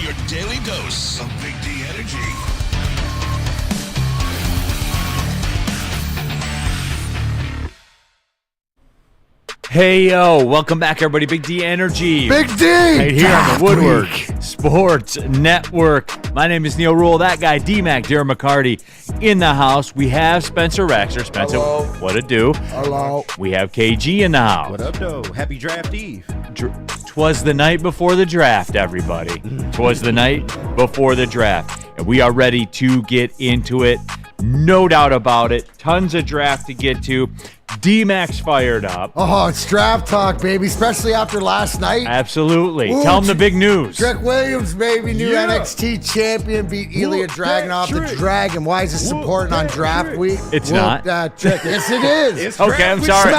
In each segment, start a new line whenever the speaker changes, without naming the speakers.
your daily dose of Big D energy.
Hey, yo, welcome back, everybody. Big D Energy.
Big D!
Right here on the Woodward Sports Network. My name is Neal, Ruhl. That guy, D-Mac, Darren, McCarty, in the house. We have Spencer Raxter. Spencer,
Hello.
what it do?
Hello.
We have KG in the house.
What up, though? Happy Draft Eve.
'Twas the night before the draft, everybody. 'Twas the night before the draft. And we are ready to get into it. No doubt about it. Tons of draft to get to. D-Mac's fired up.
Oh, it's draft talk, baby, especially after last night.
Absolutely.
Ooh,
Tell them the big news.
Trick Williams, baby, new
Yeah.
NXT champion, beat Ilya Dragunov, the
Trick.
Dragon. Why is this important on draft week?
It's not.
Trick. Yes, it is.
It's
Okay,
draft
I'm
week.
sorry.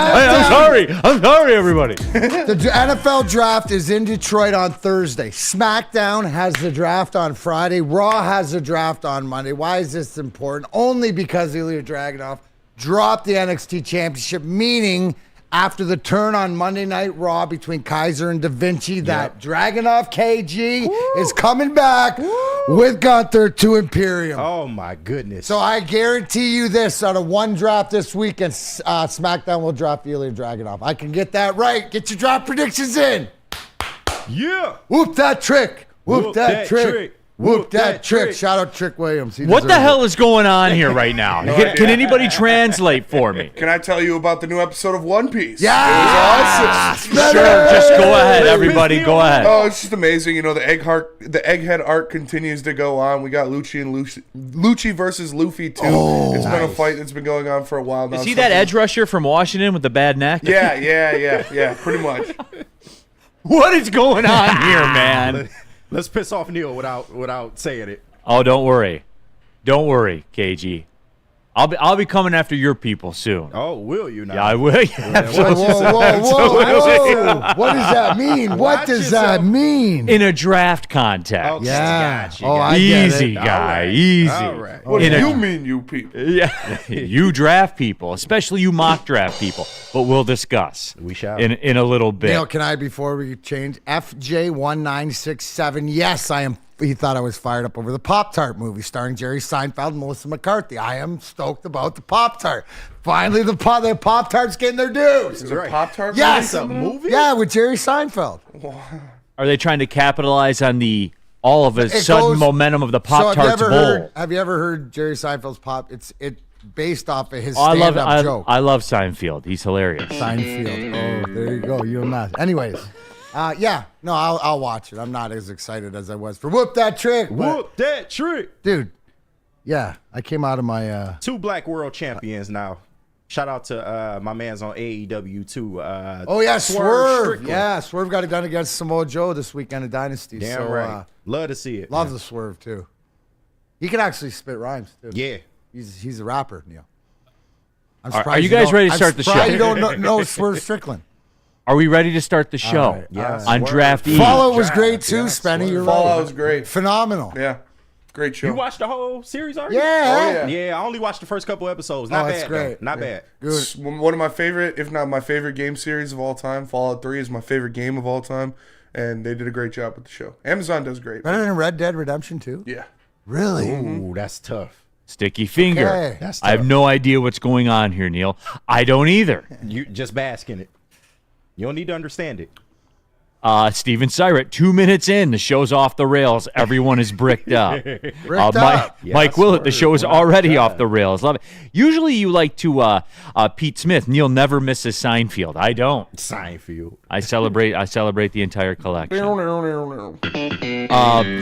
SmackDown.
I'm sorry, everybody.
The NFL draft is in Detroit on Thursday. SmackDown has the draft on Friday. Raw has the draft on Monday. Why is this important? Only because Ilya Dragunov dropped the NXT championship, meaning after the turn on Monday Night Raw between Kaiser and Da Vinci, that Dragunov KG is coming back with Gunther to Imperium.
Oh, my goodness.
So I guarantee you this, out of one drop this weekend, SmackDown will drop Ilya Dragunov. I can get that right. Get your drop predictions in.
yeah.
Whoop that trick. Whoop that trick. Whoop that trick. Shout out Trick Williams. He
What the
deserves
hell
it.
is going on here right now? Can anybody translate for me?
Can I tell you about the new episode of One Piece?
Yeah!
It was awesome.
Sure, just go ahead, everybody. Go ahead.
Oh, it's just amazing. You know, the Egghead arc continues to go on. We got Lucci versus Luffy too. It's been a fight that's been going on for a while now.
Is he that edge rusher from Washington with the bad neck?
Yeah, pretty much.
What is going on here, man?
Let's piss off Neal without saying it.
Oh, don't worry, KG. I'll be coming after your people soon.
Oh, will you now?
Yeah, I will.
Whoa. What does that mean? What
Watch
does
yourself.
that mean?
In a draft context.
Okay.
Yeah.
Gotcha,
Oh, I
gotcha.
get
Easy,
it.
guy.
All right.
Easy.
All right.
What
In
do
a-
you mean, you people?
Yeah, you draft people, especially you mock draft people. But we'll discuss.
We shall.
in a little bit.
Neil, can I, before we change, FJ1967, yes, I am. He thought I was fired up over the Pop-Tart movie starring Jerry Seinfeld and Melissa McCarthy. I am stoked about the Pop-Tart. Finally, the Pop-Tarts getting their dues.
Is it a
Right.
Pop-Tart
Yes.
movie?
Movie?
Yeah, with Jerry Seinfeld.
Are they trying to capitalize on the all of a sudden
goes-
momentum of the
So
Pop Tarts bowl?
have you ever heard Jerry Seinfeld's Pop? It's based off of his
Oh,
stand-up joke.
I love Seinfeld. He's hilarious.
Seinfeld. Oh, there you go. You and that. Anyways, I'll watch it. I'm not as excited as I was for Whoop That Trick. but-
Whoop that trick.
dude. Yeah, I came out of my.
2 black world champions now. Shout out to my man's on AEW too.
Oh yeah, Swerve.
Strickland.
Yeah, Swerve got it done against Samoa Joe this weekend in Dynasty.
Damn
so,
right. Love to see it.
Loves the Swerve too. He can actually spit rhymes too.
Yeah.
He's a rapper, Neil. I'm
Are you guys ready to start the show?
You don't know Swerve Strickland.
Are we ready to start the show?
right,
Yes.
On
Word.
Draft Eve.
Fallout was
Draft,
great too,
yes,
Spenny. You're
Fallout
right.
was great.
Phenomenal.
Yeah, great show.
You watched the whole series already?
Yeah.
Oh, yeah.
Yeah, I only watched the first couple episodes. Not
that's
bad.
great.
Though. Not
Yeah.
bad.
Good.
It's one of my favorite, if not my favorite game series of all time. Fallout 3 is my favorite game of all time, and they did a great job with the show. Amazon does great.
Better than Red Dead Redemption 2?
Yeah.
Really?
Ooh, that's tough.
Sticky finger.
Okay.
That's
I have
tough.
no idea what's going on here, Neil. I don't either.
You just bask in it. You don't need to understand it.
Steven Syrett, 2 minutes in, the show's off the rails. Everyone is bricked up.
Bricked up.
Mike Willett, the
Yes,
show is
sir.
already
Well
off the rails. Love it. Usually you like to Pete Smith. Neil never misses Seinfeld. I don't.
Seinfeld.
I celebrate the entire collection.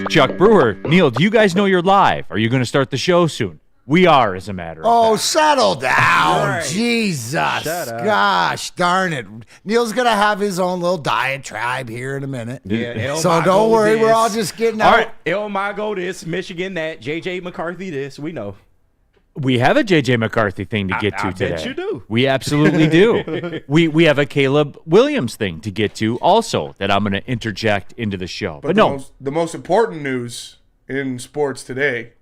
Chuck Brewer, Neil, do you guys know you're live? Are you going to start the show soon? We are, as a matter of
Oh,
fact.
settle down.
Right.
Jesus.
Shut up.
Gosh, darn it. Neil's going to have his own little diatribe here in a minute.
Yeah, El
So
Mago
don't worry. We're
this.
all just getting
All
out.
right, El Mago this, Michigan that, JJ McCarthy this. We know.
We have a J.J. McCarthy thing to get to
I
today.
bet you do.
We absolutely do. we have a Caleb Williams thing to get to also that I'm going to interject into the show. But
But
no,
the most important news in sports today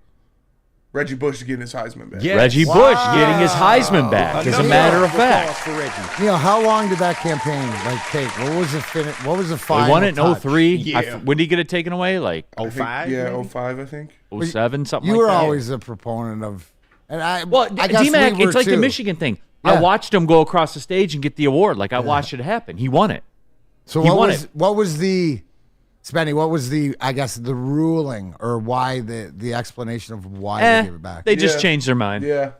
Reggie Bush is getting his Heisman back.
Yes.
Reggie Bush getting his Heisman back, as a matter of fact.
For Reggie.
Neal, how long did that campaign take? What was the What was the final?
He won it in
touch?
03.
Yeah.
When did he get it taken away? Like
I think-
05?
Yeah, 05, I think.
07, something
You
like
were
that.
always a proponent of, and I guess
D-Mac,
we were
it's like the
too.
Michigan thing.
Yeah.
I watched him go across the stage and get the award. Like I watched it happen. He won it.
So
He
what
won
was
it.
what was the Spenny? What was the the ruling or why the explanation of why they gave it back?
They just
Yeah.
changed their mind.
Yeah.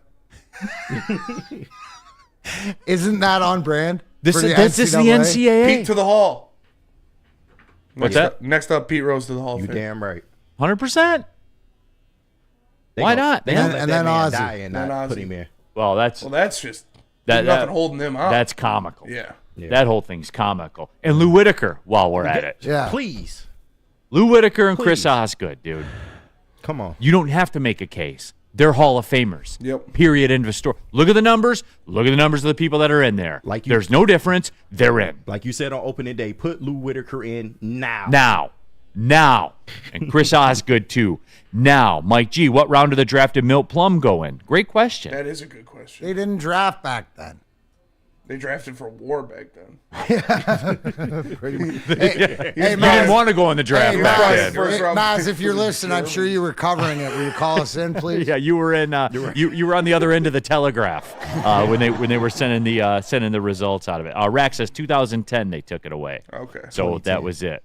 Isn't that on brand?
This
for
is the NCAA.
Pete to the Hall.
What's
Next
that?
Up, next up, Pete Rose to the Hall.
You
of Fame.
damn right.
100%.
They
Why
gon-
not,
They
man?
gonna let
And
that
then
man
Ozzy.
die and
Then
not put
Ozzy.
him in.
Well, that's
Well, that's just
That-
nothing
that-
holding them out.
that's comical.
Yeah.
That whole thing's comical. And Lou Whitaker, while we're at it.
Yeah.
Please.
Lou Whitaker and Chris
Please.
Osgood, dude.
Come on.
You don't have to make a case. They're Hall of Famers.
Yep.
Period. End of story. Look at the numbers. Look at the numbers of the people that are in there.
Like you-
There's no difference. They're in.
Like you said on opening day, put Lou Whitaker in now.
Now. And Chris Osgood, too. Now. Mike G, what round of the draft did Milt Plum go in? Great question.
That is a good question.
They didn't draft back then.
They drafted for war back then.
Hey,
You didn't want to go in the draft
Hey,
back
Maz,
then.
first round
Maz,
pick
if you're
for the
listening, I'm
Germans.
sure you were covering it. Will you call us in, please?
Yeah, you were in. You were on the other end of the telegraph when they were sending the results out of it. Rack says 2010 they took it away.
Okay.
So that was it.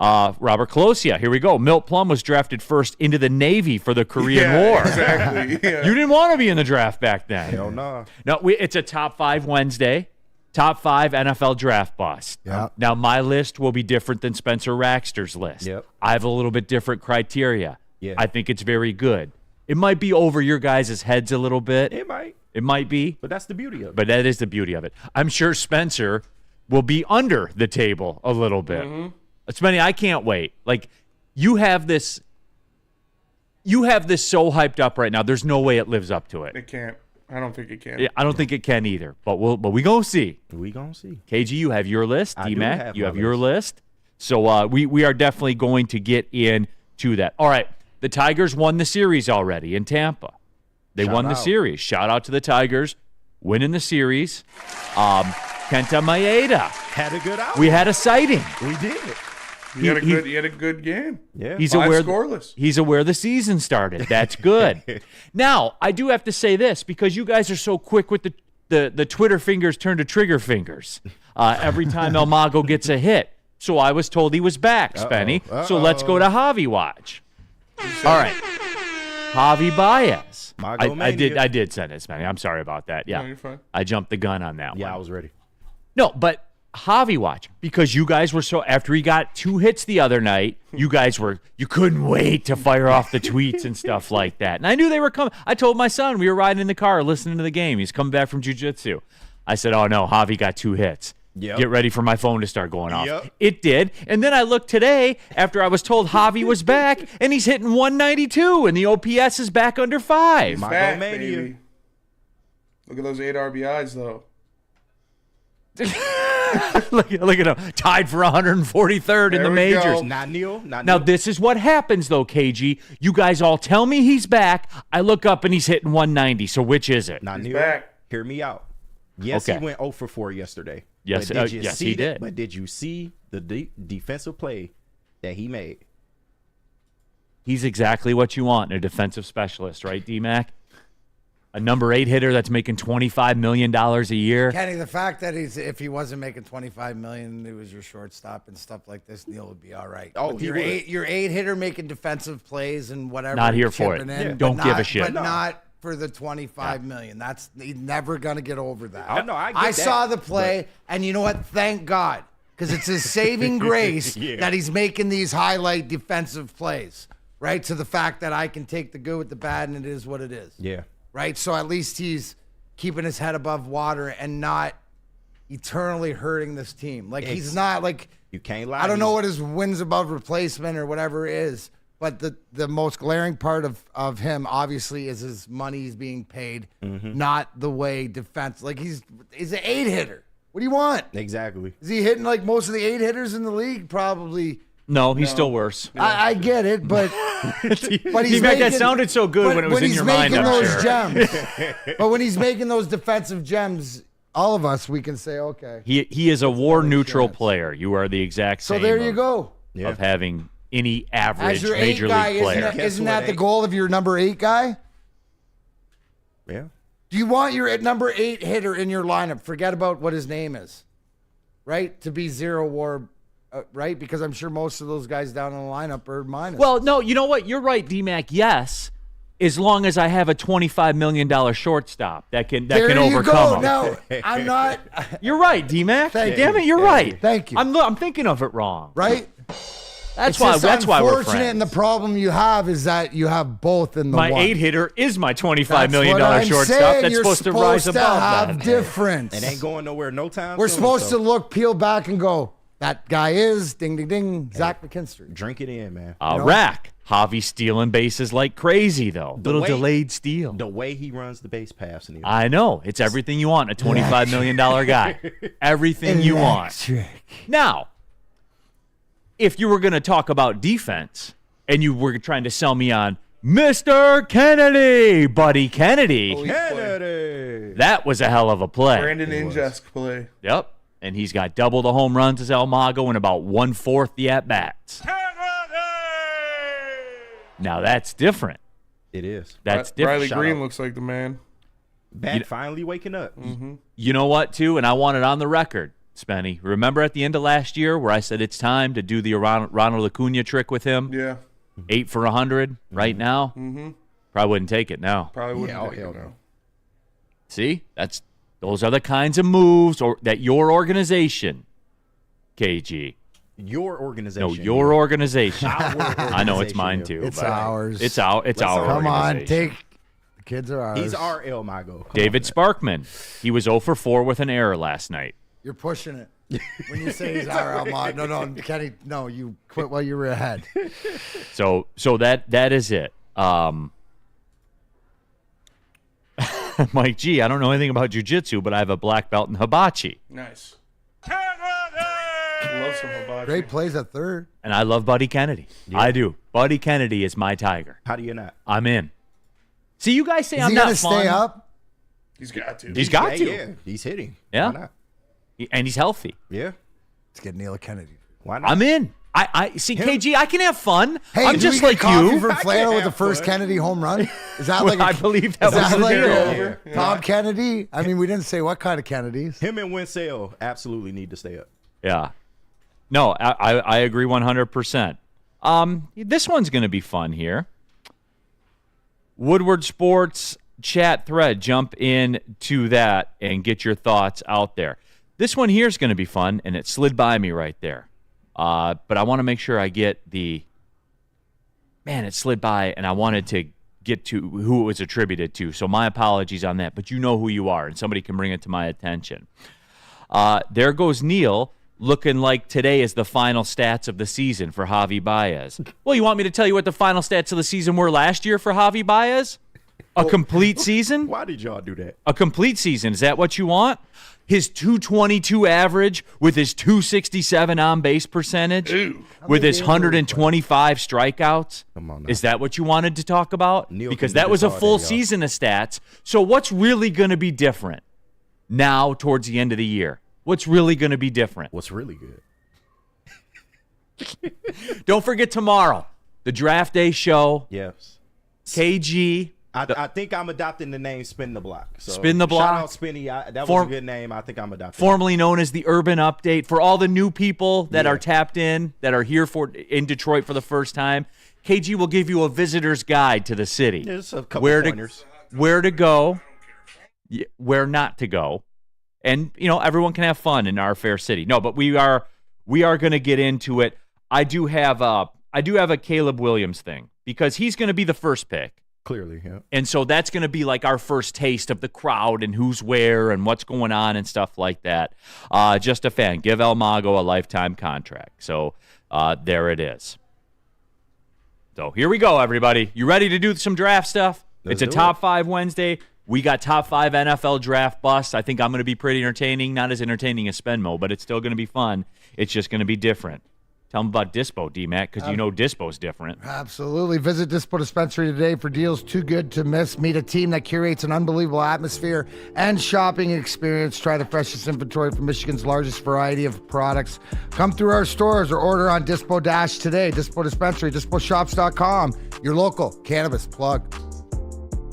Robert Colosia, here we go. Milt Plum was drafted first into the Navy for the Korean
Yeah,
War.
exactly. Yeah.
You didn't want to be in the draft back then.
Hell no.
No, it's a top 5 Wednesday. Top 5 NFL draft bust.
Yeah.
Now, my list will be different than Spencer Raxter's list.
Yep.
I have a little bit different criteria.
Yeah.
I think it's very good. It might be over your guys' heads a little bit.
It might.
It might be.
But that's the beauty of it.
But that is the beauty of it. I'm sure Spencer will be under the table a little bit. Spenny, I can't wait. Like, you have this so hyped up right now. There's no way it lives up to it.
It can't. I don't think it can.
Yeah, I don't think it can either. But we gonna see.
We gonna see.
KG, you have your list.
I do
D-Mac,
have
you
my
have your
list.
list. So we are definitely going to get into that. All right. The Tigers won the series already in Tampa. They
Shout
won the
out.
series. Shout out to the Tigers winning the series. Kenta Maeda.
Had a good out.
We had a sighting.
We did.
You had
he-
a good game.
Yeah.
He's
5
aware
scoreless.
he's aware the season started. That's good. Now, I do have to say this because you guys are so quick with the Twitter fingers turn to trigger fingers every time El Mago gets a hit. So I was told he was back, Spenny. So let's go to Javi watch. All right. Javi Baez.
Mago
I
Mania.
did send it, Spenny. I'm sorry about that. Yeah.
No, you're fine.
I jumped the gun on that
Yeah,
one.
I was ready.
No, but Javi watch because you guys were so after he got 2 hits the other night, you couldn't wait to fire off the tweets and stuff like that. And I knew they were coming. I told my son we were riding in the car listening to the game. He's coming back from jiu-jitsu. I said, "Oh no, Javi got 2 hits.
Yep.
Get ready for my phone to start going off."
Yep.
It did. And then I looked today after I was told Javi was back and he's hitting 192 and the OPS is back under 5.
Mago
Back,
Mania.
baby. Look at those 8 RBIs though.
look at him, tied for 143rd in
There
the
we
majors.
go.
Not Neal.
Now,
Neal.
this is what happens, though, KG. You guys all tell me he's back. I look up and he's hitting 190. So which is it?
Not
He's
Neal.
back.
Hear me out. Yes,
Okay.
he went 0 for 4 yesterday.
Yes,
But did you
yes,
see
he
the-
did.
But did you see the defensive play that he made?
He's exactly what you want in a defensive specialist, right, D-Mac? A number 8 hitter that's making $25 million a year.
Kenny, the fact that if he wasn't making $25 million, it was your shortstop and stuff like this, Neal would be all right.
Oh,
With
he
your
would.
your 8 hitter making defensive plays and whatever.
Not here for
chipping
it.
in,
Don't
but
give a
not-
shit.
But
No.
not for the $25 million. He's never gonna get over that.
Oh, no, I get that,
saw the play, and you know what? Thank God, because it's his saving grace
Yeah.
that he's making these highlight defensive plays. Right, to the fact that I can take the good with the bad, and it is what it is.
Yeah.
Right? So at least he's keeping his head above water and not eternally hurting this team. Like, he's not like,
You can't lie.
I don't know what his wins above replacement or whatever is, but the most glaring part of him obviously is his money he's being paid, not the way defense. Like, he's an 8 hitter. What do you want?
Exactly.
Is he hitting like most of the 8 hitters in the league? Probably
No, he's still worse.
I get it, but he's
that sounded so good when it was in your mind.
When
I'm
he's
sure.
making those gems, but when he's making those defensive gems, all of us we can say, okay.
He is a war neutral player. You are the exact same.
So there you go.
Of having any
As
average
your
major
8 guy,
league player.
isn't that the goal of your number 8 guy?
Yeah.
Do you want your number 8 hitter in your lineup? Forget about what his name is, right? To be 0 WAR, right? Because I'm sure most of those guys down in the lineup are minus.
Well, no, you know what? You're right, DMAC. Yes, as long as I have a $25 million shortstop that can overcome him.
No, I'm not.
You're right, DMAC.
Thank
Damn
you.
it, you're right.
Thank you.
I'm thinking of it wrong.
Right?
That's why we're
unfortunate,
friends.
and the problem you have is that you have both in the
My
one.
8 hitter is my $25
That's
million
what I'm
shortstop
saying.
that's
You're
supposed to rise above
have
that.
difference.
It ain't going nowhere no time.
We're
soon,
supposed
so
to look, peel back, and go, that guy is, ding, ding, ding, Zach McKinstry.
drink it in, man.
Rack. Javi stealing bases like crazy, though. Little
way-
delayed steal.
The way he runs the base pass, Neal.
I know. It's everything you want in a $25 million guy. Everything you want.
Electric.
Now, if you were going to talk about defense and you were trying to sell me on Mr. Kennedy, Buddy Kennedy,
Kennedy.
that was a hell of a play.
Brandon Ingesk play.
Yep. And he's got double the home runs as Almago and about 1/4 the at-bats. Now, that's different.
It is.
That's different.
Riley
Shout
Green
out.
looks like the man.
Bat finally waking up.
You know what, too? And I want it on the record, Spenny. Remember at the end of last year where I said it's time to do the Ronald Acuna trick with him?
Yeah.
8 for 100 right now? Mm-hmm. Probably wouldn't take it now.
Probably wouldn't
Yeah,
take
hell
it
no.
now.
See? Those are the kinds of moves that your organization, KG.
Your organization.
No, your organization.
Our
I know it's
organization,
mine
Neal.
too.
It's
but
ours.
It's our
Come on,
organization.
the kids are ours.
He's our El Mago. Come
David
on,
Sparkman. He was 0 for 4 with an error last night.
You're pushing it. When you say he's our Almont. No, Kenny, no, you quit while you were ahead.
So that is it. Mike G, I don't know anything about jiu-jitsu, but I have a black belt in hibachi.
Nice. Love some hibachi.
Great plays at third.
And I love Buddy Kennedy. I do. Buddy Kennedy is my tiger.
How do you not?
I'm in. See, you guys say
Is
I'm
he
not
going to
fun.
stay up?
He's got to.
He's got to.
Yeah, he's hitting.
Yeah.
Why not?
And he's healthy.
Yeah.
Let's get Neal Kennedy.
Why not?
I'm in. I see, KG, I can have fun.
Hey,
I'm
did
just
we get
like
coffee
you.
from
I
Flannel
can
with the
have
first
fun.
Kennedy home run? Is that
Well,
like
I believe that
is
was
that
the
like
deal.
Tom Kennedy? I mean, we didn't say what kind of Kennedys.
Him and Winsell absolutely need to stay up.
Yeah. No, I agree 100%. This one's going to be fun here. Woodward Sports chat thread. Jump in to that and get your thoughts out there. This one here is going to be fun, and it slid by me right there. But I want to make sure I get the... Man, it slid by, and I wanted to get to who it was attributed to. So my apologies on that. But you know who you are, and somebody can bring it to my attention. There goes Neal, looking like today is the final stats of the season for Javi Baez. Well, you want me to tell you what the final stats of the season were last year for Javi Baez? A complete season?
Why did y'all do that?
A complete season. Is that what you want? His 222 average with his 267 on-base percentage with his 125 strikeouts.
Come on now.
Is that what you wanted to talk about?
Neal
Because
can do
that was
this
a
all
full
day, y'all.
season of stats. So what's really going to be different now towards the end of the year? What's really going to be different?
What's really good?
Don't forget tomorrow, the draft day show.
Yes.
KG.
I think I'm adopting the name Spin the Block. So
Spin the Block?
Shout out Spinny. That was
Form-
a good name. I think I'm adopting.
Formerly known as the Urban Update, for all the new people that are tapped in, that are here in Detroit for the first time, KG will give you a visitor's guide to the city.
There's a couple
where
pointers.
where to go, where not to go, and everyone can have fun in our fair city. No, but we are going to get into it. I do have a Caleb Williams thing because he's going to be the first pick.
Clearly, yeah.
And so that's going to be like our first taste of the crowd and who's where and what's going on and stuff like that. Just a fan. Give El Mago a lifetime contract. So there it is. So here we go, everybody. You ready to do some draft stuff?
Let's
It's a
do
top
it.
5 Wednesday. We got top 5 NFL draft busts. I think I'm going to be pretty entertaining. Not as entertaining as Spenmo, but it's still going to be fun. It's just going to be different. Tell them about Dispo, D-Mac, because you know Dispo's different.
Absolutely. Visit Dispo Dispensary today for deals too good to miss. Meet a team that curates an unbelievable atmosphere and shopping experience. Try the freshest inventory from Michigan's largest variety of products. Come through our stores or order on Dispo Dash today. Dispo Dispensary, disposhops.com. Your local cannabis plug.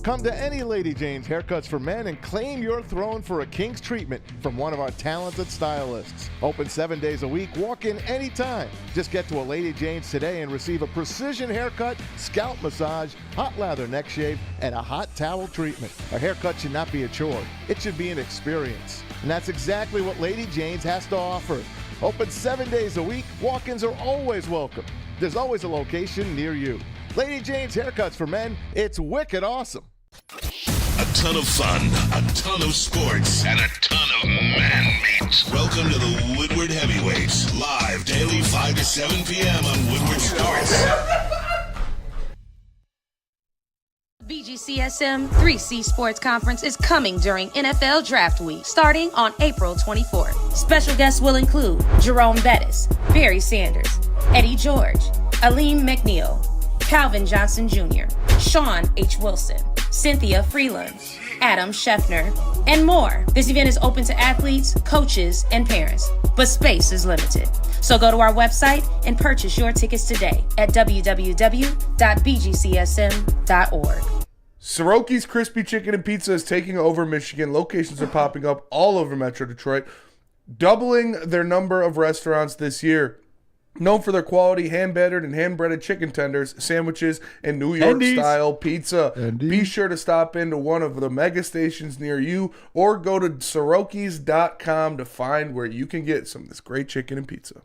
Come to any Lady Jane's Haircuts for Men and claim your throne for a king's treatment from one of our talented stylists. Open 7 days a week, walk in anytime. Just get to a Lady Jane's today and receive a precision haircut, scalp massage, hot lather neck shave, and a hot towel treatment. A haircut should not be a chore. It should be an experience. And that's exactly what Lady Jane's has to offer. Open 7 days a week, walk-ins are always welcome. There's always a location near you. Lady Jane's Haircuts for Men, it's wicked awesome.
A ton of fun, a ton of sports, and a ton of man meat. Welcome to the Woodward Heavyweights, live daily 5 to 7 p.m. on Woodward Sports.
BGCSM 3C Sports Conference is coming during NFL Draft Week, starting on April 24th. Special guests will include Jerome Bettis, Barry Sanders, Eddie George, Aleem McNeil, Calvin Johnson Jr., Sean H. Wilson, Cynthia Freeland, Adam Scheffner, and more. This event is open to athletes, coaches, and parents, but space is limited. So go to our website and purchase your tickets today at www.bgcsm.org.
Soroki's Crispy Chicken and Pizza is taking over Michigan. Locations are popping up all over Metro Detroit, doubling their number of restaurants this year. Known for their quality hand-battered and hand-breaded chicken tenders, sandwiches, and New York-style pizza. Be sure to stop into one of the mega stations near you or go to Sorokis.com to find where you can get some of this great chicken and pizza.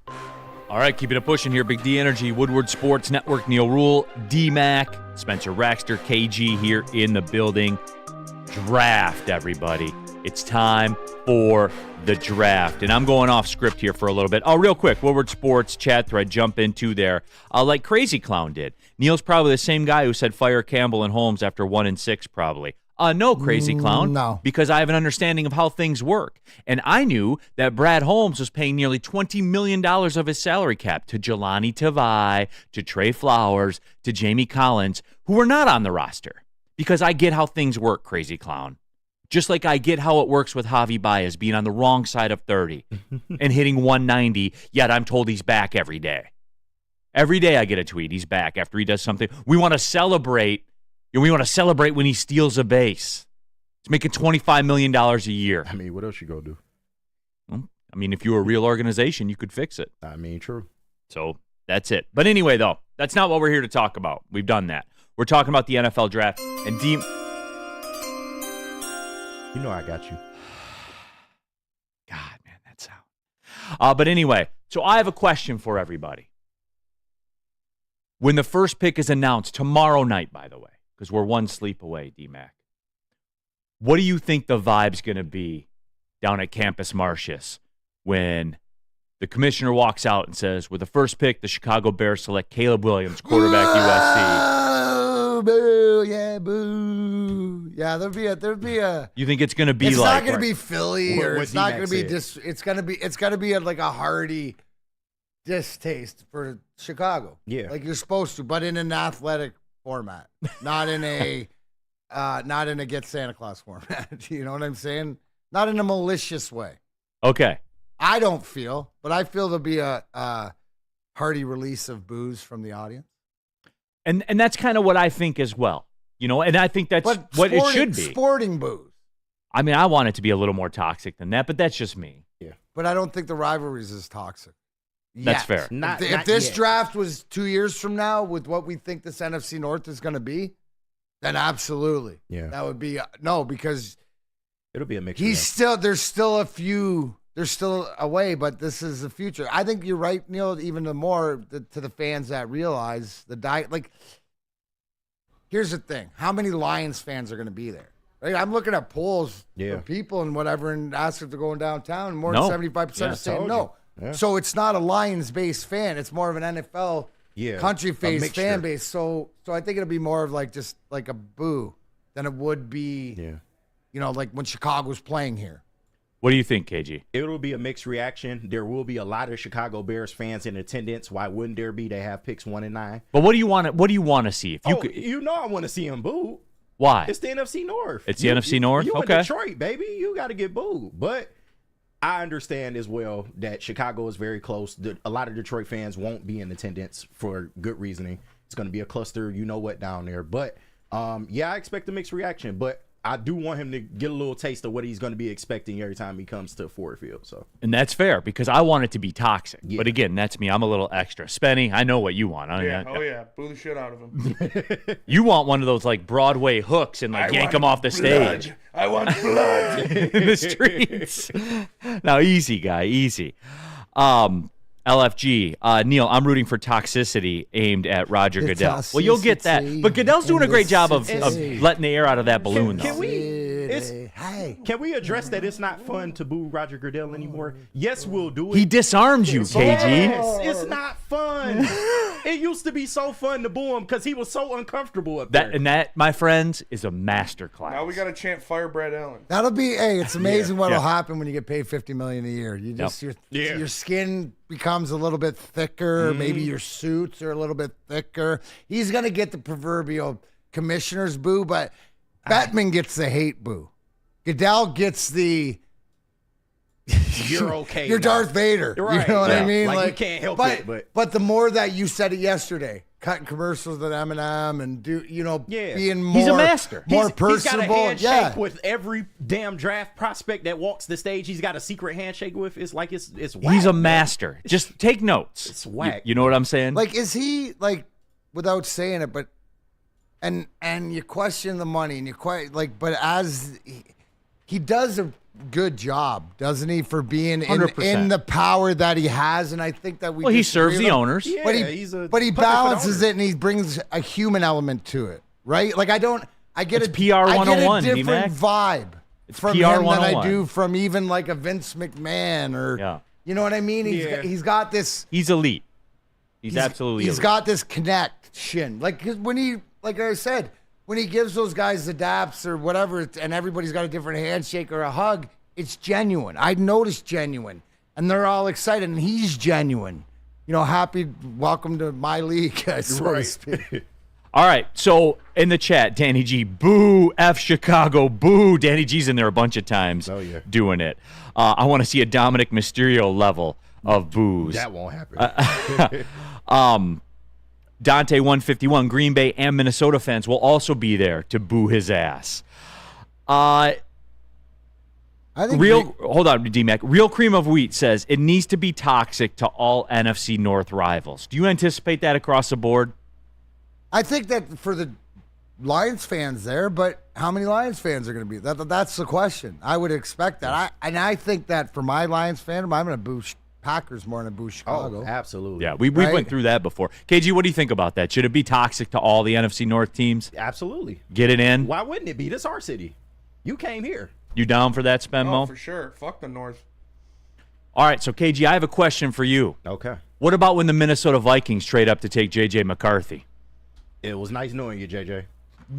All right, keeping it pushing here. Big D Energy, Woodward Sports Network, Neal Ruhl, D-Mac, Spencer Raxter, KG here in the building. Draft, everybody. It's time for the draft. And I'm going off script here for a little bit. Oh, real quick, Woodward Sports chat thread, jump into there. Like Crazy Clown did. Neal's probably the same guy who said fire Campbell and Holmes after 1-6 probably. No, Crazy Clown.
No. Because
I have an understanding of how things work. And I knew that Brad Holmes was paying nearly $20 million of his salary cap to Jelani Tavai, to Trey Flowers, to Jamie Collins, who were not on the roster. Because I get how things work, Crazy Clown. Just like I get how it works with Javi Baez being on the wrong side of 30 and hitting 190, yet I'm told he's back every day. Every day I get a tweet, he's back after he does something. We want to celebrate. We want to celebrate when he steals a base. He's making $25 million a year.
I mean, what else you gonna do?
Well, I mean, if you were a real organization, you could fix it.
I mean, true.
So that's it. But anyway, though, that's not what we're here to talk about. We've done that. We're talking about the NFL draft. And
You know I got you.
God, man, that sound. But anyway, so I have a question for everybody. When the first pick is announced tomorrow night, by the way, because we're one sleep away, D-Mac, what do you think the vibe's going to be down at Campus Martius when the commissioner walks out and says, with the first pick, the Chicago Bears select Caleb Williams, quarterback USC?
Boo, yeah, boo. Yeah, there'll be a.
You think it's going to be
it's
like?
It's not going to be Philly, or it's not going to be it's going to be like a hearty distaste for Chicago.
Yeah,
like you're supposed to, but in an athletic format, not in a get Santa Claus format. You know what I'm saying? Not in a malicious way.
Okay.
I don't feel, but I feel there'll be a hearty release of booze from the audience.
And that's kind of what I think as well. You know, and I think that's what it should be.
Sporting booze.
I mean, I want it to be a little more toxic than that, but that's just me.
Yeah.
But I don't think the rivalries is toxic.
That's fair.
If this draft was 2 years from now with what we think this NFC North is going to be, then absolutely.
Yeah.
That would be no, because
it'll be a mix.
There's still a way, but this is the future. I think you're right, Neal, even more to the fans that realize here's the thing. How many Lions fans are going to be there? Right? I'm looking at polls for people and whatever and ask if they're going downtown, and more than 75% are saying no.
Yeah.
So it's not a Lions-based fan. It's more of an NFL country-based fan base. So I think it'll be more of like just like a boo than it would be, like when Chicago was playing here.
What do you think, KG?
It will be a mixed reaction. There will be a lot of Chicago Bears fans in attendance. Why wouldn't there be? They have picks 1 and 9.
But what do you want to see? If you could,
I want to see him booed.
Why?
It's the NFC North.
It's the NFC North?
You
Okay.
in Detroit, baby. You got to get booed. But I understand as well that Chicago is very close. A lot of Detroit fans won't be in attendance for good reasoning. It's going to be a cluster, you know what, down there. But, I expect a mixed reaction. But I do want him to get a little taste of what he's going to be expecting every time he comes to Ford Field. So,
and that's fair because I want it to be toxic.
Yeah.
But again, that's me. I'm a little extra. Spenny, I know what you want.
Boo the shit out of him.
You want one of those like Broadway hooks and like yank him off the stage.
I want blood.
In the streets. Now, easy, guy, easy. LFG, Neal, I'm rooting for toxicity aimed at Roger Goodell. Well, you'll get that. But Goodell's doing a great job of letting the air out of that balloon, though.
Can we address that it's not fun to boo Roger Goodell anymore? Yes, we'll do it.
He disarms you, KG.
Yes, it's not fun. It used to be so fun to boo him because he was so uncomfortable up there.
That, my friends, is a masterclass.
Now we got to chant fire Brad Allen.
That'll be, it's amazing what'll happen when you get paid $50 million a year. You just,
Yep.
your skin becomes a little bit thicker. Maybe your suits are a little bit thicker. He's going to get the proverbial commissioner's boo, but Bettman gets the hate boo. Goodell gets the
you're okay.
You're
now.
Darth Vader.
Right.
You know what I mean?
Like you can't help it.
But the more that you said it yesterday, cutting commercials with Eminem and being more,
he's a master.
More
He's
personable.
got a handshake with every damn draft prospect that walks the stage. He's got a secret handshake with. It's like it's whack.
He's a master. Just take notes.
It's whack.
You know what I'm saying?
Like, is he like, without saying it, but and you question the money and you quite like, but as he does a good job, doesn't he, for being in the power that he has? And I think that
he serves the owners.
Yeah,
but he balances it and he brings a human element to it, right? Like I get
It's PR 101,
I get a different vibe from
PR
him
101.
than I do from even like a Vince McMahon or you know what I mean? He's got this.
He's elite. He's absolutely elite.
He's got this connection. Like when he, like I said, when he gives those guys the daps or whatever, and everybody's got a different handshake or a hug, it's genuine. I noticed genuine, and they're all excited, and he's genuine. You know, happy, welcome to my league, so to speak.
All right, so in the chat, Danny G, boo F Chicago, boo. Danny G's in there a bunch of times doing it. I want to see a Dominic Mysterio level of boos.
That won't happen.
Dante 151, Green Bay and Minnesota fans will also be there to boo his ass.
I think
hold on, D-Mac. Real Cream of Wheat says it needs to be toxic to all NFC North rivals. Do you anticipate that across the board?
I think that for the Lions fans there, but how many Lions fans are going to be? That's the question. I would expect that. I think that for my Lions fan, I'm going to boo Packers more than boo Chicago.
Oh, absolutely.
Yeah, we went through that before. KG, what do you think about that? Should it be toxic to all the NFC North teams?
Absolutely.
Get it in?
Why wouldn't it be? This is our city. You came here.
You down for that, Spenmo?
Oh, for sure. Fuck the North.
All right, so KG, I have a question for you.
Okay.
What about when the Minnesota Vikings trade up to take J.J. McCarthy?
It was nice knowing you, JJ.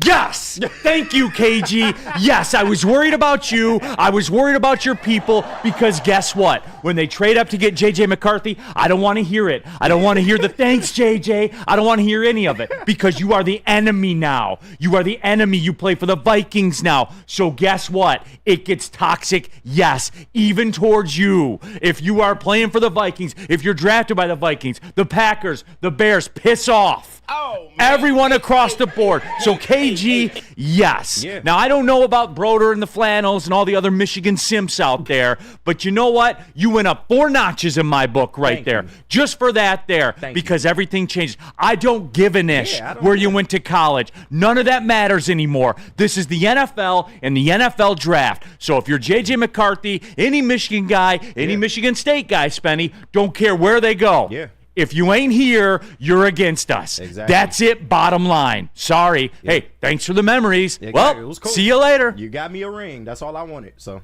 Yes! Thank you, KG. Yes, I was worried about you. I was worried about your people because guess what? When they trade up to get J.J. McCarthy, I don't want to hear it. I don't want to hear the thanks, J.J. I don't want to hear any of it because you are the enemy now. You are the enemy. You play for the Vikings now. So guess what? It gets toxic, yes, even towards you. If you are playing for the Vikings, if you're drafted by the Vikings, the Packers, the Bears, piss off.
Oh, man.
Everyone across the board. So KG, yes.
Yeah.
Now, I don't know about Broder and the Flannels and all the other Michigan simps out there, but you know what? You went up 4 notches in my book
Thank
there.
you.
Just for that there, because everything changed. I don't give an ish where you went to college. None of that matters anymore. This is the NFL and the NFL draft. So if you're J.J. McCarthy, any Michigan guy, any Michigan State guy, Spenny, don't care where they go.
Yeah.
If you ain't here, you're against us.
Exactly.
That's it, bottom line. Sorry. Yeah. Hey, thanks for the memories.
Exactly.
Well,
it was cool.
See you later.
You got me a ring. That's all I wanted. So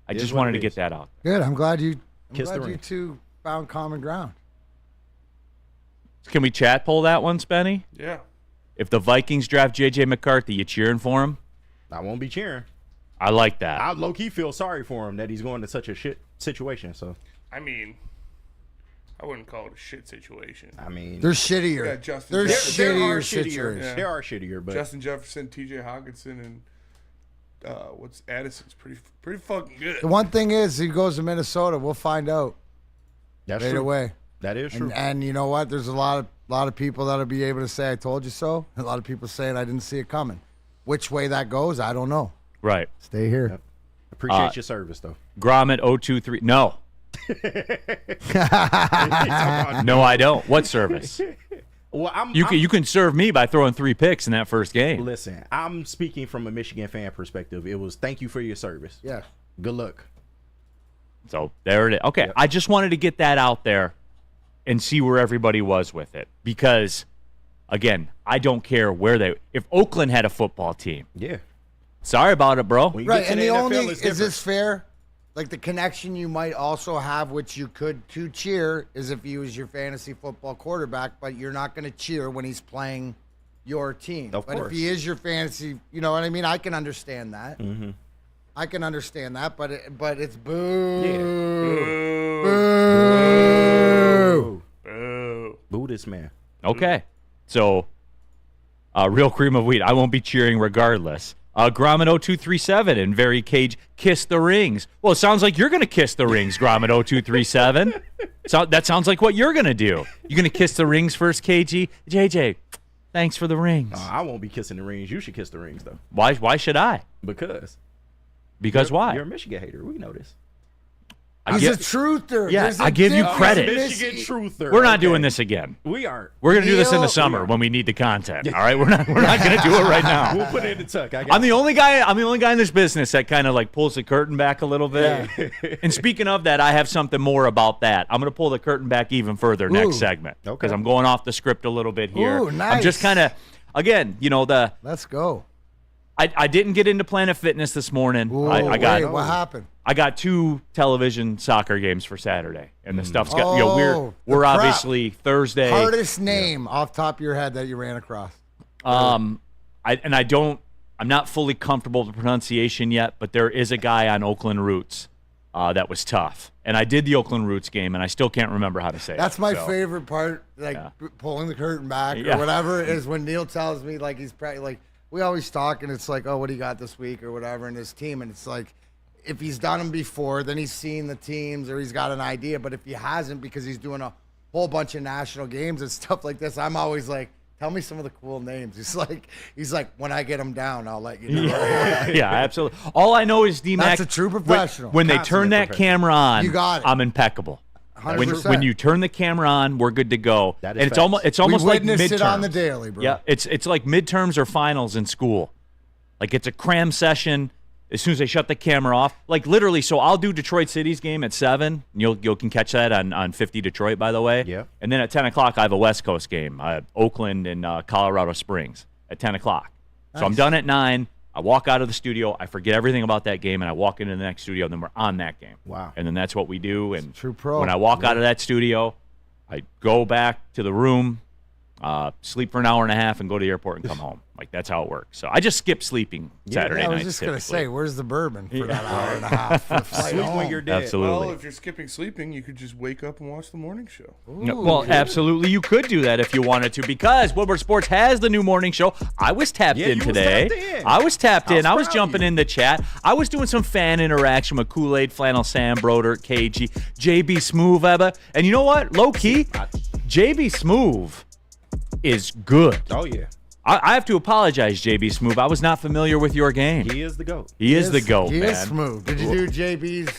I just wanted to get that out.
Good. I'm glad you
ring.
two found common ground.
Can we chat poll that one, Spenny?
Yeah.
If the Vikings draft J.J. McCarthy, you cheering for him?
I won't be cheering.
I like that.
I low-key feel sorry for him that he's going to such a shit situation. So,
I mean, I wouldn't call it a shit situation.
I mean,
They're shittier.
Yeah, Justin.
They're
Jefferson.
shittier
shittier.
situations.
Yeah.
There are shittier, but
Justin Jefferson, T.J. Hawkinson, and what's Addison's pretty fucking good.
The one thing is, he goes to Minnesota. We'll find out
that's
right
true.
away.
That is true.
And you know what? There's a lot of people that'll be able to say, I told you so. A lot of people saying, I didn't see it coming. Which way that goes, I don't know.
Right.
Stay here.
Yep. Appreciate your service, though.
Grommet 023. No. No, I don't. What service?
Well,
You can serve me by throwing 3 picks in that first game.
Listen, I'm speaking from a Michigan fan perspective. It was thank you for your service.
Yeah.
Good luck.
So there it is. Okay, I just wanted to get that out there and see where everybody was with it. Because, again, I don't care where if Oakland had a football team,
Yeah.
sorry about it, bro.
When you
Right,
get to
and
the
the
NFL,
only,
it's
is
different.
this fair? Like the connection you might also have, which you could to cheer, is if he was your fantasy football quarterback, but you're not going to cheer when he's playing your team.
Of
but
course.
if he is your fantasy, you know what I mean? I can understand that.
Mm-hmm.
I can understand that, but it's boo.
Boo.
Oh.
Boo this man.
Okay. So, real cream of wheat. I won't be cheering regardless. Grommet 0237 and Very Cage, kiss the rings. Well, it sounds like you're going to kiss the rings, Grommet 0237. So that sounds like what you're going to do. You're going to kiss the rings first, KG? JJ, thanks for the rings.
I won't be kissing the rings. You should kiss the rings, though.
Why should I?
Because
why?
you're a Michigan hater. We know this.
He's a truther.
Yeah,
There's a
I give you
difference.
credit.
Michigan truther.
We're not
Okay.
doing this again.
We aren't.
We're going to do this in the
Neal-
summer when we need the content. All right? We're not going to do it right now.
We'll put it in the tuck.
I'm the only guy in this business that kind of like pulls the curtain back a little bit. And speaking of that, I have something more about that. I'm going to pull the curtain back even further next segment.
Okay.
Because I'm going off the script a little bit here.
Ooh,
I'm just
nice.
kind of, again,
Let's go.
I didn't get into Planet Fitness this morning.
Ooh,
I
wait,
got
what happened?
I got 2 television soccer games for Saturday, and the stuff's got
Oh,
we're
the prep.
obviously Thursday.
Hardest name off top of your head that you ran across.
I'm not fully comfortable with the pronunciation yet, but there is a guy on Oakland Roots that was tough, and I did the Oakland Roots game, and I still can't remember how to say
That's
it.
my
so.
favorite part, pulling the curtain back
Yeah.
or whatever, is when Neal tells me, like, we always talk, and it's like, oh, what do you got this week or whatever in his team, and it's like, if he's done them before, then he's seen the teams or he's got an idea, but if he hasn't because he's doing a whole bunch of national games and stuff like this, I'm always like, tell me some of the cool names. He's like, when I get them down, I'll let you know.
Yeah, absolutely. All I know is D-Mac.
That's a true professional.
When they turn
Consummate
that
professional.
camera on,
You got it.
I'm impeccable.
100%.
When you turn the camera on, we're good to go.
That is
and it's
facts.
almost
we
like
witnessed
midterms.
it on the daily, bro.
Yeah, it's like midterms or finals in school. Like it's a cram session. As soon as they shut the camera off, like literally. So I'll do Detroit City's game at 7. You can catch that on 50 Detroit, by the way.
Yeah.
And then at 10 o'clock, I have a West Coast game, Oakland and Colorado Springs at 10 o'clock. So I'm done at 9. I walk out of the studio. I forget everything about that game, and I walk into the next studio. And then we're on that game.
Wow.
And then that's what we do. And
True pro.
when I walk out of that studio, I go back to the room, sleep for an hour and a half, and go to the airport and come home. Like that's how it works. So I just skip sleeping Saturday
I was
nights.
just gonna
typically.
say, where's the bourbon for that hour and a half? For the flight
Sleep
home?
when you're dead.
Absolutely.
Well, if you're skipping sleeping, you could just wake up and watch the morning show.
No, well, absolutely, you could do that if you wanted to, because Woodward Sports has the new morning show. I was tapped
Yeah,
in
you was
today.
tapped in.
I was tapped in. I was
proud of
jumping
you.
in the chat. I was doing some fan interaction with Kool-Aid, Flannel Sam, Broder, KG, JB Smooth, Ebba. And you know what? Low key, JB Smooth is good.
Oh, yeah.
I have to apologize, JB Smooth. I was not familiar with your game.
He is the GOAT.
He is the GOAT,
He
man.
is smooth. Did you do JB's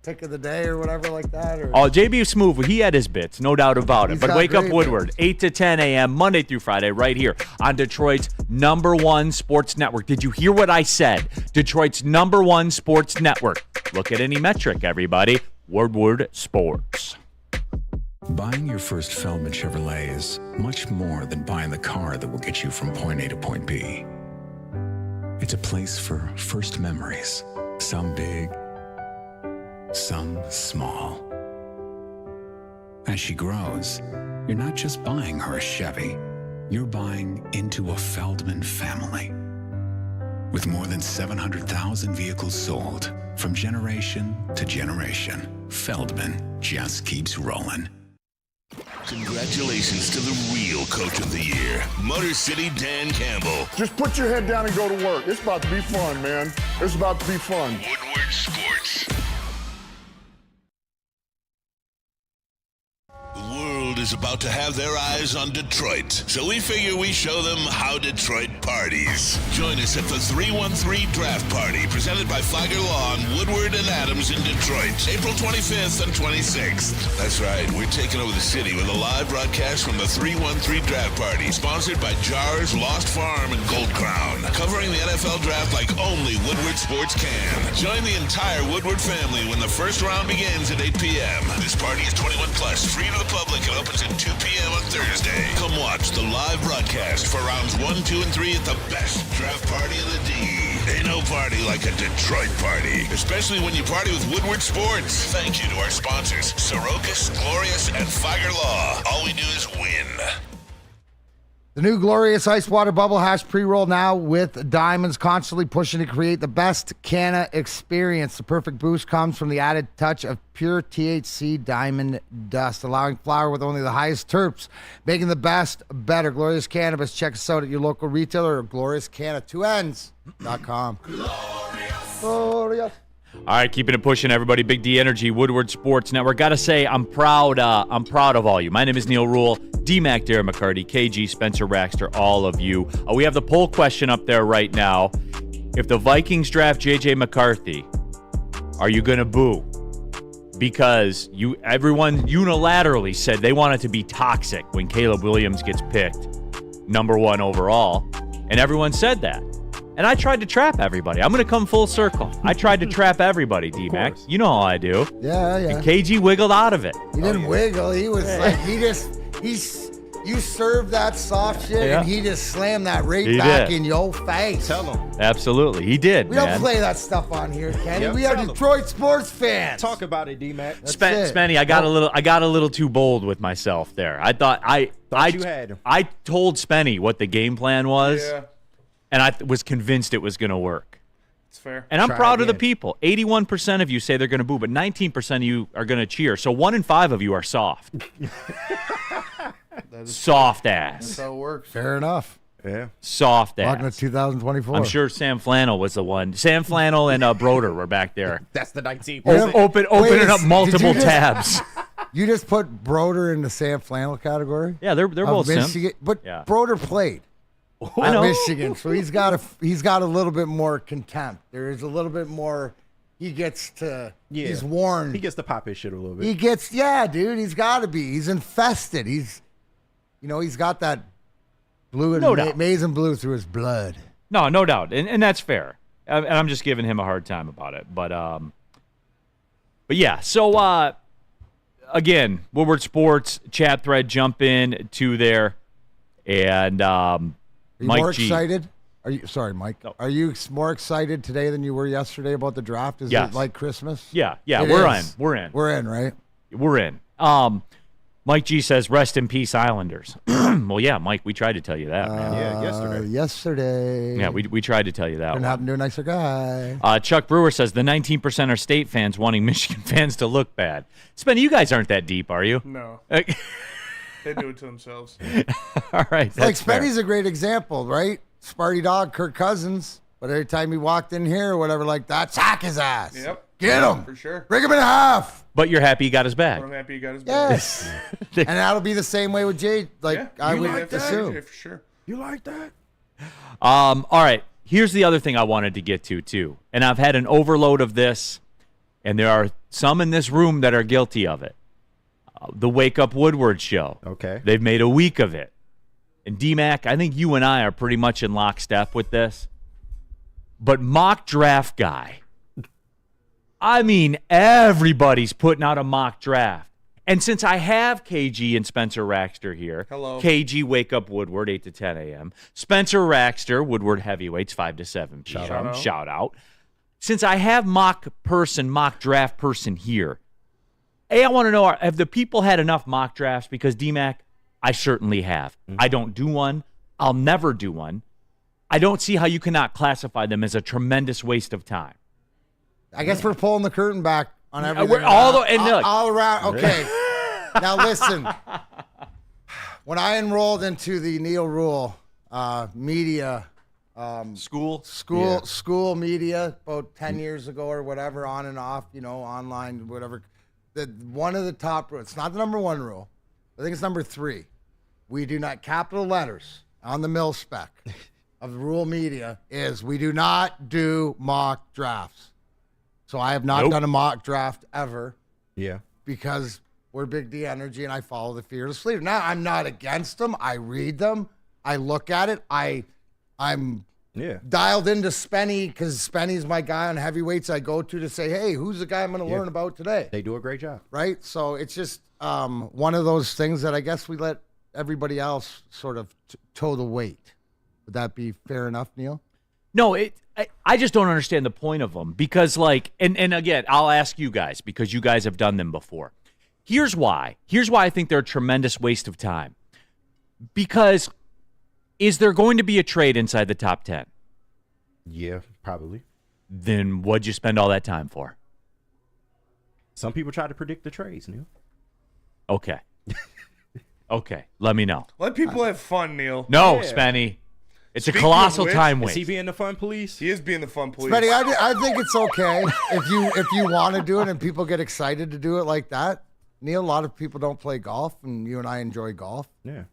pick of the day or whatever like that? Or?
Oh, JB Smooth, he had his bits, no doubt about it.
He's
But
got
Wake Up
great
Woodward,
bits.
8 to 10 a.m., Monday through Friday, right here on Detroit's #1 sports network. Did you hear what I said? Detroit's #1 sports network. Look at any metric, everybody. Woodward Sports.
Buying your first Feldman Chevrolet is much more than buying the car that will get you from point A to point B. It's a place for first memories, some big, some small. As she grows, you're not just buying her a Chevy, you're buying into a Feldman family. With more than 700,000 vehicles sold, from generation to generation, Feldman just keeps rolling.
Congratulations to the real coach of the year, Motor City Dan Campbell.
Just put your head down and go to work. It's about to be fun, man. It's about to be fun.
Woodward Sports. The world is about to have their eyes on Detroit, so we figure we show them how Detroit parties. Join us at the 313 Draft Party, presented by Flagger Law on Woodward and Adams in Detroit, April 25th and 26th. That's right, we're taking over the city with a live broadcast from the 313 Draft Party, sponsored by Jars, Lost Farm, and Gold Crown, covering the NFL Draft like only Woodward Sports can. Join the entire Woodward family when the first round begins at 8 p.m. This party is 21 plus, free to the public, and opens at 2 p.m. on Thursday. Come watch the live broadcast for rounds 1, 2, and 3 at the best draft party in the D. Ain't no party like a Detroit party, especially when you party with Woodward Sports. Thank you to our sponsors, Sorokas, Glorious, and Flagger Law. All we do is win.
The new Glorious Ice Water Bubble Hash pre-roll now with diamonds, constantly pushing to create the best Canna experience. The perfect boost comes from the added touch of pure THC diamond dust, allowing flower with only the highest terps, making the best better. Glorious Cannabis. Check us out at your local retailer or gloriouscanna2ns.com. Glorious.
All right, keeping it pushing, everybody. Big D Energy, Woodward Sports Network. Got to say, I'm proud of all you. My name is Neal Ruhl, D-Mac, Darren McCarty, KG, Spencer Raxter, all of you. We have the poll question up there right now. If the Vikings draft J.J. McCarthy, are you going to boo? Because everyone unilaterally said they want it to be toxic when Caleb Williams gets picked number 1 overall, and everyone said that. And I tried to trap everybody. I'm going to come full circle. I tried to trap everybody, D-Mac. You know how I do.
Yeah.
And KG wiggled out of it.
He didn't wiggle. He was like, you served that soft shit, and he just slammed that back in your face.
Tell him.
Absolutely. He did,
We
man.
don't play that stuff on here, Kenny.
Yep,
We are
tell 'em.
Detroit sports fans.
Talk about it, D-Mac.
Spenny, I got a little too bold with myself there. I thought
you had.
I told Spenny what the game plan was,
Yeah,
and I was convinced it was going to work.
it's fair.
And I'm
Try
proud of the
again.
people. 81% of you say they're going to boo, but 19% of you are going to cheer. So 1 in 5 of you are soft. Soft ass.
That's how it works.
Fair enough.
Yeah.
Soft
Welcome to
ass.
2024.
I'm sure Sam Flannel was the one. Sam Flannel and Broder were back there.
That's the 19%.
Opening up
did
multiple
you just-
tabs.
You just put Broder in the Sam Flannel category?
Yeah, they're
Of
both Sam.
Michigan, but
Yeah.
Broder played
I
at
know.
Michigan, so he's got a little bit more contempt. There is a little bit more. He gets to.
Yeah.
He's warned.
He gets to pop his shit a little bit.
He gets. Yeah, dude. He's got to be. He's infested. He's got that blue and
No doubt.
maize and blue through his blood.
No doubt, and that's fair. And I'm just giving him a hard time about it. But yeah. So again, Woodward Sports chat thread, jump in to there, and
Are you
Mike
more
G.
excited? Are you sorry, Mike?
No.
Are you more excited today than you were yesterday about the draft? Is
Yes.
it like Christmas?
Yeah,
It
we're
is.
in.
Right?
We're in. Mike G says, "Rest in peace, Islanders." Well, yeah, Mike, we tried to tell you that, man.
Yeah, yesterday.
Yesterday.
Yeah, we tried to tell you that
Couldn't
one.
happen to a nicer guy.
Chuck Brewer says the 19% are state fans wanting Michigan fans to look bad. Spenny, you guys aren't that deep, are you?
No,
All
they do it to themselves.
right,
Like
that's fair.
Spenny's a great example, right? Sparty dog, Kirk Cousins. But every time he walked in here or whatever like that, sack his ass.
Yep.
Get him.
For sure.
Break him in half.
But you're happy he got his bag.
I'm happy you got his back.
Yes. And that'll be the same way with Jay. Like
Yeah,
I
you
would
like that?
assume.
Yeah, for sure.
You like that?
All right. Here's the other thing I wanted to get to, too. And I've had an overload of this, and there are some in this room that are guilty of it. The Wake Up Woodward show.
Okay.
They've made a week of it. And D-Mac, I think you and I are pretty much in lockstep with this. But mock draft guy. I mean, everybody's putting out a mock draft. And since I have KG and Spencer Raxter here,
Hello.
KG Wake Up Woodward 8 to 10 a.m. Spencer Raxter Woodward Heavyweights 5 to 7 p.m. Shout out. Since I have mock draft person here, I want to know, have the people had enough mock drafts? Because D-Mac, I certainly have. I don't do one. I'll never do one. I don't see how you cannot classify them as a tremendous waste of time.
I guess we're pulling the curtain back on everything.
We're
all around. Okay. Now listen. When I enrolled into the Neal Ruhl media school media about 10 years ago or whatever, on and off, online, whatever. One of the top rules, it's not the number one rule. I think it's number 3. We do not, capital letters on the mil spec of the Ruhl media is we do not do mock drafts. So I have not done a mock draft ever.
Yeah.
Because we're Big D Energy and I follow the fearless leader. Now, I'm not against them. I read them. I look at it. I'm dialed into Spenny because Spenny's my guy on heavyweights I go to say, hey, who's the guy I'm going to learn about today?
They do a great job.
Right? So it's just one of those things that I guess we let everybody else sort of toe the weight. Would that be fair enough, Neal?
No, I just don't understand the point of them because, and again, I'll ask you guys because you guys have done them before. Here's why. Here's why I think they're a tremendous waste of time. Because is there going to be a trade inside the top 10?
Yeah, probably.
Then what'd you spend all that time for?
Some people try to predict the trades, Neal.
Okay. Okay, let me know.
Let people have fun, Neal.
No, Spenny. It's
Speaking
a colossal
of which,
time
Is
waste.
he being the fun police?
He is being the fun police.
Spenny, I think it's okay if you want to do it and people get excited to do it like that. Neal, a lot of people don't play golf, and you and I enjoy golf.
Yeah.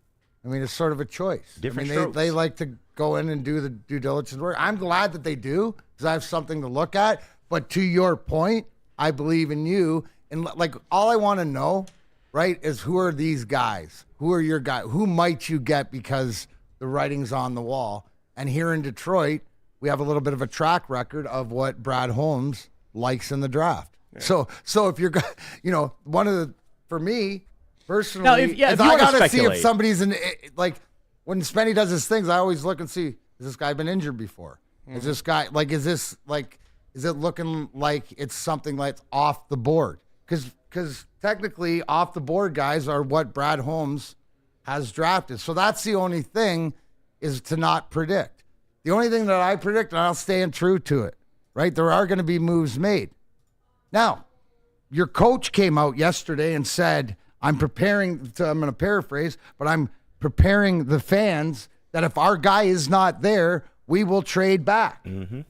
I mean, it's sort of a choice.
Different
they
strokes.
like to go in and do the due diligence work. I'm glad that they do because I have something to look at. But to your point, I believe in you. And all I want to know, right, is who are these guys? Who are your guys? Who might you get because the writing's on the wall? And here in Detroit, we have a little bit of a track record of what Brad Holmes likes in the draft. Yeah. So if you're, one of the, for me personally,
now, if you
I
want to
got to see if
speculate.
somebody's when Spenny does his things, I always look and see, has this guy been injured before? Is this guy, is it looking like it's something that's off the board? Because technically off the board guys are what Brad Holmes has drafted. So that's the only thing is to not predict. The only thing that I predict, and I'll stand true to it, right? There are going to be moves made. Now, your coach came out yesterday and said, I'm going to paraphrase, but I'm preparing the fans that if our guy is not there, we will trade back. Mm-hmm.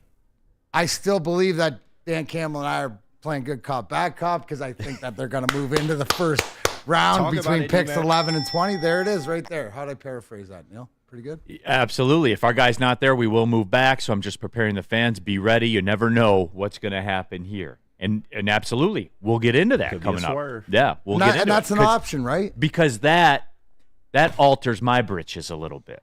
I still believe that Dan Campbell and I are playing good cop, bad cop, because I think that they're going to move into the first round between picks 11 and 20. There it is right there. How'd I paraphrase that, Neal? Pretty good?
Absolutely. If our guy's not there, we will move back. So I'm just preparing the fans. Be ready. You never know what's going to happen here. And absolutely, we'll get into that coming up. Yeah, we'll get into it.
And that's an option, right?
Because that alters my britches a little bit.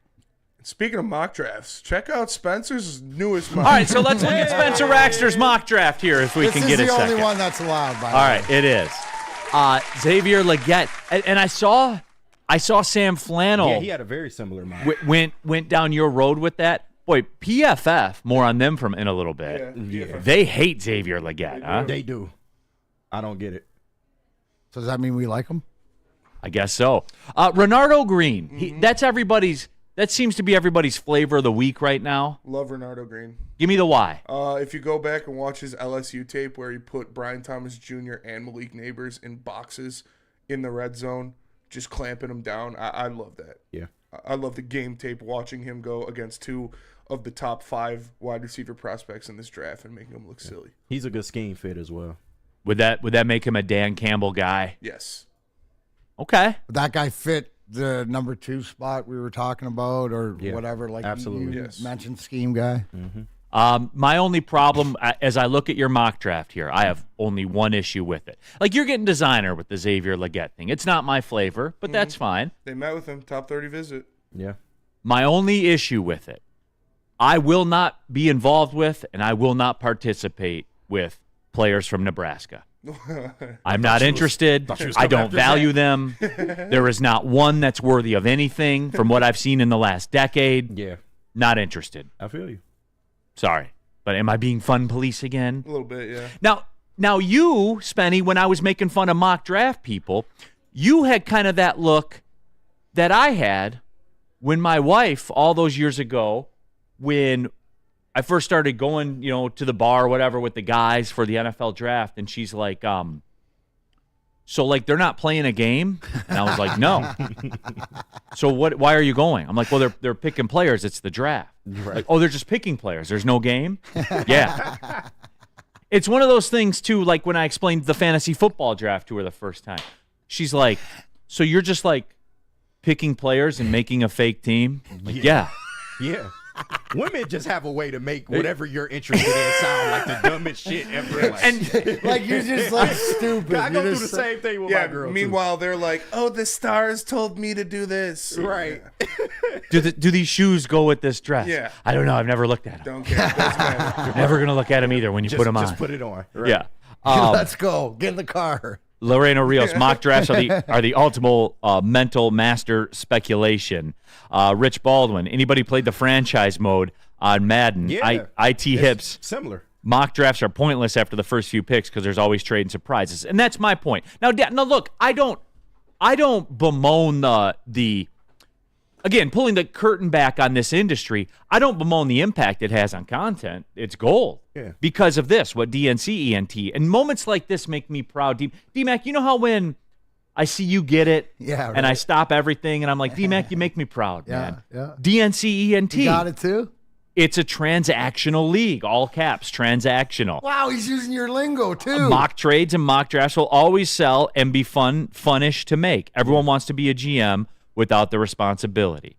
Speaking of mock drafts, check out Spencer's newest mock.
All right, so let's look at Spencer Raxter's mock draft here if we can get a second.
This is the only one that's allowed, by the way.
All right, it is. Xavier Leggett. And I saw Sam Flannel.
Yeah, he had a very similar mock.
Went down your road with that. Boy, PFF, more on them in a little bit.
Yeah.
They hate Xavier Leggett, huh?
They do. I don't get it.
So does that mean we like him?
I guess so. Renardo Green. That seems to be everybody's flavor of the week right now.
Love Renardo Green.
Give me the why.
If you go back and watch his LSU tape where he put Brian Thomas Jr. and Malik Neighbors in boxes in the red zone, just clamping them down, I love that.
Yeah.
I love the game tape, watching him go against two of the top 5 wide receiver prospects in this draft and making him look silly.
He's a good scheme fit as well.
Would that make him a Dan Campbell guy?
Yes.
Okay.
Would that guy fit the number 2 spot we were talking about or whatever? Like
absolutely.
You mentioned scheme guy.
Mm-hmm. My only problem, as I look at your mock draft here, I have only one issue with it. Like, you're getting designer with the Xavier Leggett thing. It's not my flavor, but that's fine.
They met with him, top 30 visit.
Yeah.
My only issue with it, I will not be involved with and I will not participate with players from Nebraska. I'm not interested. I don't value them. There is not one that's worthy of anything from what I've seen in the last decade.
Yeah.
Not interested.
I feel you.
Sorry. But am I being fun police again?
A little bit, yeah.
Now you, Spenny, when I was making fun of mock draft people, you had kind of that look that I had when my wife all those years ago when I first started going, to the bar or whatever with the guys for the NFL draft, and she's like, so like they're not playing a game? And I was like, no. So why are you going? I'm like, well, they're picking players. It's the draft.
Right.
Like, oh, they're just picking players. There's no game? Yeah. It's one of those things, too, like when I explained the fantasy football draft to her the first time. She's like, so you're just like picking players and making a fake team? I'm like, yeah.
Yeah. Women just have a way to make whatever you're interested in sound like the dumbest shit ever.
And like you're just like stupid.
I go through the same thing with my girl.
Meanwhile, they're like, "Oh, the stars told me to do this."
Right.
Do these shoes go with this dress?
Yeah.
I don't know. I've never looked at them.
Don't care. Doesn't matter.
You're never going to look at them either when you put them on.
Just put it on. Right.
Yeah.
Let's go. Get in the car.
Lorena Rios, mock drafts are the ultimate mental master speculation. Rich Baldwin, anybody played the franchise mode on Madden?
Yeah.
IT Hips.
Similar.
Mock drafts are pointless after the first few picks because there's always trade and surprises, and that's my point. Now look, I don't bemoan the again pulling the curtain back on this industry. I don't bemoan the impact it has on content. It's gold.
Yeah.
Because of this, what DNC, ENT, and moments like this make me proud. D-Mac, you know how when I see you get it,
Yeah,
and I
right.
stop everything, and I'm like, D-Mac, you make me proud, man.
Yeah.
DNC, ENT.
You got it too?
It's a transactional league, all caps, transactional.
Wow, he's using your lingo too.
Mock trades and mock drafts will always sell and be funnish to make. Everyone wants to be a GM without the responsibility.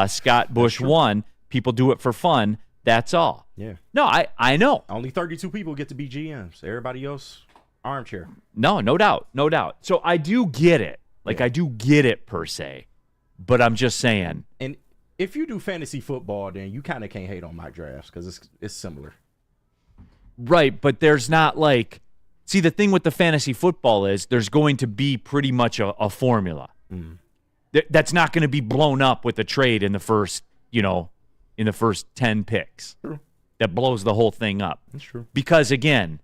Scott Bush won. People do it for fun. That's all.
Yeah.
No, I know.
Only 32 people get to be GMs. Everybody else, armchair.
No doubt. So I do get it. I do get it per se. But I'm just saying.
And if you do fantasy football, then you kind of can't hate on mock drafts because it's similar.
Right, but there's not see, the thing with the fantasy football is there's going to be pretty much a formula. That's not going to be blown up with a trade in the first, in the first 10 picks.
True.
That blows the whole thing up.
That's true.
Because, again,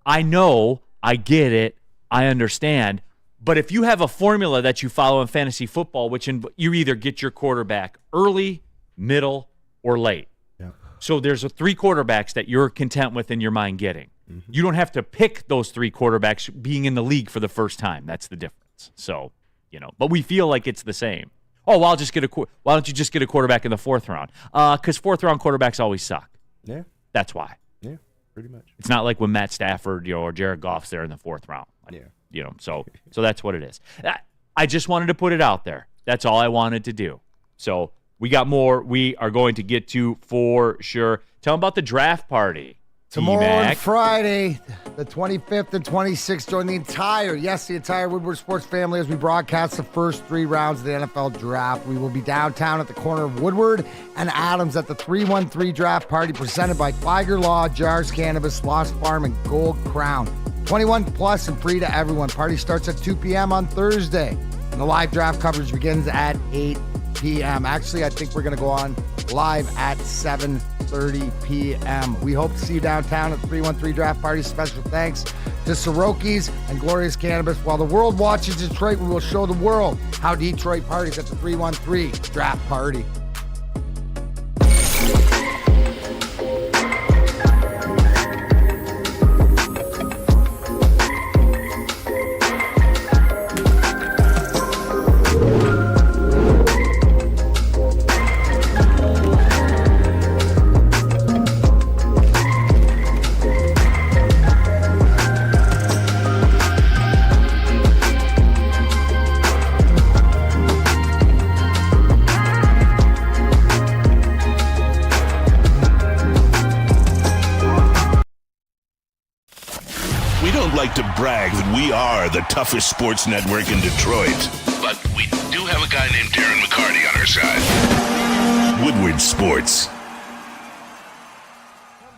I know, I get it, I understand, but if you have a formula that you follow in fantasy football, which you either get your quarterback early, middle, or late.
Yeah.
So there's 3 quarterbacks that you're content with in your mind getting.
Mm-hmm.
You don't have to pick those 3 quarterbacks being in the league for the first time. That's the difference. So, but we feel like it's the same. Oh, well, why don't you just get a quarterback in the 4th round? Because 4th round quarterbacks always suck.
Yeah.
That's why.
Yeah, pretty much.
It's not like when Matt Stafford, or Jared Goff's there in the 4th round.
Yeah.
So that's what it is. I just wanted to put it out there. That's all I wanted to do. So we got more we are going to get to for sure. Tell them about the draft party.
Tomorrow
T-Mac.
and Friday, the 25th and 26th, join the entire Woodward sports family as we broadcast the first 3 rounds of the NFL draft. We will be downtown at the corner of Woodward and Adams at the 313 draft party presented by Tiger Law, Jars Cannabis, Lost Farm, and Gold Crown. 21 plus and free to everyone. Party starts at 2 p.m. on Thursday, and the live draft coverage begins at 8 p.m. Actually, I think we're going to go on live at 7:30 p.m. We hope to see you downtown at the 313 Draft Party. Special thanks to Soroki's and Glorious Cannabis. While the world watches Detroit, we will show the world how Detroit parties at the 313 Draft Party.
To brag that we are the toughest sports network in Detroit. But we do have a guy named Darren McCarty on our side. Woodward Sports.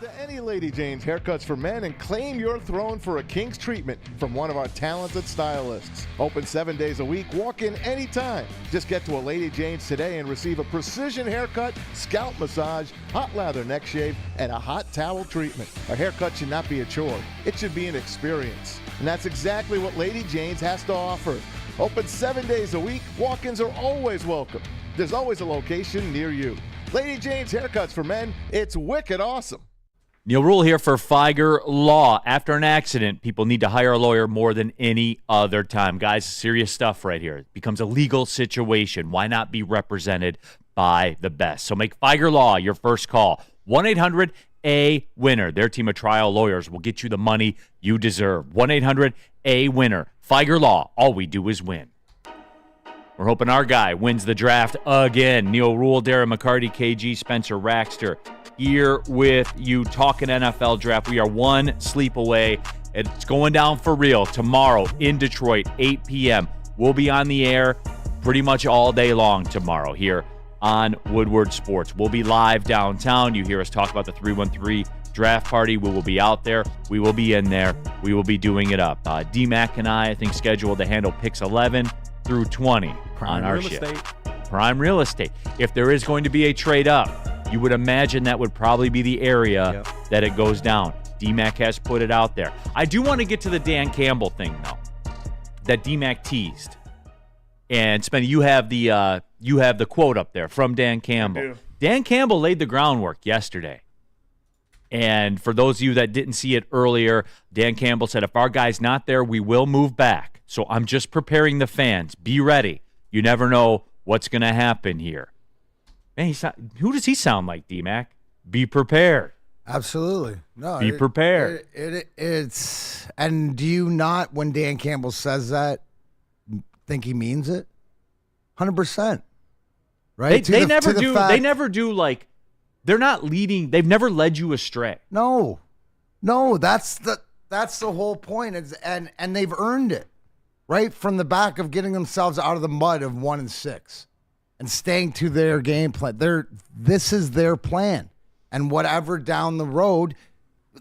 Come to any Lady Jane's Haircuts for Men and claim your throne for a king's treatment from one of our talented stylists. Open 7 days a week. Walk in anytime. Just get to a Lady Jane's today and receive a precision haircut, scalp massage, hot lather neck shave, and a hot towel treatment. A haircut should not be a chore. It should be an experience. And that's exactly what Lady Jane's has to offer. Open 7 days a week. Walk-ins are always welcome. There's always a location near you. Lady Jane's Haircuts for Men, it's wicked awesome.
Neal Ruhl here for Figer Law. After an accident, people need to hire a lawyer more than any other time. Guys, serious stuff right here. It becomes a legal situation. Why not be represented by the best? So make Figer Law your first call. 1-800-A-WINNER. Their team of trial lawyers will get you the money you deserve. 1-800-A-WINNER. Figer Law. All we do is win. We're hoping our guy wins the draft again. Neal Ruhl, Darren, McCarty, KG, Spencer Raxter here with you talking NFL draft. We are one sleep away. It's going down for real tomorrow in Detroit, 8 p.m. We'll be on the air pretty much all day long tomorrow here on Woodward Sports. We'll be live downtown. You hear us talk about the 313 draft party. We will be out there. We will be in there. We will be doing it up. D-Mac and I think, scheduled to handle picks 11 through 20 on our shift. Prime real estate. If there is going to be a trade up, you would imagine that would probably be the area that it goes down. D-Mac has put it out there. I do want to get to the Dan Campbell thing, though, that D-Mac teased. And Spenny, you have the quote up there from Dan Campbell. Dan Campbell laid the groundwork yesterday. And for those of you that didn't see it earlier, Dan Campbell said, if our guy's not there, we will move back. So I'm just preparing the fans. Be ready. You never know what's going to happen here. Man, who does he sound like, D-Mac? Be prepared.
Absolutely. No.
Be prepared.
And do you not, when Dan Campbell says that, think he means it? 100%. Right?
They never do like, they're not leading. They've never led you astray.
No, that's the whole point. And they've earned it, right from the back of getting themselves out of the mud of 1-6 and staying to their game plan. This is their plan, and whatever down the road,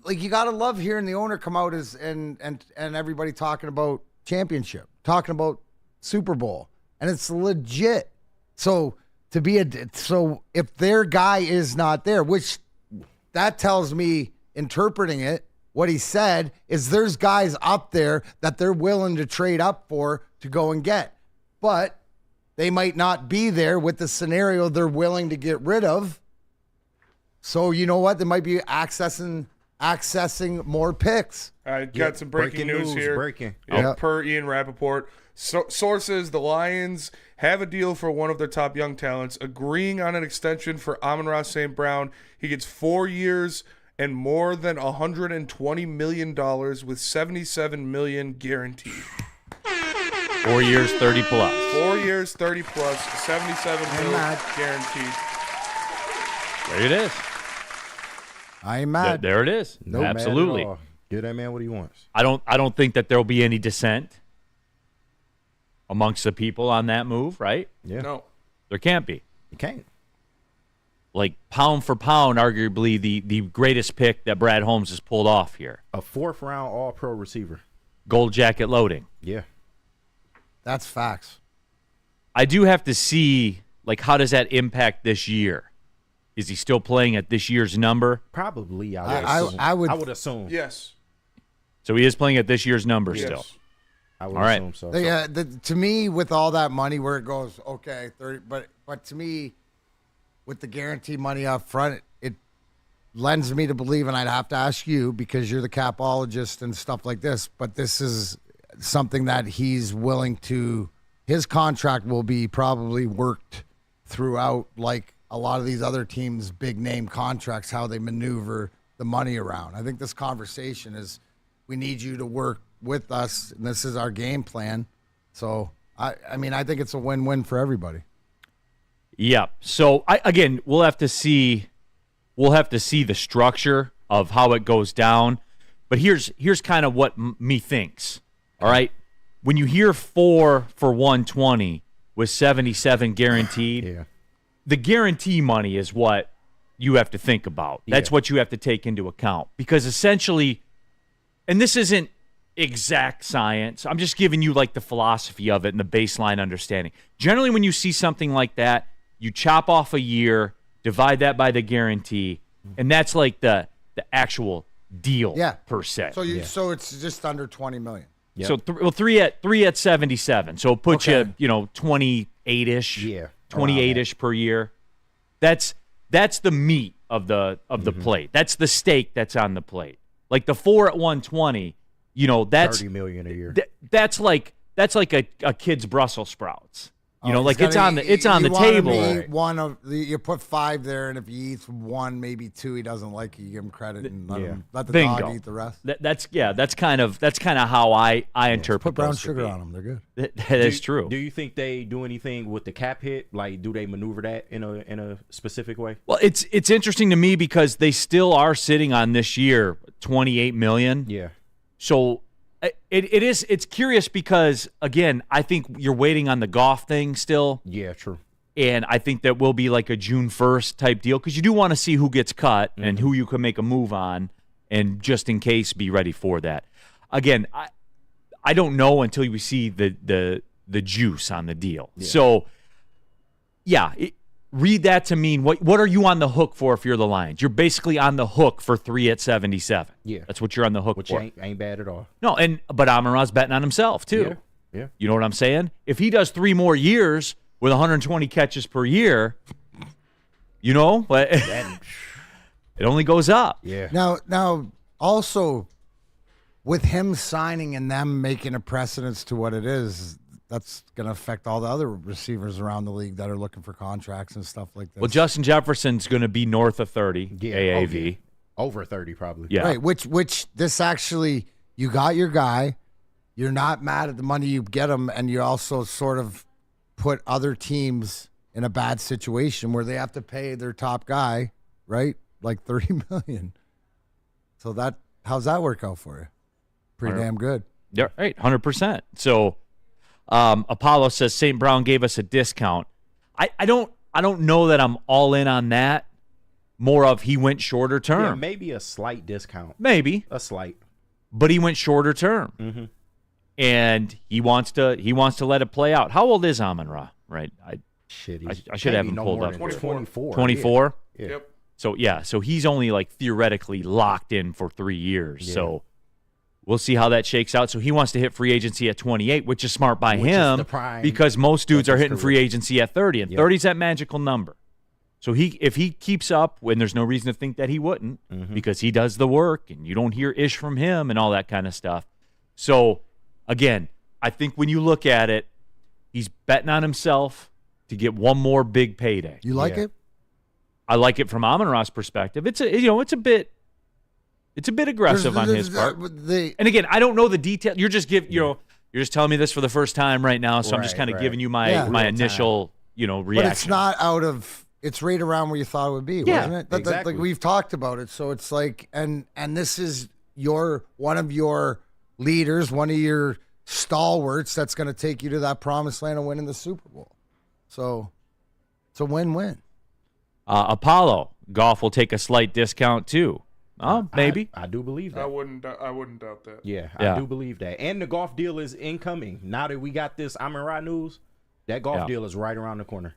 like you gotta love hearing the owner come out and everybody talking about championship, talking about Super Bowl, and it's legit. So if their guy is not there, which that tells me, interpreting it, what he said is there's guys up there that they're willing to trade up for to go and get. But they might not be there with the scenario they're willing to get rid of. So you know what? They might be accessing more picks.
I got some breaking news here.
Breaking.
Per Ian Rappaport. Sources, the Lions have a deal for one of their top young talents, agreeing on an extension for Amon-Ra St. Brown. He gets 4 years and more than $120 million with $77 million guaranteed.
4 years, 30 plus.
4 years, 30 plus, $77 million guaranteed.
There it is.
I ain't mad.
There it is.
No,
absolutely.
Give that man what he wants.
I don't think that there'll be any dissent amongst the people on that move, right?
Yeah.
No.
There can't be.
You can't.
Like, pound for pound, arguably the greatest pick that Brad Holmes has pulled off here.
A 4th-round all-pro receiver.
Gold jacket loading.
Yeah.
That's facts.
I do have to see, like, how does that impact this year? Is he still playing at this year's number?
Probably,
I would
assume.
Yes.
So he is playing at this year's number
Yes.
still.
I would
All right.
assume so.
Yeah, to me, with all that money, where it goes, okay, 30, but to me, with the guarantee money up front, it lends me to believe, and I'd have to ask you because you're the capologist and stuff like this, but this is something that he's willing to, his contract will be probably worked throughout, like a lot of these other teams' big name contracts, how they maneuver the money around. I think this conversation is, we need you to work with us, and this is our game plan. So, I mean, I think it's a win-win for everybody.
Yeah. So again, we'll have to see the structure of how it goes down. But here's kind of what me thinks. All right, when you hear 4 for 120 with 77 guaranteed, the guarantee money is what you have to think about. That's what you have to take into account, because essentially, and this isn't exact science, I'm just giving you like the philosophy of it and the baseline understanding. Generally, when you see something like that, you chop off a year, divide that by the guarantee, and that's like the actual deal per se.
So so it's just under $20 million.
Yep. So three at 77. So it puts you 28-ish.
Yeah.
28-ish per year. That's that's the meat of the plate. That's the steak that's on the plate. Like the 4 at 120, that's
$30 million a year.
That's like a kid's Brussels sprouts. Like it's on the table.
You put 5 there, and if he eats 1, maybe 2, he doesn't like it. You give him credit and let the dog eat the rest.
That's kind of how I interpret.
Put brown
those
sugar on them; they're good.
That is true.
Do you think they do anything with the cap hit? Like, do they maneuver that in a specific way?
Well, it's interesting to me because they still are sitting on this year $28 million.
Yeah.
So. It's curious because, again, I think you're waiting on the Goff thing still.
Yeah, true.
And I think that will be like a June 1st type deal because you do want to see who gets cut and who you can make a move on, and just in case, be ready for that. Again, I don't know until we see the juice on the deal. Yeah. So, read that to mean what are you on the hook for if you're the Lions? You're basically on the hook for 3 at 77.
Yeah.
That's what you're on the hook
Which
for.
ain't bad at all.
No, but Amon-Ra's betting on himself too.
Yeah.
You know what I'm saying? If he does 3 more years with 120 catches per year, but it only goes up.
Yeah.
Now also with him signing and them making a precedence to what it is, that's going to affect all the other receivers around the league that are looking for contracts and stuff like this.
Well, Justin Jefferson's going to be north of 30 AAV.
Over 30 probably.
Yeah.
Right, which this actually, you got your guy. You're not mad at the money you get him, and you also sort of put other teams in a bad situation where they have to pay their top guy, right? Like $30 million. So how's that work out for you? Pretty damn good.
Yeah, right, 100%. So Apollo says St. Brown gave us a discount. I don't know that I'm all in on that. More of he went shorter term.
Yeah, maybe a slight discount.
Maybe
a slight,
but he went shorter term, and he wants to let it play out. How old is Amon-Ra? Right, I should have him pulled up.
24.
24.
Yeah.
Yep.
So he's only like theoretically locked in for 3 years.
Yeah.
So we'll see how that shakes out. So he wants to hit free agency at 28, which is smart by him because most dudes are hitting free agency at 30, and 30 is that magical number. So if he keeps up, when there's no reason to think that he wouldn't, because he does the work and you don't hear ish from him and all that kind of stuff. So again, I think when you look at it, he's betting on himself to get one more big payday.
You like it?
I like it from Amon-Ra's perspective. It's a bit aggressive on his part. And again, I don't know the detail. You're just you're just telling me this for the first time right now, so I'm just kind of giving you my initial reaction.
But it's not out of. It's right around where you thought it would be, wasn't it?
Exactly.
Like we've talked about it, so it's like, and this is one of your leaders, one of your stalwarts that's going to take you to that promised land of winning the Super Bowl. So it's a win-win.
Apollo, Goff will take a slight discount too. Maybe.
I do believe that.
I wouldn't doubt that.
Yeah, I do believe that. And the Goff deal is incoming. Now that we got this Amon-Ra news, that Goff deal is right around the corner.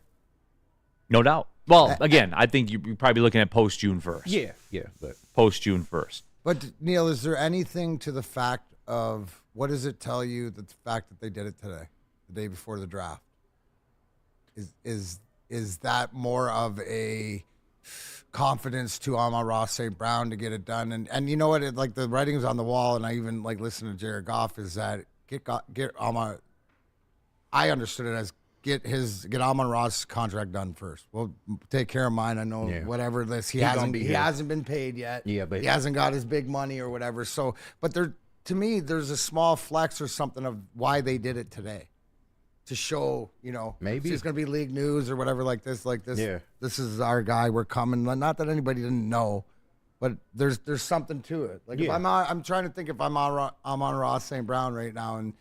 No doubt. Well, again, I think you're probably looking at post-June 1st.
Yeah, but
post-June 1st.
But, Neal, is there anything to the fact of what does it tell you that the fact that they did it today, the day before the draft? Is that more of a confidence to Amon-Ra St. Brown to get it done? And you know what? Like the writing's on the wall, and I even like listening to Jared Goff, is that get Amon. I understood it as get Amon-Ra's contract done first. We'll take care of mine. I know whatever this he hasn't been paid yet.
Yeah, but
he hasn't got his big money or whatever. So, but to me, there's a small flex or something of why they did it today. To show,
maybe
it's going to be league news or whatever like this.
Yeah.
This is our guy. We're coming. Not that anybody didn't know, but there's something to it. Like if I'm trying to think if I'm on Ross St. Brown right now, and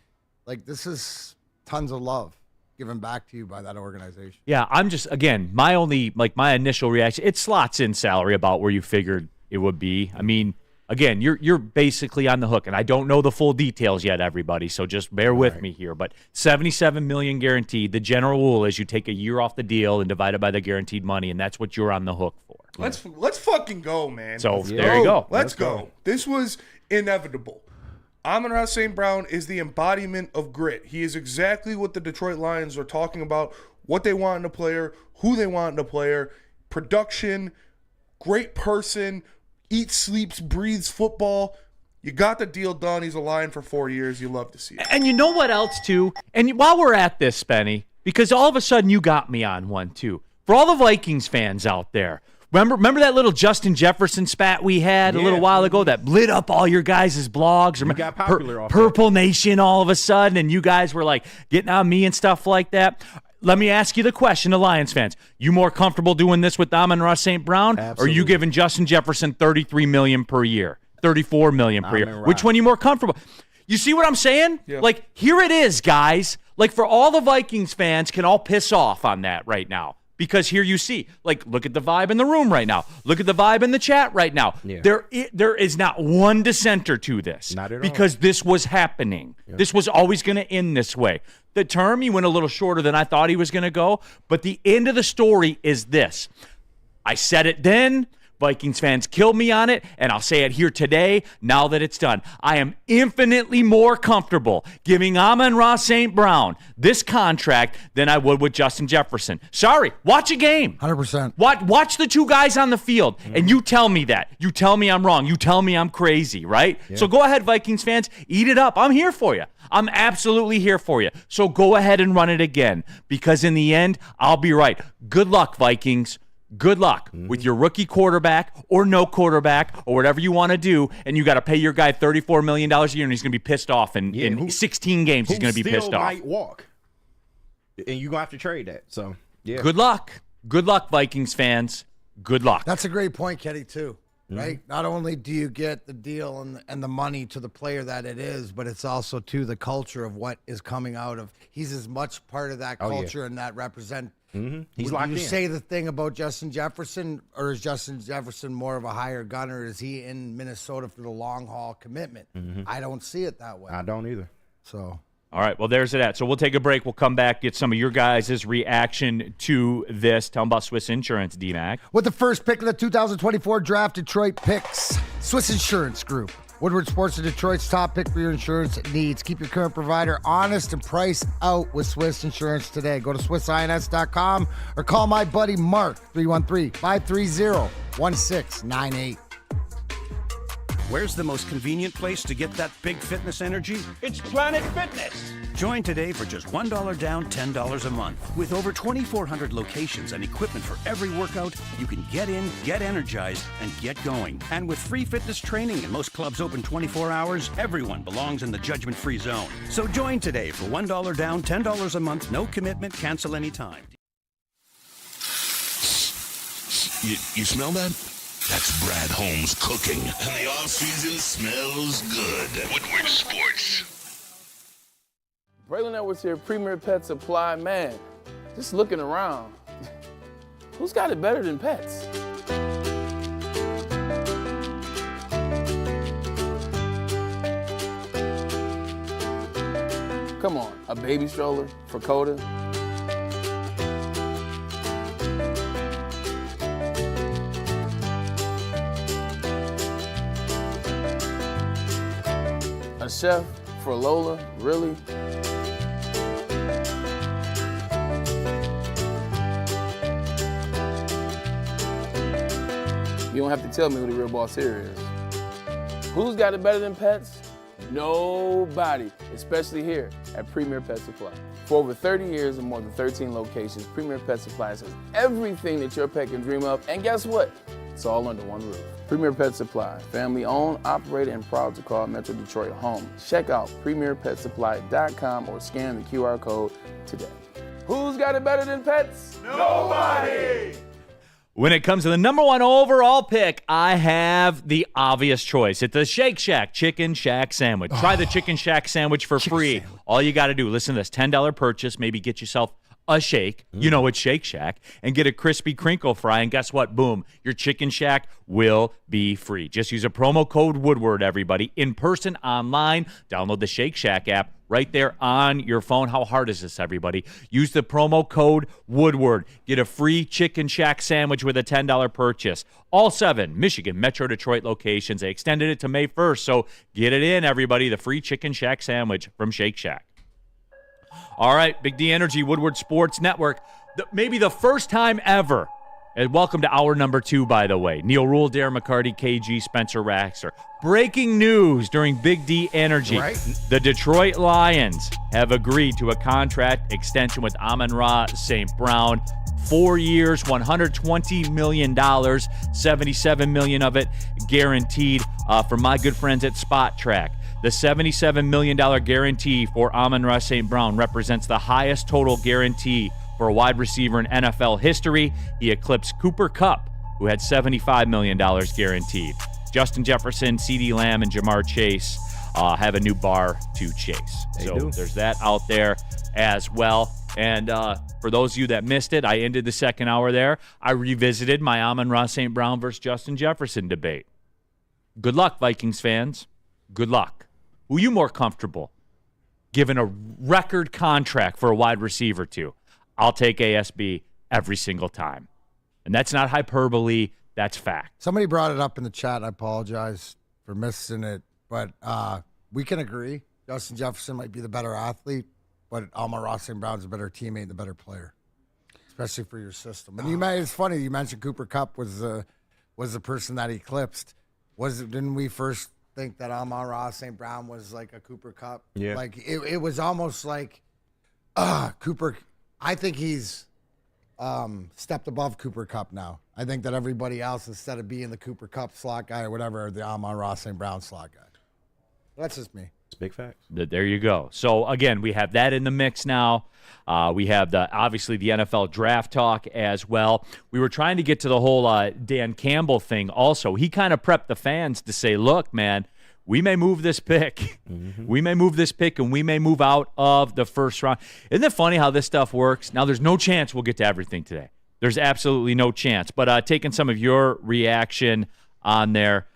like this is tons of love given back to you by that organization.
Yeah, I'm just my initial reaction. It slots in salary about where you figured it would be. I mean. Again, you're basically on the hook, and I don't know the full details yet, everybody, so just bear with me here. But $77 million guaranteed. The general rule is you take a year off the deal and divide it by the guaranteed money, and that's what you're on the hook for.
Let's fucking go, man.
So there you go.
Let's go. This was inevitable. Amon-Ra St. Brown is the embodiment of grit. He is exactly what the Detroit Lions are talking about, what they want in a player, who they want in a player. production, great person, eats, sleeps, breathes football. You got the deal done. He's a Lion for 4 years. You love to see it.
And you know what else, too? And while we're at this, Spenny, because all of a sudden you got me on one, too. For all the Vikings fans out there, remember that little Justin Jefferson spat we had a little while ago that lit up all your guys' blogs?
You got popular off
Purple Nation all of a sudden, and you guys were like getting on me and stuff like that. Let me ask you the question, the Lions fans. You more comfortable doing this with Amon-Ra St. Brown? Absolutely. Or are you giving Justin Jefferson $33 million per year? $34 million per year. Which one are you more comfortable? You see what I'm saying?
Yeah.
Like, here it is, guys. Like, for all the Vikings fans can all piss off on that right now. Because here you see, like, look at the vibe in the room right now. Look at the vibe in the chat right now. Yeah. There is not one dissenter to this.
Not at all.
Because this was happening. Yep. This was always going to end this way. The term, he went a little shorter than I thought he was going to go. But the end of the story is this. I said it then. Vikings fans killed me on it, and I'll say it here today, now that it's done. I am infinitely more comfortable giving Amon-Ra St. Brown this contract than I would with Justin Jefferson. Sorry, watch a game.
100%.
Watch the two guys on the field, and you tell me that. You tell me I'm wrong. You tell me I'm crazy, right? Yeah. So go ahead, Vikings fans, eat it up. I'm here for you. I'm absolutely here for you. So go ahead and run it again, because in the end, I'll be right. Good luck, Vikings. Good luck with your rookie quarterback or no quarterback or whatever you want to do, and you got to pay your guy $34 million a year, and he's going to be pissed off in 16 games. He's going to be pissed off.
Might walk, and you're going to have to trade that. So, yeah.
Good luck. Good luck, Vikings fans. Good luck.
That's a great point, Kenny, too. Right? Not only do you get the deal and the money to the player that it is, but it's also to the culture of what is coming out of. He's as much part of that culture and that represent.
He's locked in.
You say the thing about Justin Jefferson, or is Justin Jefferson more of a higher gunner? Is he in Minnesota for the long haul commitment? I don't see it that way.
I don't either.
So.
All right, well, there's it at. So we'll take a break. We'll come back, get some of your guys' reaction to this. Tell them about Swiss Insurance, D-Mac.
With the first pick of the 2024 draft, Detroit picks Swiss Insurance Group. Woodward Sports is Detroit's top pick for your insurance needs. Keep your current provider honest and price out with Swiss Insurance today. Go to SwissINS.com or call my buddy Mark, 313-530-1698.
Where's the most convenient place to get that big fitness energy?
It's Planet Fitness.
Join today for just $1 down, $10 a month. With over 2,400 locations and equipment for every workout, you can get in, get energized, and get going. And with free fitness training and most clubs open 24 hours, everyone belongs in the judgment-free zone. So join today for $1 down, $10 a month, no commitment, cancel anytime.
You smell that? That's Brad Holmes cooking. And the off-season smells good. Woodward Sports.
Braylon Edwards here, Premier Pet Supply. Man, just looking around, who's got it better than pets? Come on, a baby stroller for Coda? A chef for Lola, really? You don't have to tell me who the real boss here is. Who's got it better than pets? Nobody, especially here at Premier Pet Supply. For over 30 years and more than 13 locations, Premier Pet Supply has everything that your pet can dream of, and guess what? It's all under one roof. Premier Pet Supply, family owned, operated, and proud to call Metro Detroit home. Check out premierpetsupply.com or scan the QR code today. Who's got it better than pets?
Nobody!
When it comes to the number one overall pick, I have the obvious choice. It's the Shake Shack Chicken Shack Sandwich. Try the Chicken Shack Sandwich for free. All you got to do, listen to this, $10 purchase, maybe get yourself a shake, you know it's Shake Shack, and get a crispy crinkle fry, and guess what? Boom, your Chicken Shack will be free. Just use a promo code Woodward, everybody. In person, online, download the Shake Shack app right there on your phone. How hard is this, everybody? Use the promo code Woodward. Get a free Chicken Shack sandwich with a $10 purchase. All 7 Michigan, Metro Detroit locations. They extended it to May 1st, so get it in, everybody. The free Chicken Shack sandwich from Shake Shack. All right, Big D Energy, Woodward Sports Network. Maybe the first time ever And welcome to hour number 2, by the way. Neal, Ruhl, Darren, McCarty, KG, Spencer Raxer. Breaking news during Big D Energy.
Right.
The Detroit Lions have agreed to a contract extension with Amon-Ra St. Brown. 4 years, $120 million, $77 million of it guaranteed from my good friends at Spot Track. The $77 million guarantee for Amon-Ra St. Brown represents the highest total guarantee for a wide receiver in NFL history. He eclipsed Cooper Kupp, who had $75 million guaranteed. Justin Jefferson, CeeDee Lamb, and Jamar Chase have a new bar to chase. There's that out there as well. And for those of you that missed it, I ended the second hour there. I revisited my Amon-Ra St. Brown versus Justin Jefferson debate. Good luck, Vikings fans. Good luck. Who are you more comfortable giving a record contract for a wide receiver to? I'll take ASB every single time. And that's not hyperbole. That's fact.
Somebody brought it up in the chat. I apologize for missing it. But we can agree. Justin Jefferson might be the better athlete, but Amon-Ra St. Brown's a better teammate, the better player, especially for your system. And it's funny, you mentioned Cooper Kupp was the person that eclipsed. Didn't we first think that Amon-Ra St. Brown was like a Cooper Kupp?
Yeah.
Like it was almost like Cooper. I think he's stepped above Cooper Kupp now. I think that everybody else, instead of being the Cooper Kupp slot guy or whatever, are the Amon-Ra St. Brown slot guy. That's just me.
It's big facts.
There you go. So, again, we have that in the mix now. We have, obviously, the NFL draft talk as well. We were trying to get to the whole Dan Campbell thing also. He kind of prepped the fans to say, look, man, we may move this pick. Mm-hmm. We may move this pick, and we may move out of the first round. Isn't it funny how this stuff works? Now, there's no chance we'll get to everything today. There's absolutely no chance. But taking some of your reaction on there,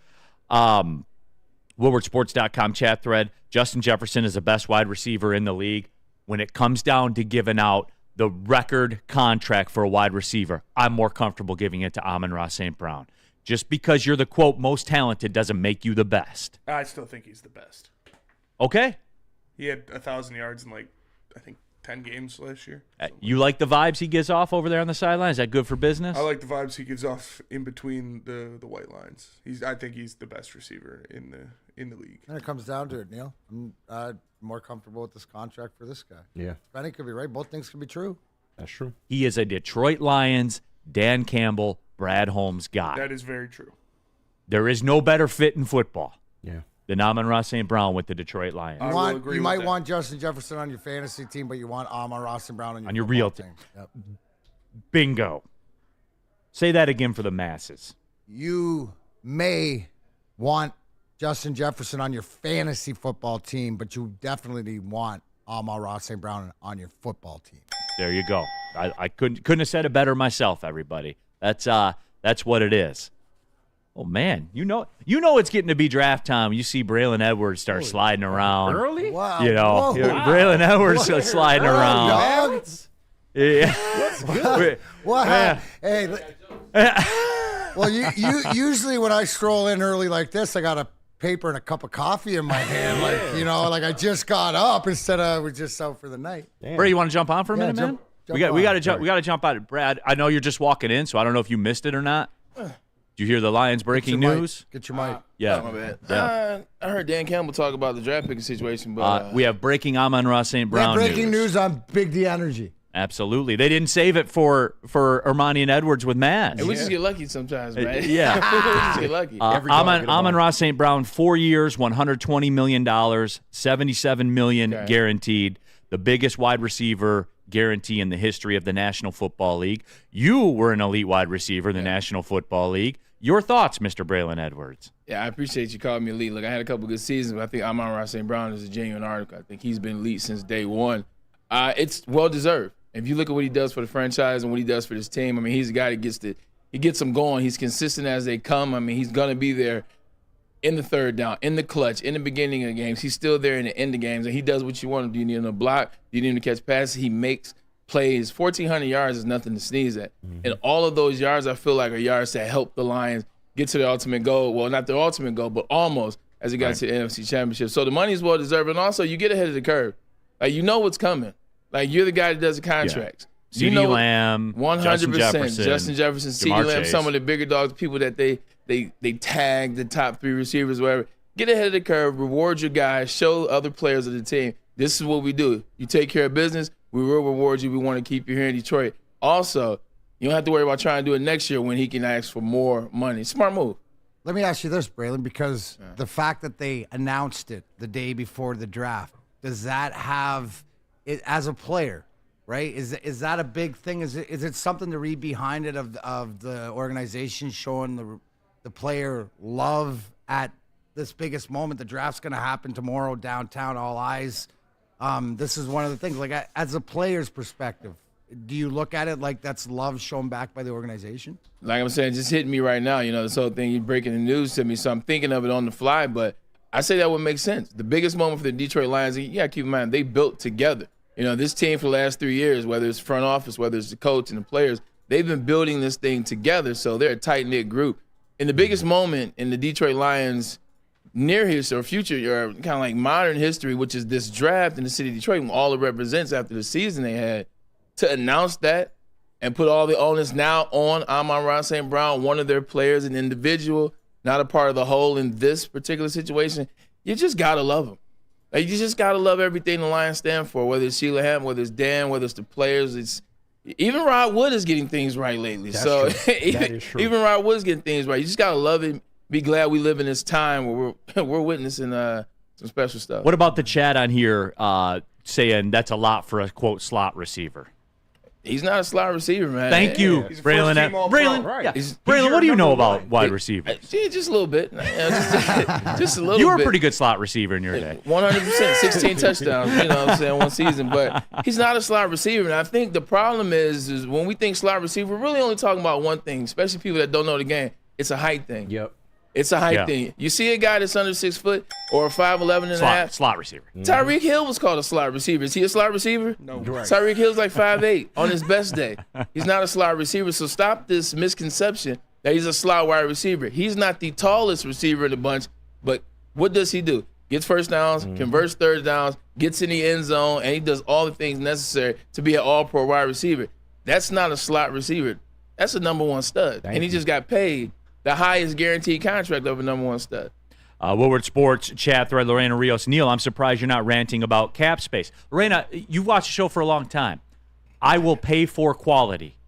WoodwardSports.com chat thread, Justin Jefferson is the best wide receiver in the league. When it comes down to giving out the record contract for a wide receiver, I'm more comfortable giving it to Amon-Ra St. Brown. Just because you're the, quote, most talented doesn't make you the best.
I still think he's the best.
Okay.
He had 1,000 yards in, I think 10 games last year.
You like the vibes he gives off over there on the sideline? Is that good for business?
I like the vibes he gives off in between the white lines. I think he's the best receiver in the league.
And it comes down to it, Neal. I'm more comfortable with this contract for this guy.
Yeah.
Benny could be right. Both things could be true.
That's true.
He is a Detroit Lions, Dan Campbell, Brad Holmes guy.
That is very true.
There is no better fit in football.
Yeah.
Than Amon-Ra St. Brown with the Detroit Lions.
You might want Justin Jefferson on your fantasy team, but you want Amon-Ra St. Brown on your
real team.
Yep.
Bingo. Say that again for the masses.
You may want Justin Jefferson on your fantasy football team, but you definitely want Amon-Ra St. Brown on your football team.
There you go. I couldn't have said it better myself, everybody. That's what it is. Oh, man, you know it's getting to be draft time. You see Braylon Edwards start sliding around.
Early?
Wow.
Braylon Edwards sliding around.
Dogs?
Yeah.
What's good? What? Hey. Well, you usually when I stroll in early like this, I got a paper and a cup of coffee in my hand. Like I just got up instead of we're just out for the night.
Bray, you want to jump on for a minute, man? We got to jump out. Brad, I know you're just walking in, so I don't know if you missed it or not. Did you hear the Lions breaking news?
Get your mic.
Yeah.
My bad. I heard Dan Campbell talk about the draft picking situation, but
we have breaking Amon-Ra St. Brown
breaking news on Big D Energy.
Absolutely. They didn't save it for Ermanni and Edwards with Maz.
And we just get lucky sometimes, man.
Yeah.
We just get lucky.
Amon-Ra St. Brown, 4 years, $120 million, $77 million guaranteed, the biggest wide receiver guarantee in the history of the National Football League. You were an elite wide receiver in the National Football League. Your thoughts, Mr. Braylon Edwards?
Yeah, I appreciate you calling me elite. Look, I had a couple good seasons, but I think Amon-Ra St. Brown is a genuine article. I think he's been elite since day one. It's well-deserved. If you look at what he does for the franchise and what he does for this team, I mean, he's a guy that gets them going. He's consistent as they come. I mean, he's going to be there in the third down, in the clutch, in the beginning of the games. He's still there in the end of games, and he does what you want him to do. You need him to block. You need him to catch passes. He makes plays. 1,400 yards is nothing to sneeze at. Mm-hmm. And all of those yards, I feel like, are yards that help the Lions get to the ultimate goal. Well, not the ultimate goal, but almost as it got to the NFC Championship. So the money's well-deserved, and also you get ahead of the curve. Like, you know what's coming. Like, you're the guy that does the contracts.
CeeDee Lamb,
100%. Justin Jefferson, CeeDee Lamb,
Chase.
some of the bigger dogs, people that they tag the top 3 receivers, whatever. Get ahead of the curve, reward your guys, show other players of the team. This is what we do. You take care of business, we will reward you. We want to keep you here in Detroit. Also, you don't have to worry about trying to do it next year when he can ask for more money. Smart move.
Let me ask you this, Braylon, because the fact that they announced it the day before the draft, does that have it as a player, right? Is that a big thing? Is it something to read behind it of the organization showing the player love at this biggest moment? The draft's going to happen tomorrow downtown, all eyes. This is one of the things. Like, as a player's perspective, do you look at it like that's love shown back by the organization?
Like I'm saying, just hitting me right now. This whole thing, you're breaking the news to me, so I'm thinking of it on the fly. But I say that would make sense. The biggest moment for the Detroit Lions, you got to keep in mind, they built together. This team for the last 3 years, whether it's front office, whether it's the coach and the players, they've been building this thing together, so they're a tight-knit group. And the biggest moment in the Detroit Lions' near history or future, or kind of like modern history, which is this draft in the city of Detroit, and all it represents after the season they had, to announce that and put all the onus now on Amon-Ra St. Brown, one of their players, an individual, not a part of the whole in this particular situation, you just got to love them. Like, you just got to love everything the Lions stand for, whether it's Sheila Hamm, whether it's Dan, whether it's the players. Even Rod Wood is getting things right lately. That is true. Even Rod Wood is getting things right. You just got to love it. Be glad we live in this time where we're witnessing some special stuff.
What about the chat on here saying that's a lot for a, quote, slot receiver?
He's not a slot receiver, man.
Thank you, Braylon. Braylon,
right.
yeah. Braylon, what do you know about wide receivers?
Just a little bit. Just a little bit.
You were a pretty good slot receiver in your day.
100%, 16 touchdowns, one season. But he's not a slot receiver. And I think the problem is when we think slot receiver, we're really only talking about one thing, especially people that don't know the game. It's a height thing.
Yep.
It's a height thing. You see a guy that's under 6 foot or 5'11" and a half.
Slot receiver.
Tyreek Hill was called a slot receiver. Is he a slot receiver?
No. Right.
Tyreek Hill's like 5'8" on his best day. He's not a slot receiver. So stop this misconception that he's a slot wide receiver. He's not the tallest receiver in the bunch, but what does he do? Gets first downs, converts third downs, gets in the end zone, and he does all the things necessary to be an all-pro wide receiver. That's not a slot receiver. That's a number one stud. And he just got paid the highest guaranteed contract of a number one stud.
Woodward Sports chat thread, Lorena Rios. Neal, I'm surprised you're not ranting about cap space. Lorena, you've watched the show for a long time. I will pay for quality,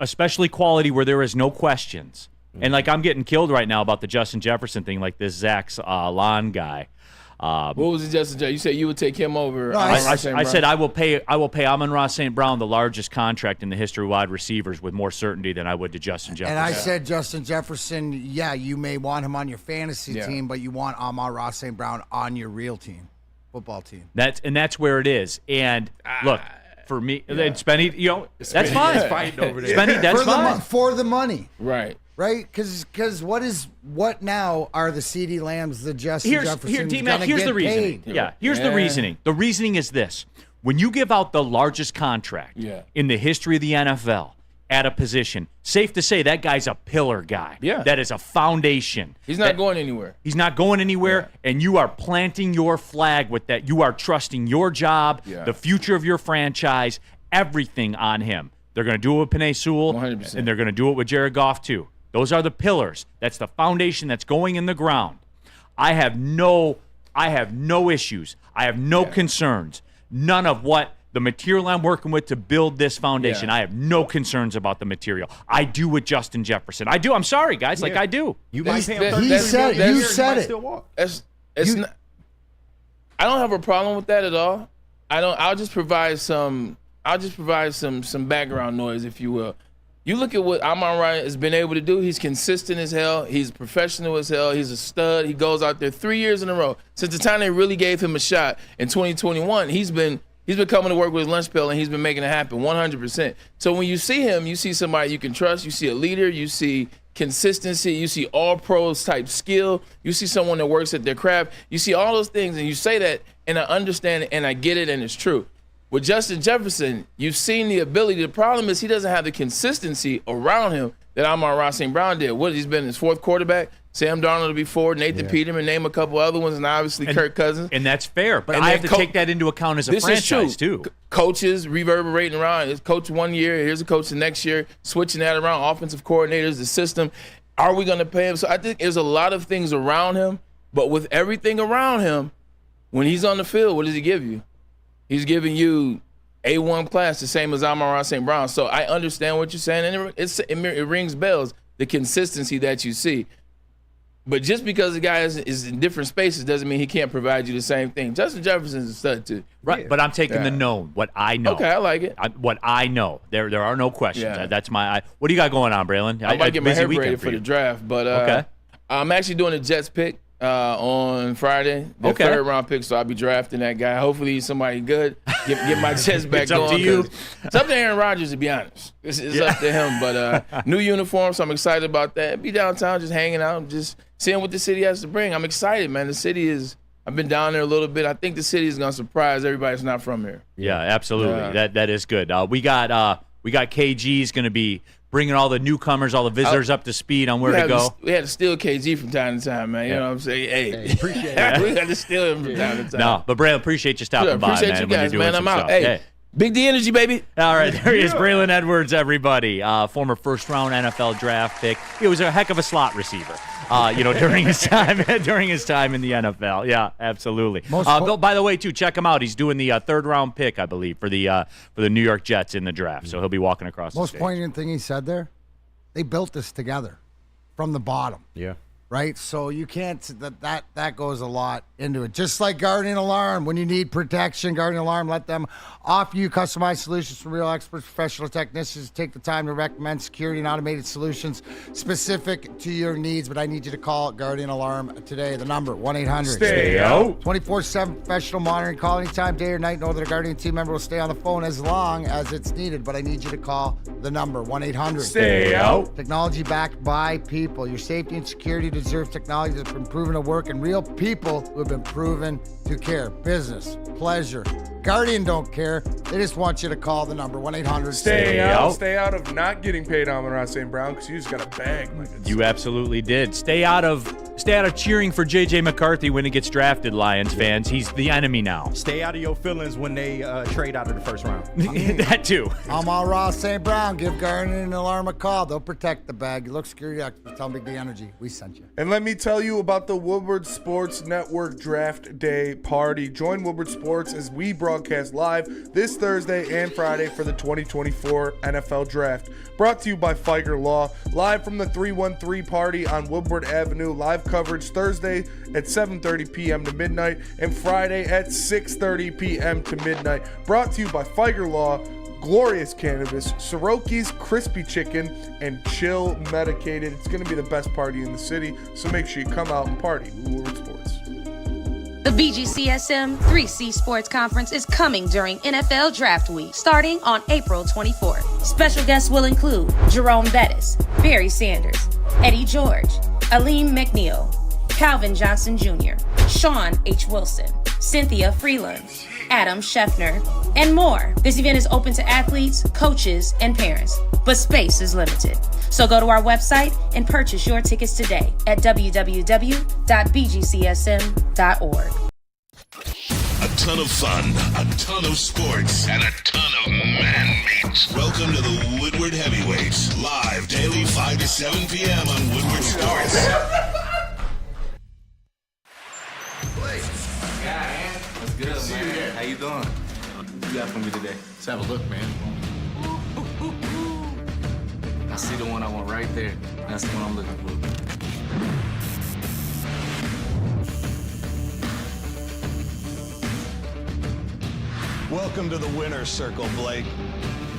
especially quality where there is no questions. And, I'm getting killed right now about the Justin Jefferson thing, like this Zach Lon guy.
What was it, Justin Jefferson? You said you would take him over.
No, I said I will pay Amon-Ra St. Brown the largest contract in the history of wide receivers with more certainty than I would to Justin Jefferson.
And I said Justin Jefferson, you may want him on your fantasy team, but you want Amon-Ra St. Brown on your real team, football team.
That's where it is. And look, for me, Spenny, that's fine. Spenny, that's fine.
For the money.
Right.
Right? Because what now are the CeeDee Lambs, the Justin Jeffersons
D-Mac, here's the reasoning. Here's the reasoning. The reasoning is this. When you give out the largest contract in the history of the NFL at a position, safe to say that guy's a pillar guy.
Yeah.
That is a foundation.
He's not going anywhere.
He's not going anywhere, and you are planting your flag with that. You are trusting your job, the future of your franchise, everything on him. They're going to do it with Penei Sewell,
100%.
and they're going to do it with Jared Goff too. Those are the pillars. That's the foundation that's going in the ground. I have no issues. I have no concerns. None of what the material I'm working with to build this foundation. I have no concerns about the material. I do with Justin Jefferson. I do. I'm sorry, guys. I do.
You might pay him
You said it.
I don't have a problem with that at all. I'll just provide some background noise, if you will. You look at what Amon-Ra has been able to do. He's consistent as hell. He's professional as hell. He's a stud. He goes out there 3 years in a row. Since the time they really gave him a shot in 2021, he's been coming to work with his lunch pail, and he's been making it happen 100%. So when you see him, you see somebody you can trust. You see a leader. You see consistency. You see all pros type skill. You see someone that works at their craft. You see all those things, and you say that, and I understand it, and I get it, and it's true. With Justin Jefferson, you've seen the ability. The problem is he doesn't have the consistency around him that Amon-Ra St. Brown did. What, he's been his fourth quarterback? Sam Darnold will be four, Nathan Peterman, name a couple other ones, and obviously Kirk Cousins.
And that's fair, but I have to take that into account as a franchise, too.
Coaches reverberating around. It's coach 1 year, here's a coach the next year, switching that around, offensive coordinators, the system. Are we going to pay him? So I think there's a lot of things around him, but with everything around him, when he's on the field, what does he give you? He's giving you A1 class, the same as Amon-Ra St. Brown. So I understand what you're saying, and it rings bells, the consistency that you see. But just because the guy is in different spaces doesn't mean he can't provide you the same thing. Justin Jefferson's a stud, too.
Right, but I'm taking the known, what I know.
Okay, I like it.
What I know. There are no questions.
Yeah.
That's my what do you got going on, Braylon?
I might get my hair braided for the draft, but
okay.
I'm actually doing a Jets pick on Friday. The third round pick, so I'll be drafting that guy. Hopefully he's somebody good. Get my Jets back
it's up
going.
to you.
It's up to Aaron Rodgers, to be honest. It's up to him. But new uniform, so I'm excited about that. Be downtown just hanging out, just seeing what the city has to bring. I'm excited, man. The city is – I've been down there a little bit. I think the city is going to surprise everybody that's not from here.
Yeah, absolutely. That is good. We got KG's going to be bringing all the newcomers, all the visitors up to speed on where to go.
We had to steal KG from time to time, man. You know what I'm saying? Hey appreciate it. We had to steal him from time to time.
No, but Braylon, appreciate you stopping by, man.
Appreciate you guys, man. I'm out.
Stuff.
Hey, Big D energy, baby.
All right, there he is, Braylon Edwards, everybody. Former first-round NFL draft pick. He was a heck of a slot receiver, during his time in the NFL. Yeah, absolutely. By the way, too, check him out. He's doing the third-round pick, I believe, for the New York Jets in the draft. So he'll be walking across the stage.
Most poignant thing he said there, they built this together from the bottom.
Yeah.
Right? So you can't, that goes a lot into it. Just like Guardian Alarm, when you need protection, Guardian Alarm, let them offer you customized solutions from real experts, professional technicians. Take the time to recommend security and automated solutions specific to your needs. But I need you to call Guardian Alarm today. The number, 1-800-STAY-OUT. 24/7 professional monitoring. Call anytime, day or night. Know that a Guardian team member will stay on the phone as long as it's needed. But I need you to call the number, 1-800-STAY-OUT. Technology backed by people. Your safety and security deserve technology that's been proven to work, and real people who have been proven to care. Business, pleasure. Guardian don't care. They just want you to call the number, 1-800-STAY-OUT.
Stay out of not getting paid Amon-Ra St. Brown because you just got a bag.
You absolutely did. Stay out of cheering for J.J. McCarthy when he gets drafted, Lions fans. He's the enemy now.
Stay out of your feelings when they trade out of the first round.
That too.
Amon-Ra St. Brown. Give Guardian Alarm a call. They'll protect the bag. You look security experts. Tell Big D Energy we sent you.
And let me tell you about the Woodward Sports Network Draft Day Party. Join Woodward Sports as we broadcast live this Thursday and Friday for the 2024 NFL Draft. Brought to you by Figer Law. Live from the 313 party on Woodward Avenue. Live coverage Thursday at 7:30 p.m. to midnight and Friday at 6:30 p.m. to midnight. Brought to you by Figer Law, Glorious Cannabis, Soroki's Crispy Chicken, and Chill Medicated. It's going to be the best party in the city, so make sure you come out and party with Woodward Sports.
The BGCSM 3C Sports Conference is coming during NFL Draft Week, starting on April 24th. Special guests will include Jerome Bettis, Barry Sanders, Eddie George, Aleem McNeil, Calvin Johnson Jr., Sean H. Wilson, Cynthia Freeland, Adam Scheffner, and more. This event is open to athletes, coaches, and parents, but space is limited. So go to our website and purchase your tickets today at www.bgcsm.org.
A ton of fun, a ton of sports, and a ton of man-meat. Welcome to the Woodward Heavyweights, live daily 5 to 7 p.m. on Woodward Sports.
What's good, man? How you doing? What you got for me today? Let's have a look, man. I see the one I want right there. That's the one I'm looking for.
Welcome to the winner's circle, Blake.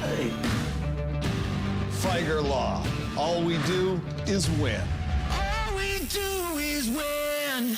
Hey.
Figer Law. All we do is win.
All we do is win.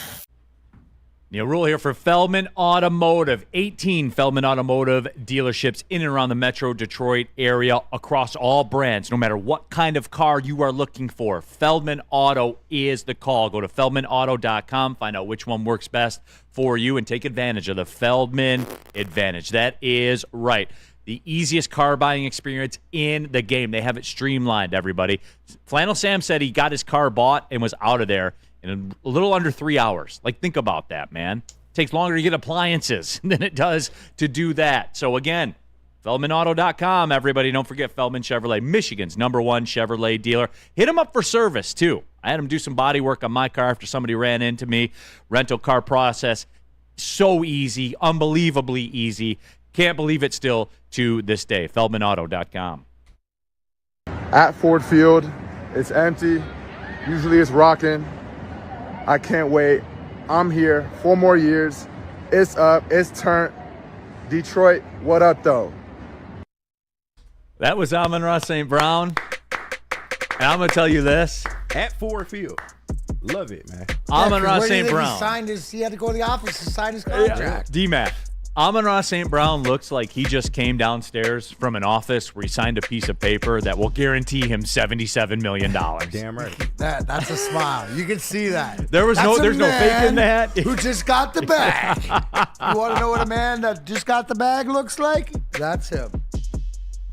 Neal Ruhl here for Feldman Automotive. 18 Feldman Automotive dealerships in and around the Metro Detroit area across all brands. No matter what kind of car you are looking for, Feldman Auto is the call. Go to feldmanauto.com, find out which one works best for you, and take advantage of the Feldman Advantage. That is right. the easiest car buying experience in the game. They have it streamlined, everybody. Flannel Sam said he got his car bought and was out of there in a little under 3 hours. Like, think about that, man. It takes longer to get appliances than it does to do that. So, again, FeldmanAuto.com, everybody. Don't forget Feldman Chevrolet, Michigan's #1 Chevrolet dealer. Hit them up for service, too. I had them do some body work on my car after somebody ran into me. Rental car process, so easy, unbelievably easy. Can't believe it still to this day. FeldmanAuto.com.
At Ford Field, it's empty. Usually it's rocking. I can't wait. I'm here 4 more years. It's up. It's turned. Detroit, what up, though?
That was Amon-Ra St. Brown. And I'm going to tell you this.
At Ford Field. Love it, man.
Amon-Ra St. Brown.
He had to go to the office to sign his contract.
D-Mac. Amon-Ra St. Brown looks like he just came downstairs from an office where he signed a piece of paper that will guarantee him $77 million.
Damn right.
That's a smile. You can see that.
There's no fake in that.
Who just got the bag. You want to know what a man that just got the bag looks like? That's him.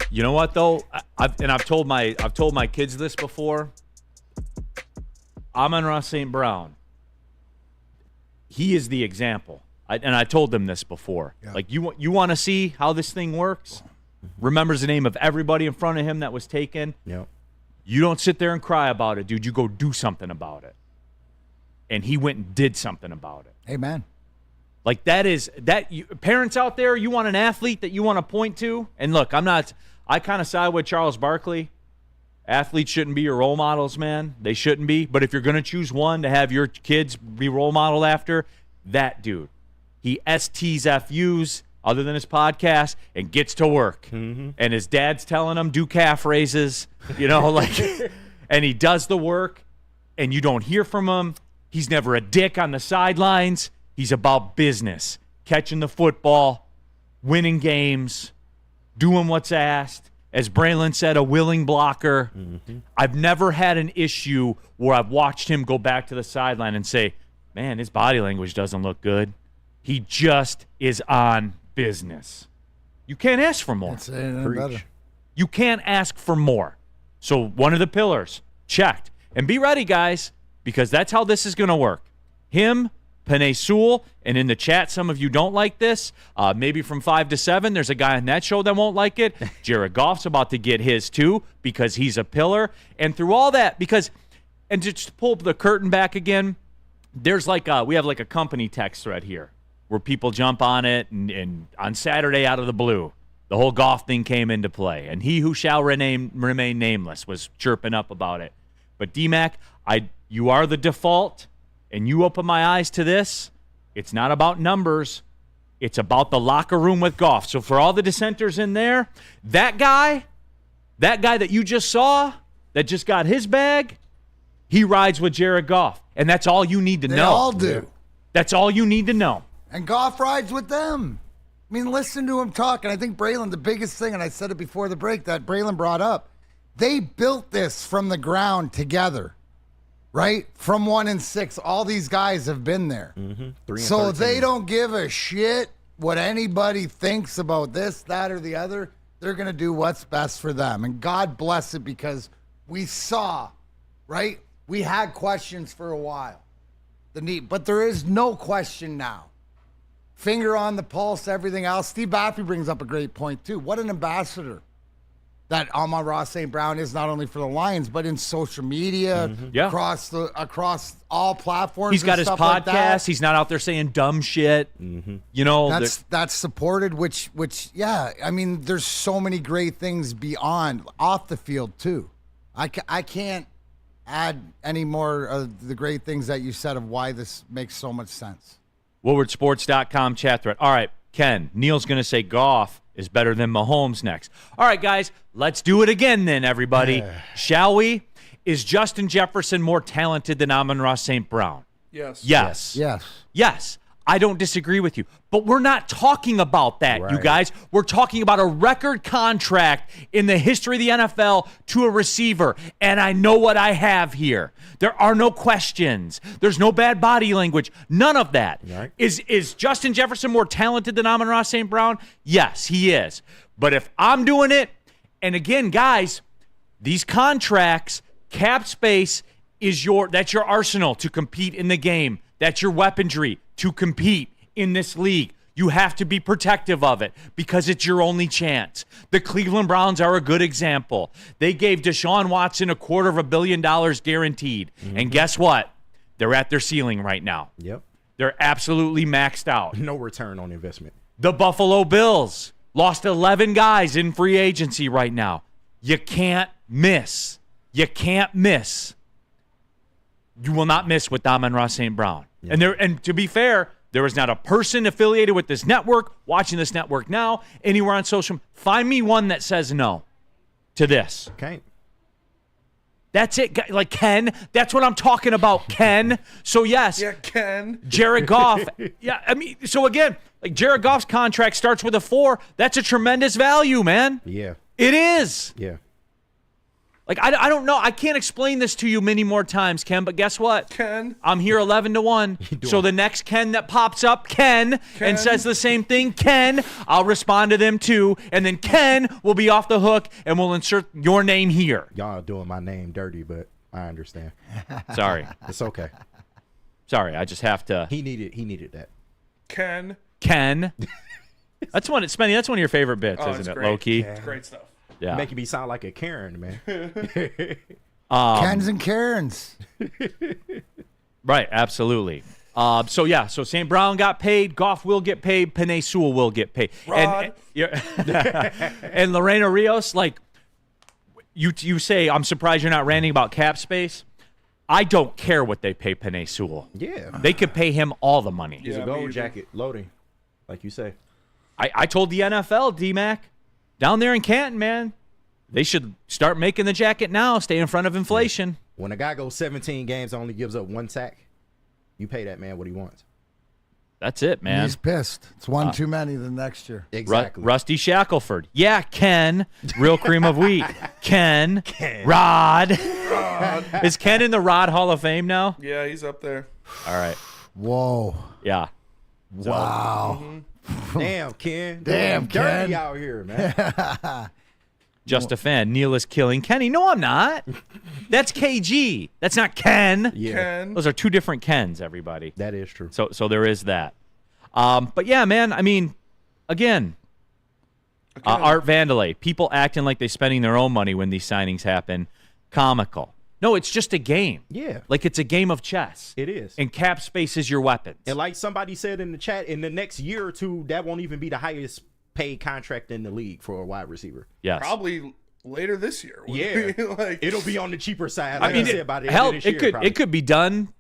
You know what though? I've told my kids this before. Amon-Ra St. Brown. He is the example. I told them this before. Yeah. Like, you want to see how this thing works? Remembers the name of everybody in front of him that was taken.
Yep.
You don't sit there and cry about it, dude. You go do something about it. And he went and did something about it.
Amen.
Like, parents out there, you want an athlete that you want to point to? And look, I kind of side with Charles Barkley. Athletes shouldn't be your role models, man. They shouldn't be. But if you're going to choose one to have your kids be role modeled after, that dude. He STs FUs other than his podcast and gets to work. Mm-hmm. And his dad's telling him, do calf raises, and he does the work, and you don't hear from him. He's never a dick on the sidelines. He's about business, catching the football, winning games, doing what's asked. As Braylon said, a willing blocker. Mm-hmm. I've never had an issue where I've watched him go back to the sideline and say, man, his body language doesn't look good. He just is on business. You can't ask for more. You can't ask for more. So one of the pillars, checked. And be ready, guys, because that's how this is going to work. Him, Penei Sewell, and in the chat, some of you don't like this. Maybe from 5 to 7, there's a guy on that show that won't like it. Jared Goff's about to get his too because he's a pillar. And through all that, and just to pull the curtain back again, there's we have a company text thread here where people jump on it, and on Saturday out of the blue, the whole Goff thing came into play. And he who shall remain nameless was chirping up about it. But D-Mac, you are the default, and you open my eyes to this. It's not about numbers. It's about the locker room with Goff. So for all the dissenters in there, that guy that you just saw, that just got his bag, he rides with Jared Goff. And that's all you need to know. They
all do.
That's all you need to know.
And Goff rides with them. I mean, listen to him talk. And I think Braylon, the biggest thing, and I said it before the break that Braylon brought up, they built this from the ground together, right? From 1 and 6, all these guys have been there. Mm-hmm. 3 and so 13. They don't give a shit what anybody thinks about this, that, or the other. They're going to do what's best for them. And God bless it, because we saw, right? We had questions for a while. But there is no question now. Finger on the pulse, everything else. Steve Baffy brings up a great point, too. What an ambassador that Amon-Ra St. Brown is, not only for the Lions, but in social media, across all platforms.
He's got his podcast. He's not out there saying dumb shit. Mm-hmm.
That's supported, which, I mean, there's so many great things beyond, off the field, too. I can't add any more of the great things that you said of why this makes so much sense.
WoodwardSports.com chat thread. All right, Ken, Neal's going to say Goff is better than Mahomes next. All right, guys, let's do it again then, everybody. Shall we? Is Justin Jefferson more talented than Amon-Ra St. Brown? Yes. I don't disagree with you. But we're not talking about that, you guys. We're talking about a record contract in the history of the NFL to a receiver. And I know what I have here. There are no questions. There's no bad body language. None of that. Right. Is Justin Jefferson more talented than Amon-Ra St. Brown? Yes, he is. But if I'm doing it, and again, guys, these contracts, cap space that's your arsenal to compete in the game. That's your weaponry to compete in this league. You have to be protective of it because it's your only chance. The Cleveland Browns are a good example. They gave Deshaun Watson $250 million guaranteed. And guess what? They're at their ceiling right now.
Yep.
They're absolutely maxed out.
No return on investment.
The Buffalo Bills lost 11 guys in free agency right now. You can't miss. You can't miss. You will not miss with Amon-Ra St. Brown. Yep. And to be fair, there is not a person affiliated with this network, watching this network now, anywhere on social. Find me one that says no to this.
Okay.
That's it. Like Ken, that's what I'm talking about, Ken. So, yes.
Yeah, Ken.
Jared Goff. Yeah, I mean, so again, like Jared Goff's contract starts with a 4. That's a tremendous value, man.
Yeah.
It is.
Yeah.
Like, I don't know. I can't explain this to you many more times, Ken, but guess what?
Ken.
I'm here 11-1. So the next Ken that pops up, Ken, and says the same thing, Ken, I'll respond to them too. And then Ken will be off the hook, and we'll insert your name here.
Y'all doing my name dirty, but I understand.
Sorry.
It's okay.
Sorry, I just have to.
He needed that.
Ken.
That's one, Spenny, that's one of your favorite bits, isn't it,
great.
low-key?
It's great stuff.
Yeah.
Making me sound like a Karen, man.
Kens and Karens.
Right, absolutely. So St. Brown got paid. Goff will get paid. Penei Sewell will get paid. And Lorena Rios, like you say, I'm surprised you're not ranting about cap space. I don't care what they pay Penei Sewell.
Yeah.
They could pay him all the money.
He's a gold jacket loading, like you say.
I told the NFL, D-Mac, down there in Canton, man, they should start making the jacket now, stay in front of inflation.
When a guy goes 17 games and only gives up 1 sack, you pay that man what he wants.
That's it, man.
He's pissed. It's one too many the next year.
Exactly.
Rusty Shackelford. Yeah, Ken. Real cream of wheat. Ken. Rod. Is Ken in the Rod Hall of Fame now?
Yeah, he's up there.
All right.
Whoa.
Yeah.
Wow.
Damn, Ken.
Damn,
dirty
Ken.
out here, man.
Just a fan. Neal is killing Kenny. No, I'm not. That's KG. That's not Ken.
Yeah.
Ken.
Those are two different Kens, everybody.
That is true.
So there is that. But yeah, man, I mean, again, Art Vandelay, people acting like they're spending their own money when these signings happen, comical. No, it's just a game.
Yeah.
Like it's a game of chess.
It is.
And cap space is your weapons.
And like somebody said in the chat, in the next year or two, that won't even be the highest paid contract in the league for a wide receiver.
Yes.
Probably later this year.
Yeah.
Like,
it'll be on the cheaper side.
I mean, it could be done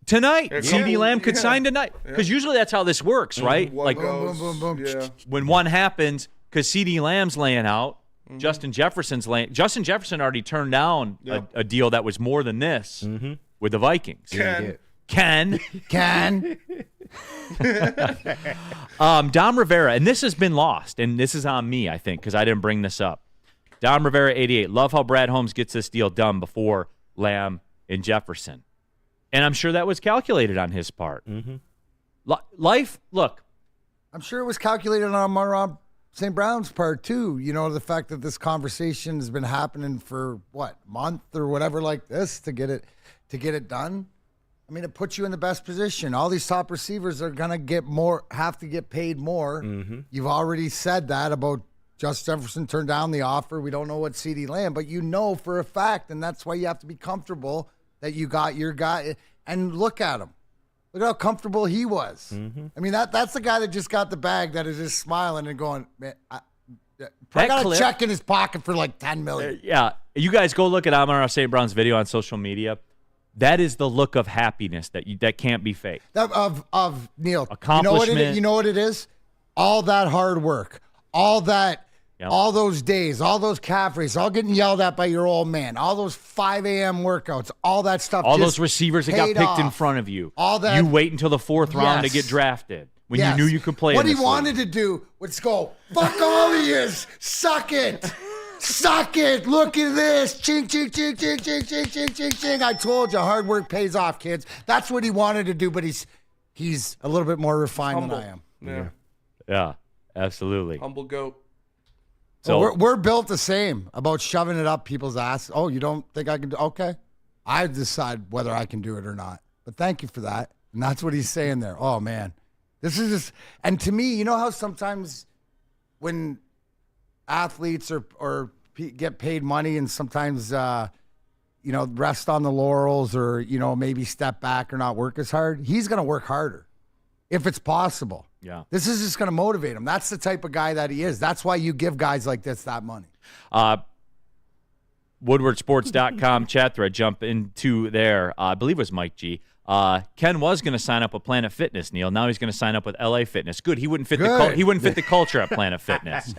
tonight.
Yeah,
CD Lamb could sign tonight. Because usually that's how this works, right?
One
Like
goes,
boom, boom, boom.
Yeah.
when one happens, because CD Lamb's laying out, Justin Jefferson's laying. Justin Jefferson already turned down a deal that was more than this with the Vikings. Ken. Dom Rivera, and this has been lost, and this is on me, I think, because I didn't bring this up. Dom Rivera, 88. Love how Brad Holmes gets this deal done before Lamb and Jefferson. And I'm sure that was calculated on his part. Life, look.
I'm sure it was calculated on Amon-Ra St. Brown's part, too. You know, the fact that this conversation has been happening for, what, a month or whatever like this to get it done. I mean, it puts you in the best position. All these top receivers are going to have to get paid more. You've already said that about Justin Jefferson turned down the offer. We don't know what CD Lamb, but you know for a fact, and that's why you have to be comfortable that you got your guy. And look at him. Look how comfortable he was. I mean, that's the guy that just got the bag that is just smiling and going, man, I got a check in his pocket for like $10 million.
Yeah. You guys go look at Amon-Ra St. Brown's video on social media. That is the look of happiness that can't be fake.
Of Neal.
Accomplishment.
You know what it is? All that hard work. All that.
Yep.
All those days, all those calf races, all getting yelled at by your old man, all those 5 a.m. workouts, all that stuff.
All those receivers that got picked in front of you.
All that.
You wait until the 4th round to get drafted when you knew you could play.
What he wanted to do was go, fuck all he is. Suck it. Suck it. Look at this. Ching, ching, ching, ching, ching, ching, ching, ching, ching. I told you, hard work pays off, kids. That's what he wanted to do, but he's a little bit more refined than I am.
Yeah.
Yeah, absolutely.
Humble goat.
So
we're built the same about shoving it up people's ass. Oh, you don't think I can do? Okay, I decide whether I can do it or not. But thank you for that. And that's what he's saying there. Oh man, this is just. And to me, you know how sometimes when athletes or get paid money and sometimes rest on the laurels or maybe step back or not work as hard. He's going to work harder if it's possible.
Yeah.
This is just going to motivate him. That's the type of guy that he is. That's why you give guys like this that money.
WoodwardSports.com chat thread, jump into there. I believe it was Mike G. Ken was going to sign up with Planet Fitness, Neal. Now he's going to sign up with LA Fitness. Good. He wouldn't fit the culture at Planet Fitness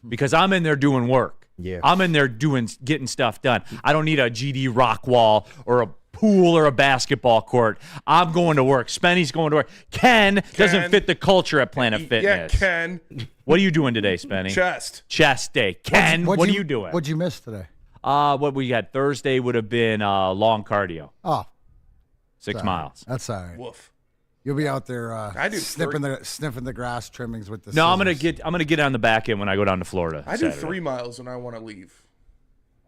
because I'm in there doing work.
Yeah.
I'm in there getting stuff done. I don't need a GD rock wall or a pool or a basketball court. I'm going to work. Spenny's going to work. Ken doesn't fit the culture at Planet Fitness.
Yeah, Ken.
What are you doing today, Spenny? Chest day. Ken, what are you doing?
What'd you miss today?
What we had Thursday would have been long cardio.
Oh.
6 miles.
That's all right.
Woof.
You'll be out there sniffing the grass trimmings with the
No, I'm
scissors.
gonna get on the back end when I go down to Florida.
I do
Saturday.
3 miles when I want to leave.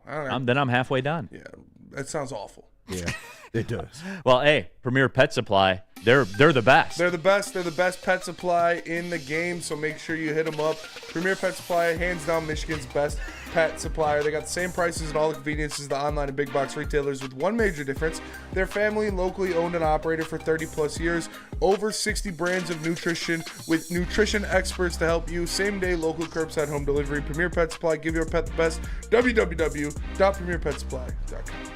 I don't know.
Then I'm halfway done.
Yeah, that sounds awful.
Yeah, it does.
Well, hey, Premier Pet Supply, they're the best.
They're the best. They're the best pet supply in the game, so make sure you hit them up. Premier Pet Supply, hands down Michigan's best pet supplier. They got the same prices and all the conveniences as the online and big box retailers with one major difference. They're family and locally owned and operated for 30 plus years. Over 60 brands of nutrition with nutrition experts to help you. Same day local curbside home delivery. Premier Pet Supply, give your pet the best. www.premierpetsupply.com.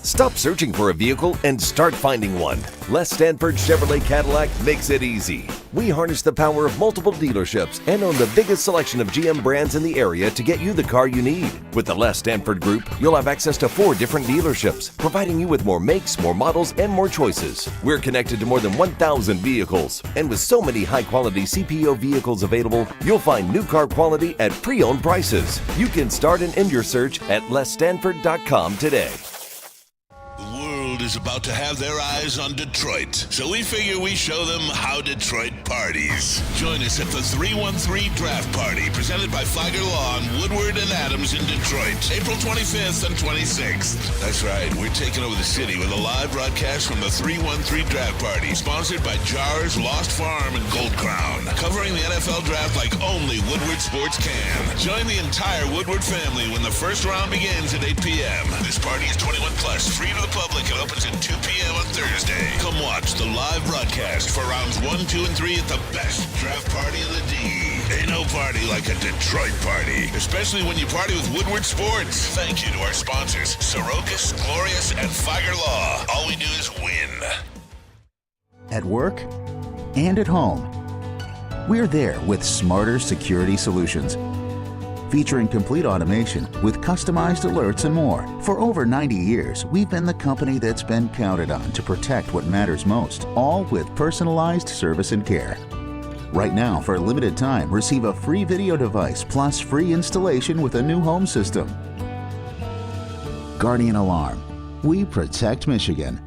Stop searching for a vehicle and start finding one. Les Stanford Chevrolet Cadillac makes it easy. We harness the power of multiple dealerships and own the biggest selection of GM brands in the area to get you the car you need. With the Les Stanford Group, you'll have access to 4 different dealerships, providing you with more makes, more models, and more choices. We're connected to more than 1,000 vehicles, and with so many high-quality CPO vehicles available, you'll find new car quality at pre-owned prices. You can start and end your search at lesstanford.com today.
The world is about to have their eyes on Detroit, so we figure we show them how Detroit parties. Join us at the 313 Draft Party, presented by Flagger Law on Woodward and Adams in Detroit, April 25th and 26th. That's right, we're taking over the city with a live broadcast from the 313 Draft Party, sponsored by Jars, Lost Farm, and Gold Crown, covering the NFL Draft like only Woodward Sports can. Join the entire Woodward family when the first round begins at 8 p.m. This party is 21 plus, free to the public, and opens at 2 p.m. on Thursday. Come watch the live broadcast for rounds 1, 2, and 3 at the best draft party in the D. Ain't no party like a Detroit party, especially when you party with Woodward Sports. Thank you to our sponsors, Sorokas, Glorious, and Flagger Law. All we do is win.
At work and at home, we're there with smarter security solutions. Featuring complete automation with customized alerts and more. For over 90 years, we've been the company that's been counted on to protect what matters most, all with personalized service and care. Right now, for a limited time, receive a free video device plus free installation with a new home system. Guardian Alarm. We protect Michigan.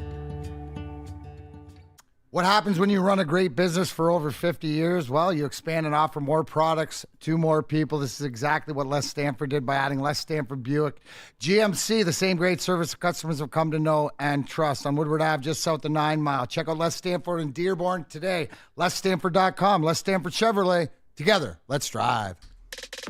What happens when you run a great business for over 50 years? Well, you expand and offer more products to more people. This is exactly what Les Stanford did by adding Les Stanford Buick GMC, the same great service customers have come to know and trust on Woodward Ave, just south of 9 Mile. Check out Les Stanford in Dearborn today. LesStanford.com. Les Stanford Chevrolet. Together, let's drive.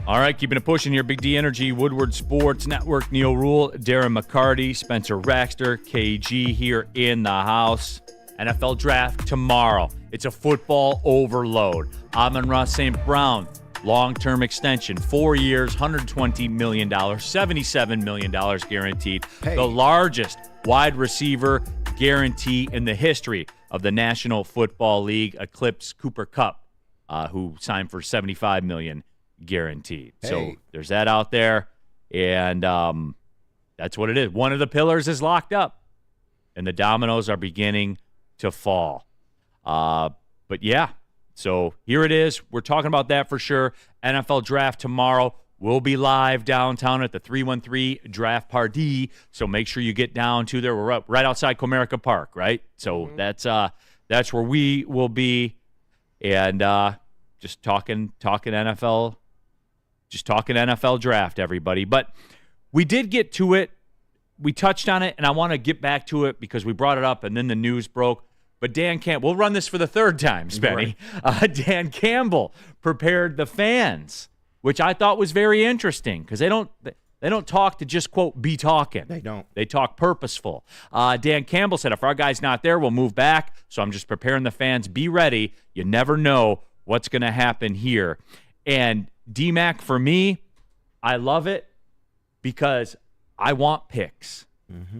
All right, keeping it pushing here. Big D Energy, Woodward Sports Network, Neal Ruhl, Darren McCarty, Spencer Raxter, KG here in the house. NFL Draft tomorrow. It's a football overload. Amon-Ra St. Brown, long-term extension, 4 years, $120 million, $77 million guaranteed.
Hey.
The largest wide receiver guarantee in the history of the National Football League, eclipsed Cooper Kupp, who signed for $75 million guaranteed.
Hey.
So there's that out there, and that's what it is. One of the pillars is locked up, and the dominoes are beginning to fall. But yeah, so here it is. We're talking about that for sure. NFL Draft tomorrow. We'll be live downtown at the 313 Draft Party, so make sure you get down to there. We're up right outside Comerica Park, right? So that's where we will be, and just talking NFL Just talking NFL draft, everybody. But we did get to it. We touched on it, and I want to get back to it because we brought it up, and then the news broke. But Dan Campbell, we'll run this for the third time, Spenny. Right. Dan Campbell prepared the fans, which I thought was very interesting because they don't talk to just, quote, be talking.
They don't.
They talk purposeful. Dan Campbell said, if our guy's not there, we'll move back. So I'm just preparing the fans. Be ready. You never know what's going to happen here. And D-Mac, for me, I love it because I want picks,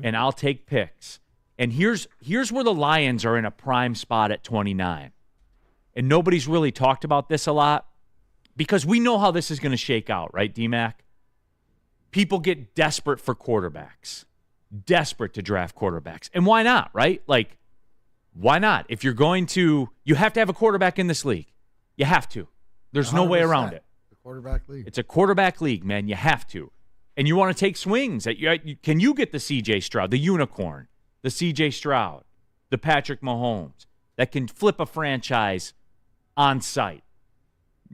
and I'll take picks. And here's where the Lions are in a prime spot at 29. And nobody's really talked about this a lot because we know how this is going to shake out, right, D-Mac? People get desperate for quarterbacks, desperate to draft quarterbacks. And why not, right? Like, why not? If you're going to, you have to have a quarterback in this league. You have to. There's no way around it.
The quarterback league.
It's a quarterback league, man. You have to. And you want to take swings. Can you get the C.J. Stroud, the unicorn, the C.J. Stroud, the Patrick Mahomes that can flip a franchise on site?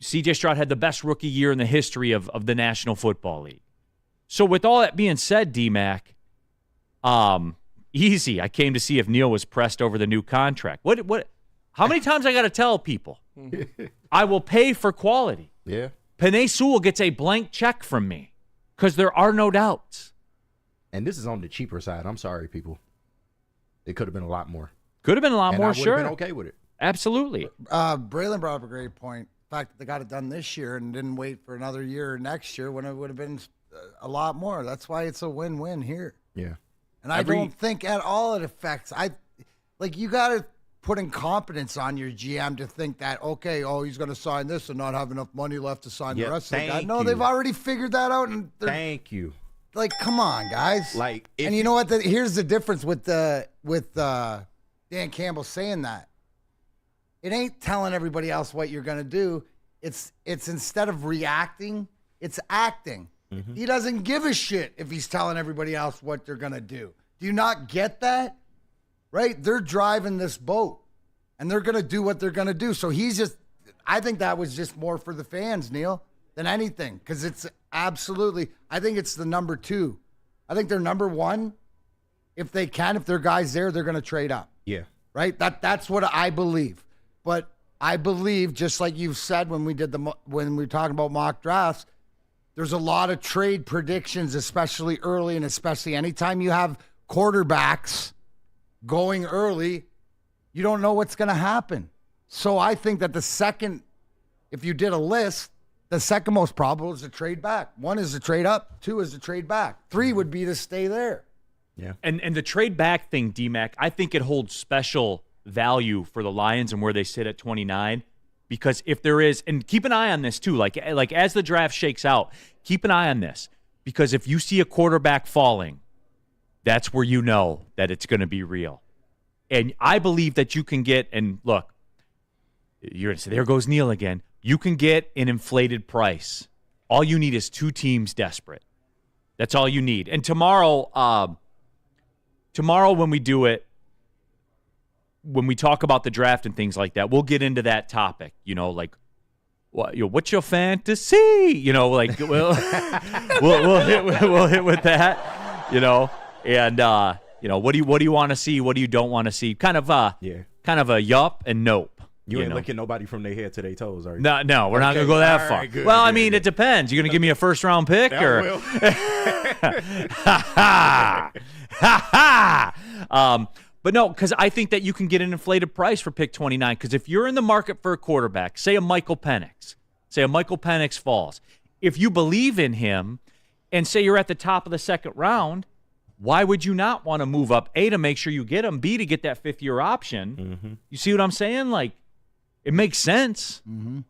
C.J. Stroud had the best rookie year in the history of the National Football League. So with all that being said, D-Mac, easy. I came to see if Neal was pressed over the new contract. What? How many times I got to tell people? I will pay for quality.
Yeah.
Penei Sewell gets a blank check from me because there are no doubts.
And this is on the cheaper side. I'm sorry, people. It could have been a lot more.
Could have been a lot more, sure.
I would have been okay with it.
Absolutely.
Braylon brought up a great point. The fact that they got it done this year and didn't wait for another year or next year when it would have been a lot more. That's why it's a win-win here.
Yeah.
And I don't think at all it affects. You got to put incompetence on your GM to think that, okay, he's going to sign this and not have enough money left to sign the rest of the guy. No, they've already figured that out. And
thank you.
Like, come on, guys. And you know what? Here's the difference with Dan Campbell saying that. It ain't telling everybody else what you're going to do. It's instead of reacting, it's acting. Mm-hmm. He doesn't give a shit if he's telling everybody else what they're going to do. Do you not get that? Right? They're driving this boat, and they're going to do what they're going to do. So I think that was just more for the fans, Neal, than anything, because it's absolutely, I think it's the number 2. I think they're number 1. If their guy's there, they're going to trade up.
Yeah.
Right? That's what I believe. But I believe, just like you said when we were talking about mock drafts, there's a lot of trade predictions, especially early, and especially anytime you have quarterbacks going early, you don't know what's going to happen. So I think that if you did a list, the second most probable is to trade back. 1 is to trade up. 2 is to trade back. 3 would be to stay there.
Yeah.
And the trade back thing, D-Mac, I think it holds special value for the Lions and where they sit at 29. Because if there is, and keep an eye on this too, like as the draft shakes out, keep an eye on this. Because if you see a quarterback falling, that's where you know that it's going to be real. And I believe that you can get, and look, you're going to say, there goes Neal again. You can get an inflated price. All you need is 2 teams desperate. That's all you need. And tomorrow when we do it, when we talk about the draft and things like that, we'll get into that topic. What's your fantasy? We'll hit with that. And what do you want to see? What do you don't want to see? Kind of a yup and nope.
You ain't looking nobody from their head to their toes, are you?
No, we're not going to go that far.
Right, good,
well,
good,
I mean, it depends. You're going to give me a first-round pick? Or? But no, because I think that you can get an inflated price for pick 29. Because if you're in the market for a quarterback, say a Michael Penix falls. If you believe in him and say you're at the top of the second round, why would you not want to move up, A, to make sure you get him, B, to get that 5th-year option? Mm-hmm. You see what I'm saying? It makes sense. Mm-hmm. It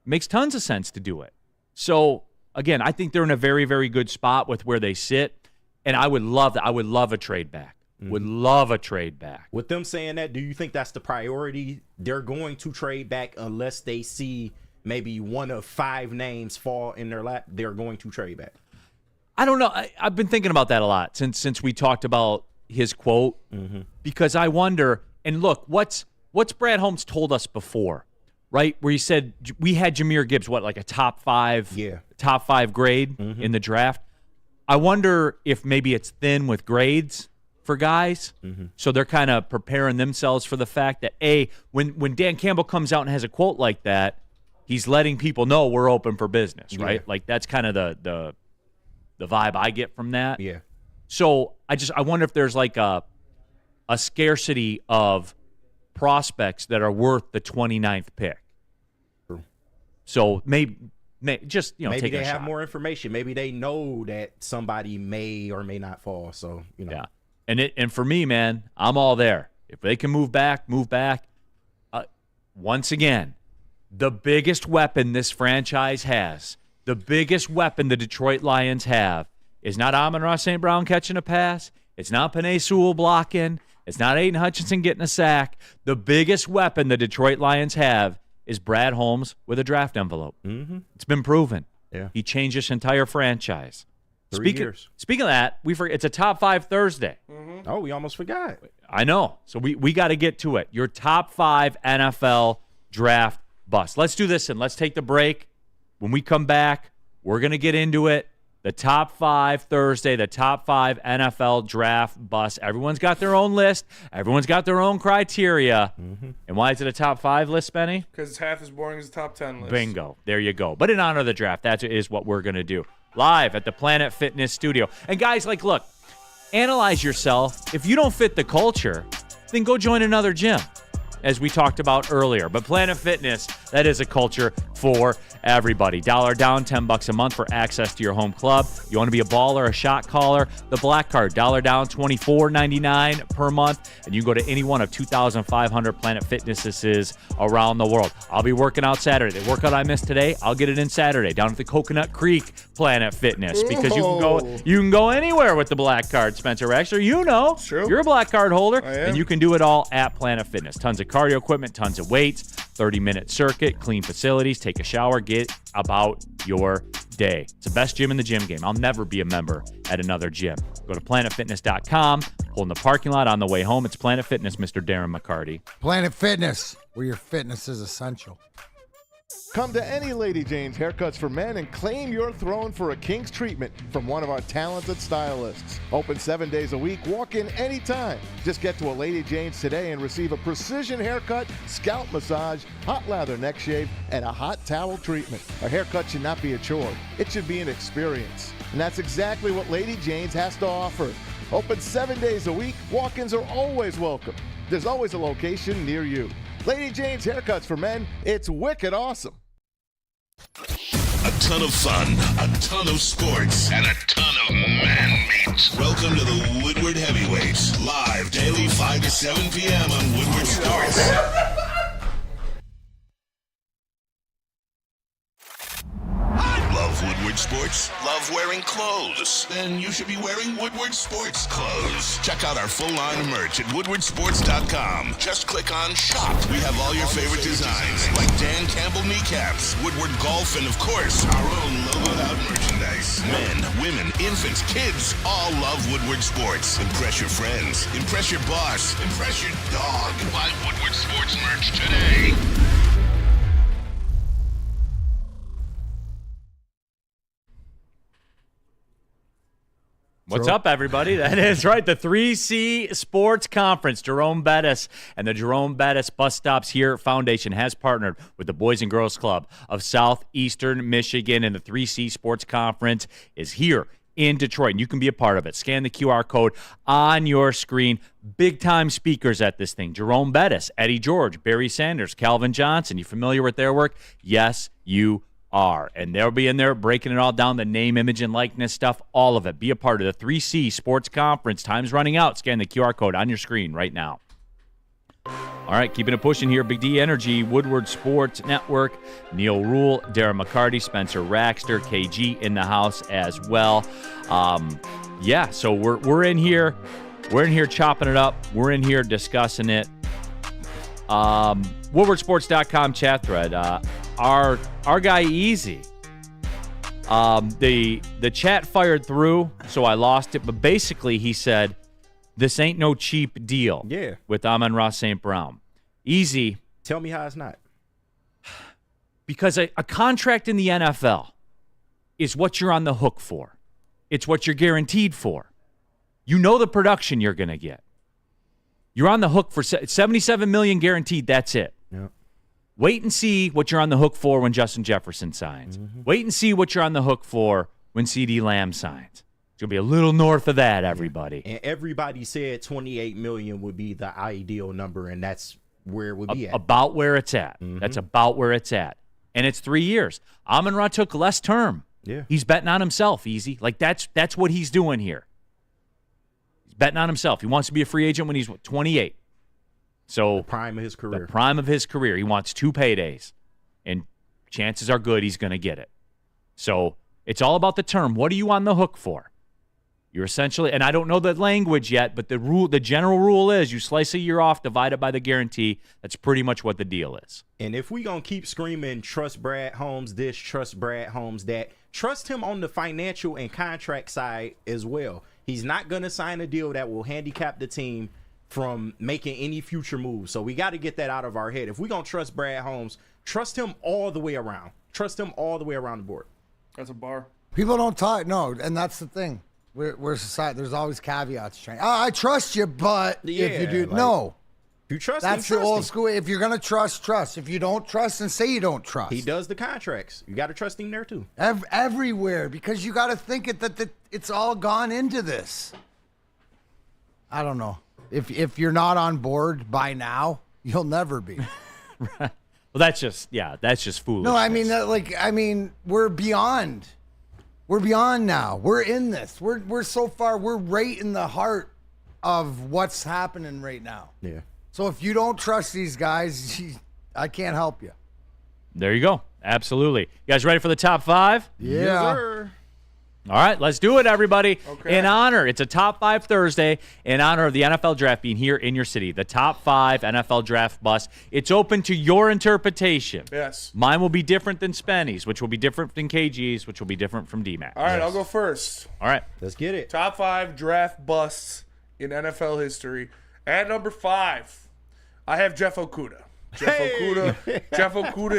makes tons of sense to do it. So, again, I think they're in a very, very good spot with where they sit, and I would love that. I would love a trade back. Mm-hmm. Would love a trade back.
With them saying that, do you think that's the priority? They're going to trade back unless they see maybe one of 5 names fall in their lap. They're going to trade back.
I don't know. I've been thinking about that a lot since we talked about his quote, because I wonder. And look, what's Brad Holmes told us before? right? Where you said we had Jahmyr Gibbs, like a top five grade in the draft. I wonder if maybe it's thin with grades for guys. So they're kind of preparing themselves for the fact that, when Dan Campbell comes out and has a quote like that, he's letting people know we're open for business, right? Like that's kind of the vibe I get from that.
Yeah.
So I wonder if there's like a scarcity of prospects that are worth the 29th pick.
True.
So maybe
maybe
take
they
a
have
shot.
more information. Maybe they know that somebody may or may not fall. So
Yeah. And for me, man, I'm all there. If they can move back. Once again, the biggest weapon this franchise has, the biggest weapon the Detroit Lions have, is not Amon-Ra St. Brown catching a pass. It's not Penei Sewell blocking. It's not Aiden Hutchinson getting a sack. The biggest weapon the Detroit Lions have is Brad Holmes with a draft envelope. It's been proven.
Yeah.
He changed this entire franchise.
3 years.
Speaking of that, it's a top 5 Thursday.
Oh, we almost forgot.
I know. So we got to get to it. Your top 5 NFL draft busts. Let's do this and let's take the break. When we come back, we're going to get into it. The top 5 Thursday, the top 5 NFL draft busts. Everyone's got their own list. Everyone's got their own criteria. And why is it a top 5 list, Benny?
Because it's half as boring as the top 10 list.
Bingo. There you go. But in honor of the draft, that is what we're going to do. Live at the Planet Fitness Studio. And guys, look, analyze yourself. If you don't fit the culture, then go join another gym, as we talked about earlier. But Planet Fitness, that is a culture for everybody. $1 down, $10 a month for access to your home club. You want to be a baller, a shot caller? The Black Card, $1 down, $24.99 per month. And you can go to any one of 2,500 Planet Fitnesses around the world. I'll be working out Saturday. The workout I missed today, I'll get it in Saturday down at the Coconut Creek Planet Fitness, because you can go anywhere with the Black Card, Spencer Raxter. You're a Black Card holder, and you can do it all at Planet Fitness. Tons of cardio equipment, tons of weights, 30-minute circuit, clean facilities, take a shower, get about your day. It's the best gym in the gym game. I'll never be a member at another gym. Go to planetfitness.com, pull in the parking lot on the way home. It's Planet Fitness, Mr. Darren McCarty.
Planet Fitness, where your fitness is essential.
Come to any Lady Jane's Haircuts for Men and claim your throne for a king's treatment from one of our talented stylists. Open 7 days a week. Walk in anytime. Just get to a Lady Jane's today and receive a precision haircut, scalp massage, hot lather neck shave, and a hot towel treatment. A haircut should not be a chore. It should be an experience. And that's exactly what Lady Jane's has to offer. Open 7 days a week. Walk-ins are always welcome. There's always a location near you. Lady Jane's Haircuts for Men. It's wicked awesome.
A ton of fun, a ton of sports, and a ton of man meat. Welcome to the Woodward Heavyweights, live daily 5 to 7 p.m. on Woodward Sports. Love Woodward Sports? Love wearing clothes? Then you should be wearing Woodward Sports clothes. Check out our full line of merch at woodwardsports.com. Just click on shop. We have all your favorite designs, like Dan Campbell kneecaps, Woodward golf, and of course, our own logoed out merchandise. Men, women, infants, kids all love Woodward Sports. Impress your friends. Impress your boss. Impress your dog. Buy Woodward Sports merch today.
What's up, everybody? That is right, the 3C Sports Conference. Jerome Bettis and the Jerome Bettis Bus Stops Here Foundation has partnered with the Boys and Girls Club of Southeastern Michigan, and the 3C Sports Conference is here in Detroit, and you can be a part of it. Scan the QR code on your screen. Big-time speakers at this thing. Jerome Bettis, Eddie George, Barry Sanders, Calvin Johnson. You familiar with their work? Yes, you are. And they'll be in there breaking it all down, the name, image, and likeness stuff, all of it. Be a part of the 3C Sports Conference. Time's running out. Scan the QR code on your screen right now. All right, keeping it pushing here. Big D Energy, Woodward Sports Network, Neal Ruhl, Darren McCarty, Spencer Raxter, KG in the house as well. So we're in here. We're in here chopping it up. We're in here discussing it. WoodwardSports.com chat thread. Our guy Easy. The chat fired through, so I lost it. But basically, he said, "This ain't no cheap deal."
Yeah.
With Amon-Ra St. Brown. Easy.
Tell me how it's not.
Because a contract in the NFL is what you're on the hook for. It's what you're guaranteed for. You know the production you're going to get. You're on the hook for $77 million guaranteed. That's it.
Yep.
Wait and see what you're on the hook for when Justin Jefferson signs. Wait and see what you're on the hook for when CeeDee Lamb signs. It's going to be a little north of that, everybody.
And everybody said $28 million would be the ideal number, and that's where it would be at.
About where it's at. That's about where it's at. And it's 3 years. Amon-Ra took less term.
Yeah.
He's betting on himself, easy. Like, that's what he's doing here. He's betting on himself. He wants to be a free agent when he's 28. So
The prime of his career.
The prime of his career. He wants 2 paydays. And chances are good he's going to get it. So it's all about the term. What are you on the hook for? You're essentially, and I don't know the language yet, but the general rule is you slice a year off, divide it by the guarantee. That's pretty much what the deal is.
And if we going to keep screaming, trust Brad Holmes this, trust Brad Holmes that, trust him on the financial and contract side as well. He's not going to sign a deal that will handicap the team from making any future moves. So we got to get that out of our head. If we're going to trust Brad Holmes, trust him all the way around. Trust him all the way around the board.
That's a bar.
People don't talk. No, and that's the thing. We're society. There's always caveats. I trust you, but if you do, no.
You trust
That's
him,
the old school. If you're going to trust. If you don't trust, then say you don't trust.
He does the contracts. You got to trust him there, too.
Everywhere, because you got to think that it's all gone into this. I don't know. If you're not on board by now, you'll never be.
Right. Well, that's just foolish.
No, I mean, we're beyond. We're beyond now. We're in this. We're so far. We're right in the heart of what's happening right now.
Yeah.
So if you don't trust these guys, I can't help you.
There you go. Absolutely. You guys ready for the top 5?
Yeah.
Yes, sir.
All right, let's do it, everybody.
Okay.
In honor, it's a Top 5 Thursday in honor of the NFL Draft being here in your city. The Top 5 NFL Draft bust. It's open to your interpretation.
Yes.
Mine will be different than Spenny's, which will be different than KG's, which will be different from DMAC.
All right, I'll go first.
All right.
Let's get it.
Top 5 draft busts in NFL history. At number 5, I have Jeff Okudah. Jeff Okudah.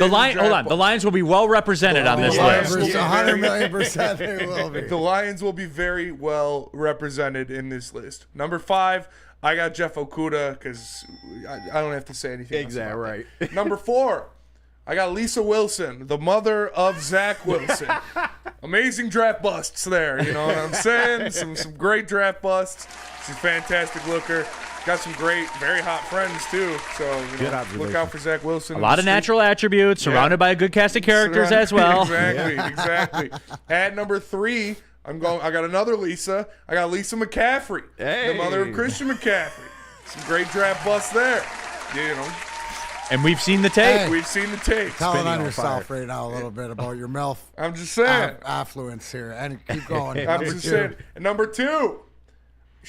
The Lions will be well represented on this list.
100 million% they will be.
The Lions will be very well represented in this list. Number 5, I got Jeff Okudah because I don't have to say anything.
Exactly right.
Number 4, I got Lisa Wilson, the mother of Zach Wilson. Amazing draft busts there. You know what I'm saying? Some great draft busts. She's a fantastic looker. Got some great, very hot friends, too. So, look out for Zach Wilson.
A lot of natural attributes, surrounded by a good cast of characters as well.
Exactly. At number 3, I got another Lisa. I got Lisa McCaffrey, the mother of Christian McCaffrey. Some great draft busts there. You know.
And we've seen the tape.
Hey,
We've seen the tape.
Telling on yourself right now a little bit about your MILF.
I'm just saying.
Affluence here. And keep going.
I'm just saying. And number 2.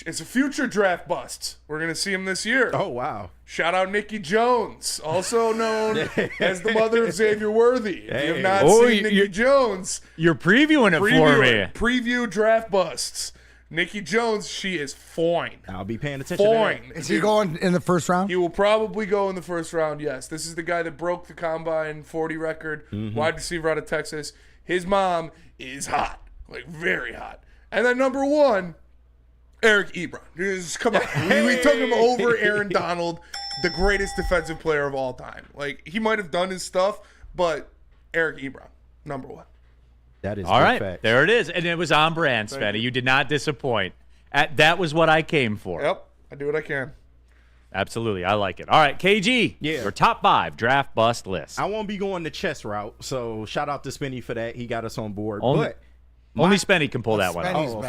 It's a future draft bust. We're going to see him this year.
Oh, wow.
Shout out Nikki Jones, also known as the mother of Xavier Worthy. If you have not seen Nikki Jones.
You're previewing it for me.
Preview draft busts. Nikki Jones, she is fine.
I'll be paying attention to that.
Is he going in the first round?
He will probably go in the first round, yes. This is the guy that broke the Combine 40 record, wide receiver out of Texas. His mom is hot, like very hot. And then number 1, Eric Ebron. Come on. We took him over Aaron Donald, the greatest defensive player of all time. Like, he might have done his stuff, but Eric Ebron, number 1.
That is
all right.
fact.
There it is. And it was on brand, Spenny. You did not disappoint. That was what I came for.
Yep. I do what I can.
Absolutely. I like it. All right, KG.
Yeah.
Your top 5 draft bust list.
I won't be going the chess route, so shout out to Spenny for that. He got us on board.
Only Spenny can pull that one out.
Oh,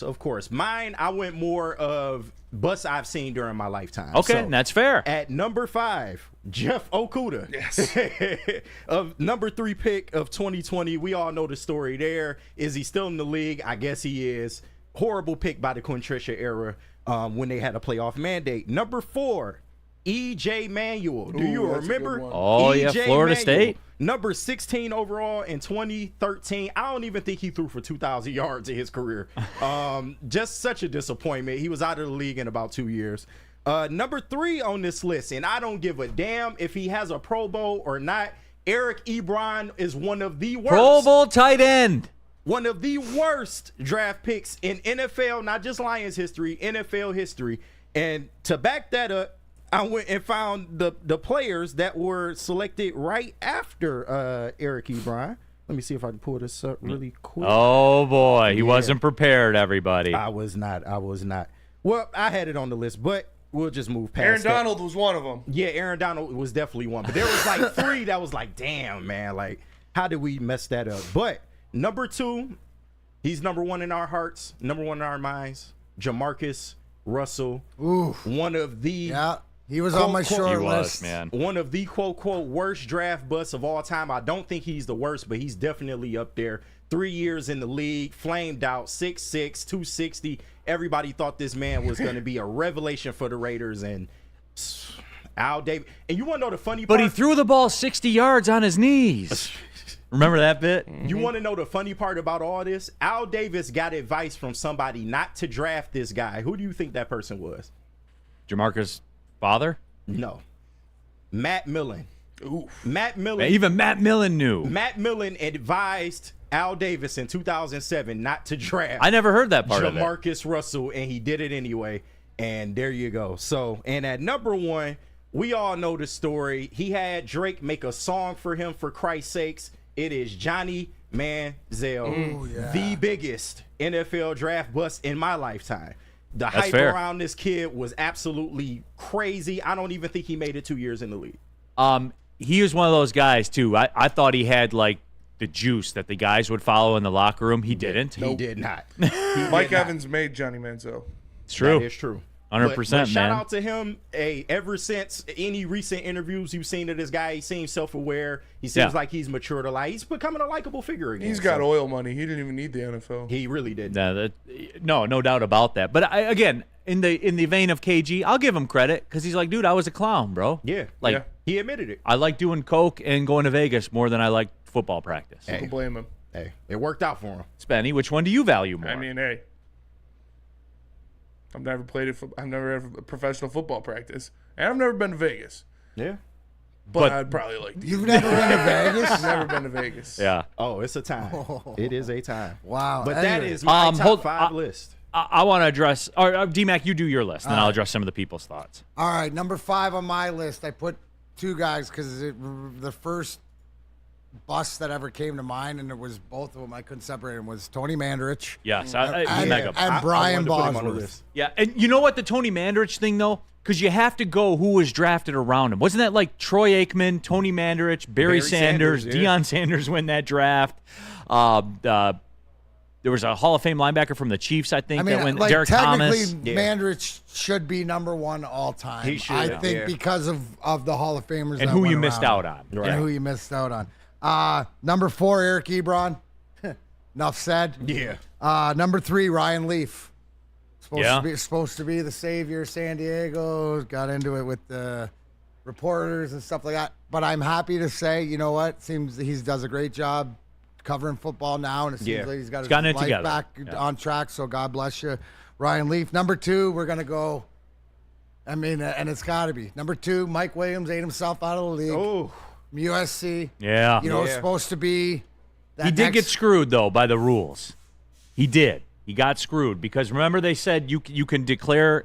of course. Mine, I went more of busts I've seen during my lifetime.
Okay, that's fair.
At number 5, Jeff Okudah.
Yes.
Of number 3 pick of 2020. We all know the story there. Is he still in the league? I guess he is. Horrible pick by the Quintricia era when they had a playoff mandate. Number 4, E.J. Manuel. Do you remember?
Oh, yeah, Florida State.
Number 16 overall in 2013. I don't even think he threw for 2,000 yards in his career. Just such a disappointment. He was out of the league in about 2 years. Number 3 on this list, and I don't give a damn if he has a Pro Bowl or not, Eric Ebron is one of the worst.
Pro Bowl tight end.
One of the worst draft picks in NFL, not just Lions history, NFL history. And to back that up, I went and found the players that were selected right after Eric Ebron. Let me see if I can pull this up really quick.
Oh, boy. He wasn't prepared, everybody.
I was not. Well, I had it on the list, but we'll just move past
Aaron
that.
Donald was one of them.
Yeah, Aaron Donald was definitely one. But there was like 3 that was like, damn, man. Like, how did we mess that up? But number 2, he's number 1 in our hearts, number 1 in our minds, Jamarcus Russell.
Ooh.
One of the...
Yeah, he was on my short list.
Man.
One of the quote-quote worst draft busts of all time. I don't think he's the worst, but he's definitely up there. 3 years in the league, flamed out, 6'6", 260. Everybody thought this man was going to be a revelation for the Raiders, and Al Davis. And you want to know the funny part?
But he threw the ball 60 yards on his knees. Remember that bit?
You want to know the funny part about all this? Al Davis got advice from somebody not to draft this guy. Who do you think that person was?
Jamarcus' father?
No. Matt Millen.
Ooh.
Matt Millen.
Even Matt Millen knew.
Matt Millen advised Al Davis in 2007 not to draft.
I never heard that part of it.
Jamarcus Russell, and he did it anyway. And there you go. So, and at number 1, we all know the story. He had Drake make a song for him, for Christ's sakes. It is Johnny Manziel, the biggest NFL draft bust in my lifetime. The hype around this kid was absolutely crazy. I don't even think he made it 2 years in the league.
He was one of those guys, too. I thought he had, like, the juice that the guys would follow in the locker room. He didn't.
He did not.
Mike Evans made Johnny Manziel.
It's true.
That is true.
100%,
but
man.
Shout out to him. Hey, ever since any recent interviews you've seen of this guy, he seems self-aware. He seems like he's matured a lot. He's becoming a likable figure again.
He's got oil money. He didn't even need the NFL.
He really did.
No doubt about that. But again, in the vein of KG, I'll give him credit because he's like, dude, I was a clown, bro.
Yeah.
Like
he admitted it.
I like doing coke and going to Vegas more than I like football practice.
Hey. Don't blame him.
Hey, it worked out for him.
Spenny, which one do you value more?
I mean, hey. I've never played I've never had a professional football practice, and I've never been to Vegas.
Yeah,
but I'd probably like.
You've never been to Vegas?
I've never been to Vegas.
Yeah.
Oh, it's a time. It is a time.
Wow.
But that is my top 5 list.
I want to address. Or D-Mac, you do your list, and I'll address some of the people's thoughts.
All right, number 5 on my list. I put 2 guys because the first bust that ever came to mind, and it was both of them. I couldn't separate them. Was Tony Mandarich.
Yes,
and Brian Bosworth.
Yeah, and you know what the Tony Mandarich thing though, because you have to go who was drafted around him. Wasn't that like Troy Aikman, Tony Mandarich, Barry Sanders, Deion Sanders win that draft? There was a Hall of Fame linebacker from the Chiefs, I think, that went.
Like,
Derek Thomas.
Mandarich should be number 1 all time.
He should,
I think because of the Hall of Famers
and
that
who
went
you missed
around.
out on,
and who you missed out on. Number 4, Eric Ebron. Enough said.
Yeah.
Number 3, Ryan Leaf.
Supposed
to be the savior of San Diego. Got into it with the reporters and stuff like that. But I'm happy to say, you know what? Seems he does a great job covering football now, and it seems like he's got his life back on track. So God bless you, Ryan Leaf. Number 2, we're gonna go. I mean, and it's got to be number 2. Mike Williams ate himself out of the league.
Oh.
USC.
Yeah.
Supposed to be.
He did get screwed, though, by the rules. He did. He got screwed because, remember, they said you can declare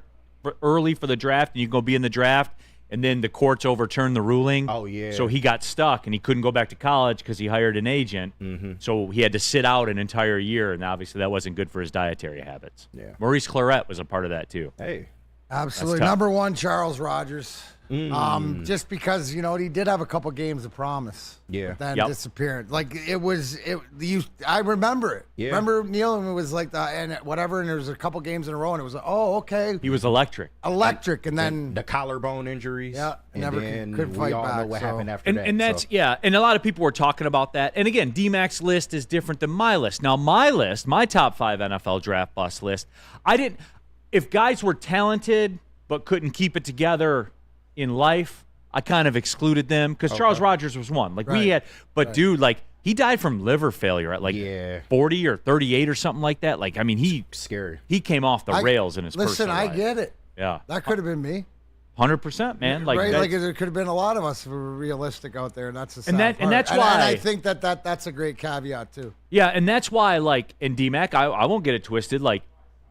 early for the draft and you can go be in the draft, and then the courts overturned the ruling.
Oh, yeah.
So he got stuck, and he couldn't go back to college because he hired an agent.
Mm-hmm.
So he had to sit out an entire year, and obviously that wasn't good for his dietary habits.
Yeah.
Maurice Claret was a part of that, too.
Hey.
Absolutely. Number 1, Charles Rogers. Just because, he did have a couple games of promise.
Yeah.
But then disappeared. Like, I remember it.
Yeah.
Remember, Neal, and it was like and there was a couple games in a row, and it was like, oh, okay.
He was electric.
And then
the collarbone injuries.
Yeah.
And
Never
then
could fight
we all
back.
know what happened after that.
And that's, and a lot of people were talking about that. And again, D-Mac's list is different than my list. Now, my list, my top 5 NFL draft bust list, if guys were talented but couldn't keep it together in life, I kind of excluded them because Charles Rogers was one. Like dude, like he died from liver failure at 40 or 38 or something like that. Like, I mean,
scary.
He came off the rails in his personal life.
I get it.
Yeah.
That could have been me.
100%, man. Like,
right, like there could have been a lot of us who were realistic out there, and that's the sad
and
part.
that's why
and I think that's a great caveat too.
Yeah, and that's why, like, in DMAC, I won't get it twisted. Like,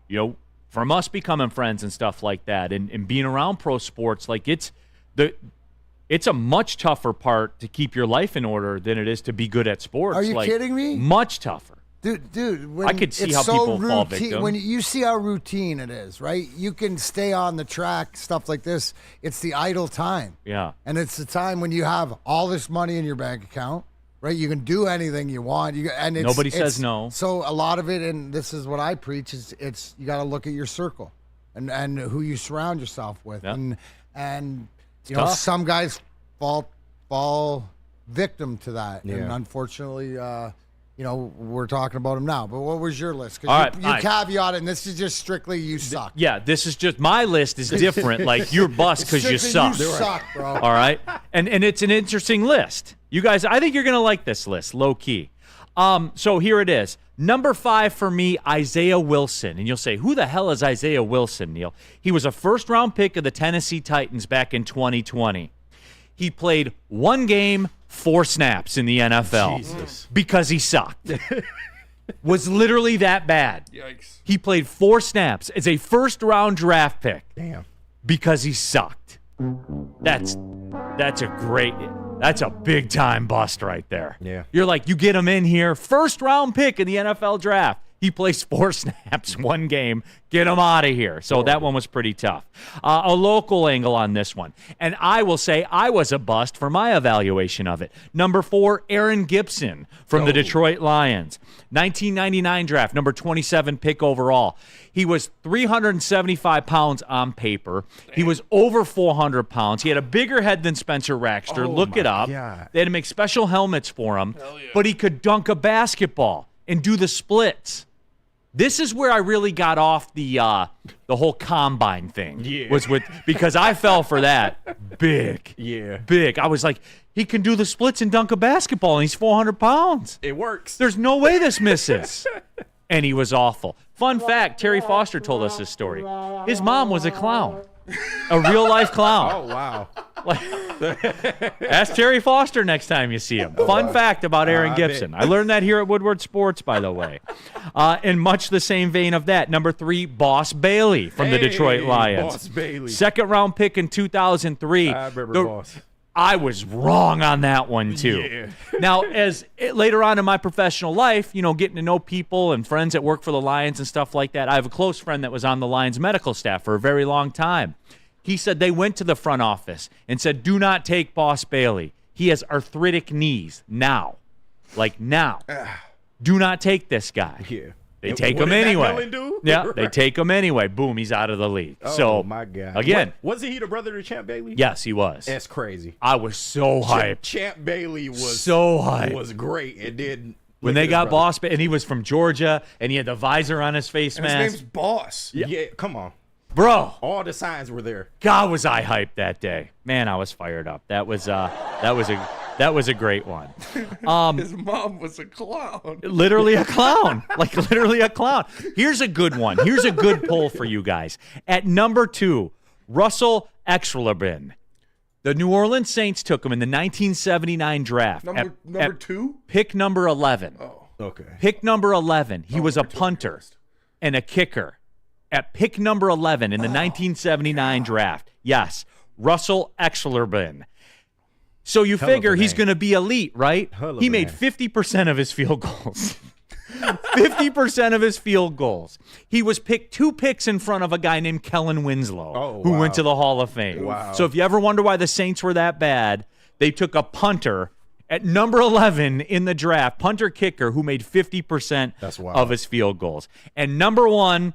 you know, from us becoming friends and stuff like that, and being around pro sports, like it's a much tougher part to keep your life in order than it is to be good at sports.
Are you
like,
kidding me?
Much tougher.
Dude, when
I could see
it's
how
so
people fall
routine,
victim.
when you see how routine it is, right? You can stay on the track, stuff like this. It's the idle time.
Yeah.
And it's the time when you have all this money in your bank account, right? You can do anything you want.
Nobody says no.
So a lot of it, and this is what I preach, is it's you got to look at your circle and who you surround yourself with.
Yeah.
And you
tough.
know, some guys fall victim to that.
Yeah.
And unfortunately, you know, we're talking about him now. But what was your list?
All
Because
right,
you caveat it, and this is just strictly you suck.
Yeah, this is just my list is different. Like, you're bust because you suck.
You suck, bro.
All right, and it's an interesting list. You guys, I think you're gonna like this list, low key. So here it is. Number 5 for me, Isaiah Wilson. And you'll say, who the hell is Isaiah Wilson, Neal? He was a first-round pick of the Tennessee Titans back in 2020. He played 1 game, 4 snaps in the NFL.
Jesus.
Because he sucked. Was literally that bad.
Yikes.
He played 4 snaps as a first-round draft pick.
Damn.
Because he sucked. That's a big-time bust right there.
Yeah.
You're like, you get him in here, first-round pick in the NFL draft. He plays 4 snaps, 1 game. Get him out of here. So that one was pretty tough. A local angle on this one. And I will say I was a bust for my evaluation of it. Number 4, Aaron Gibson from the Detroit Lions. 1999 draft, number 27 pick overall. He was 375 pounds on paper. He was over 400 pounds. He had a bigger head than Spencer Raxter. Look it up.
God.
They had to make special helmets for him. But he could dunk a basketball and do the splits. This is where I really got off the whole combine thing.
Yeah.
Was with because I fell for that big.
Yeah.
Big. I was like, he can do the splits and dunk a basketball, and he's 400 pounds.
It works.
There's no way this misses. And he was awful. Fun fact, Terry Foster told us this story. His mom was a clown. A real-life clown.
Oh, wow.
Ask Terry Foster next time you see him. Fun fact about Aaron Gibson. I learned that here at Woodward Sports, by the way. In much the same vein of that, number 3, Boss Bailey from the Detroit Lions.
Boss Bailey.
Second-round pick in 2003.
I remember Boss.
I was wrong on that one, too.
Yeah.
Now, later on in my professional life, you know, getting to know people and friends that work for the Lions and stuff like that, I have a close friend that was on the Lions medical staff for a very long time. He said they went to the front office and said, do not take Boss Bailey. He has arthritic knees now. Like now. Do not take this guy.
Yeah.
They take him
did that
anyway.
villain do?
Yeah, they take him anyway. Boom, he's out of the league.
Oh,
so,
my God.
Again.
Wasn't he the brother of Champ Bailey?
Yes, he was.
That's crazy.
I was so hyped.
Champ Bailey was
so hyped.
Was great. It did.
When they got Boss, and he was from Georgia, and he had the visor on his face
And
mask.
his name's Boss.
Yeah, come on.
Bro.
All the signs were there.
God, was I hyped that day. Man, I was fired up. That was a great one.
His mom was a clown.
Literally a clown. Like literally a clown. Here's a good one. Here's a good poll for you guys. At number 2, Russell Exrelabin. The New Orleans Saints took him in the 1979 draft.
Number 2?
Pick number 11.
Oh.
Okay.
Pick number 11. He was a punter and a kicker. At pick number 11 in the 1979 draft. Yes, Russell Exrelabin. So you figure he's going to be elite, right? He made 50% of his field goals. 50% of his field goals. He was picked 2 picks in front of a guy named Kellen Winslow, who went to the Hall of Fame.
Wow.
So if you ever wonder why the Saints were that bad, they took a punter at number 11 in the draft, punter kicker, who made 50% of his field goals. And number 1,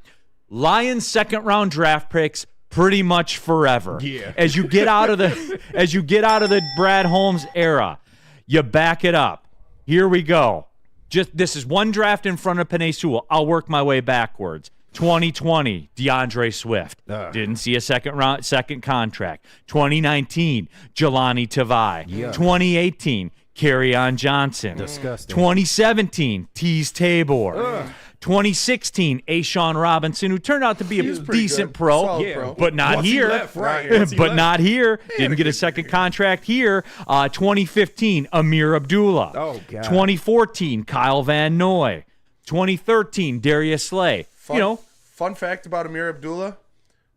Lions second-round draft picks pretty much forever.
Yeah.
As you get out of the Brad Holmes era, you back it up. Here we go. This is one draft in front of Penei Sewell. I'll work my way backwards. 2020, DeAndre Swift. Didn't see a second contract. 2019, Jelani Tavai.
Yeah.
2018, Kerryon Johnson.
Disgusting.
2017, Tease Tabor. 2016, Ashawn Robinson, who turned out to be a decent pro,
Solid
but not here. Not here. Didn't get a second contract here. 2015, Amir Abdullah.
Oh, God.
2014, Kyle Van Noy. 2013, Darius Slay.
Fun fact about Amir Abdullah,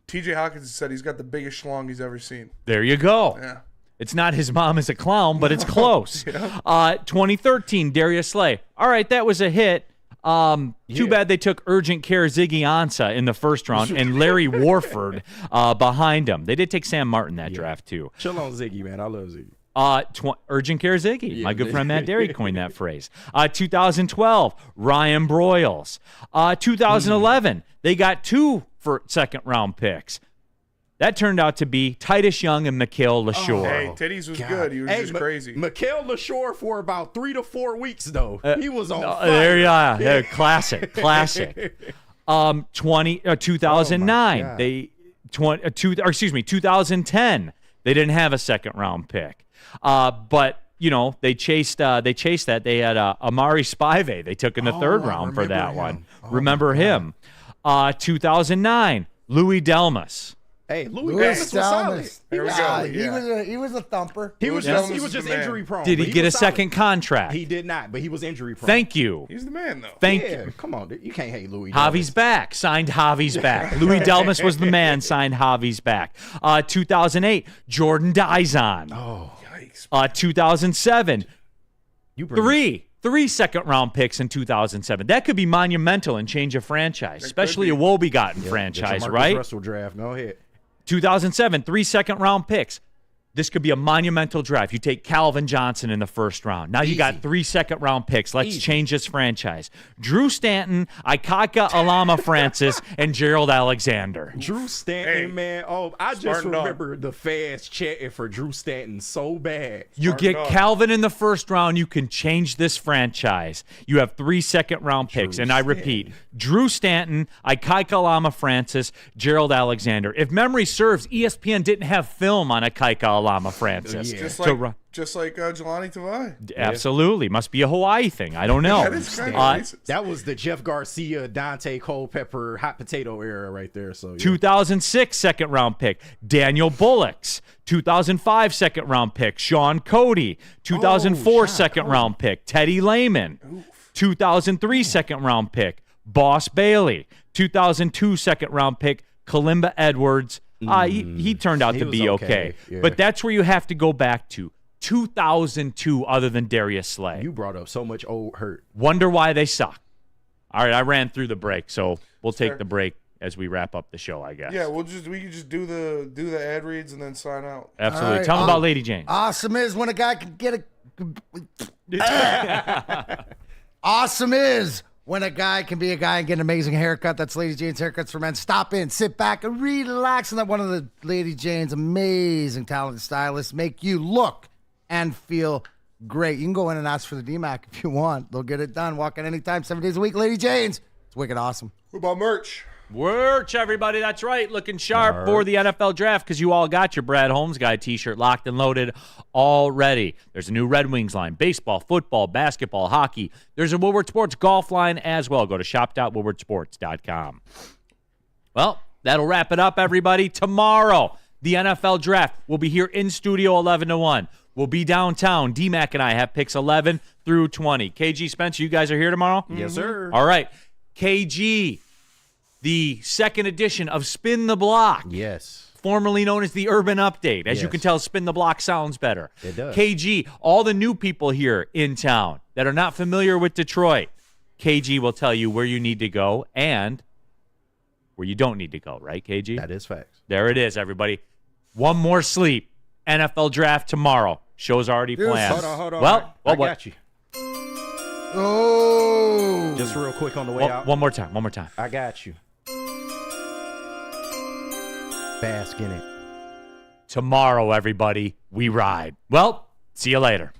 TJ Hawkins said he's got the biggest schlong he's ever seen.
There you go.
Yeah.
It's not his mom is a clown, but it's close. 2013, Darius Slay. All right, that was a hit. Too bad they took urgent care Ziggy Ansah in the first round and Larry Warford behind him. They did take Sam Martin that draft, too.
Chill on Ziggy, man. I love Ziggy.
Urgent care Ziggy. My good friend Matt Derry coined that phrase. 2012, Ryan Broyles. 2011, they got 2 second-round picks. That turned out to be Titus Young and Mikhail LaShore.
Hey, Titties was good. He was just crazy.
Mikhail LaShore for about 3 to 4 weeks, though. He was on fire.
There you are. Yeah, classic. 2009. 2010. They didn't have a second-round pick. But they chased that. They had Amari Spivey. They took in the third round for that one. Remember him? 2009, Louis Delmas.
Hey, Louis Delmas was solid.
There we go.
He was a thumper.
He was just injury prone.
Did he get a second contract?
He did not, but he was injury prone.
Thank you.
He's the man, though.
Thank you.
Come on, dude. You can't hate Louis.
Javi's back. Signed Javi's back. Louis Delmas was the man. Signed Javi's back. 2008, Jordan Dizon.
Oh,
yikes.
2007, three second-round picks in 2007. That could be monumental and change a franchise, especially a woe-begotten franchise, right?
Russell draft. Go ahead.
2007, 3 second-round picks. This could be a monumental draft. You take Calvin Johnson in the first round. Now you got 3 second-round picks. Let's change this franchise. Drew Stanton, Ikaka Alama Francis, and Gerald Alexander.
Drew Stanton, man. Oh, I just remember the fans chanting for Drew Stanton so bad.
You get Calvin in the first round, you can change this franchise. You have 3 second-round picks. And I repeat, Drew Stanton, Ikaka Alama Francis, Gerald Alexander. If memory serves, ESPN didn't have film on Ikaka Alama Francis.
Just like Jelani Tavai.
Absolutely. Must be a Hawaii thing. I don't know.
That is kind of racist.
That was the Jeff Garcia, Dante Culpepper, hot potato era right there. So
2006 second-round pick, Daniel Bullocks. 2005 second-round pick, Sean Cody. 2004 second-round pick, Teddy Lehman. 2003 second-round pick, Boss Bailey. 2002 second-round pick, Kalimba Edwards. He turned out to be okay.
Yeah.
But that's where you have to go back to 2002 other than Darius Slay.
You brought up so much old hurt.
Wonder why they suck. All right, I ran through the break, so we'll take the break as we wrap up the show, I guess.
Yeah, we can just do the ad reads and then sign out.
Absolutely. Right, tell them about Lady Jane.
Awesome is when a guy can get Awesome is when a guy can be a guy and get an amazing haircut. That's Lady Jane's Haircuts for Men. Stop in, sit back, and relax, and let one of the Lady Jane's amazing talented stylists make you look and feel great. You can go in and ask for the DMAC if you want. They'll get it done. Walk in anytime, 7 days a week. Lady Jane's. It's wicked awesome.
What about merch?
Merch, everybody. That's right. Looking sharp for the NFL draft because you all got your Brad Holmes Guy t-shirt locked and loaded already. There's a new Red Wings line, baseball, football, basketball, hockey. There's a Woodward Sports golf line as well. Go to shop.woodwardsports.com. Well, that'll wrap it up, everybody. Tomorrow, the NFL draft will be here in studio 11 to 1. We'll be downtown. D-Mac and I have picks 11 through 20. KG, Spencer, you guys are here tomorrow?
Yes, sir.
All right. KG, the second edition of Spin the Block.
Yes.
Formerly known as the Urban Update. As you can tell, Spin the Block sounds better.
It does.
KG, all the new people here in town that are not familiar with Detroit, KG will tell you where you need to go and where you don't need to go, right, KG?
That is facts.
There it is, everybody. One more sleep. NFL draft tomorrow. Show's already planned.
Hold on.
Well,
I got you.
Oh.
Just real quick on the way out.
One more time.
I got you. Bask in it.
Tomorrow, everybody, we ride. Well, see you later.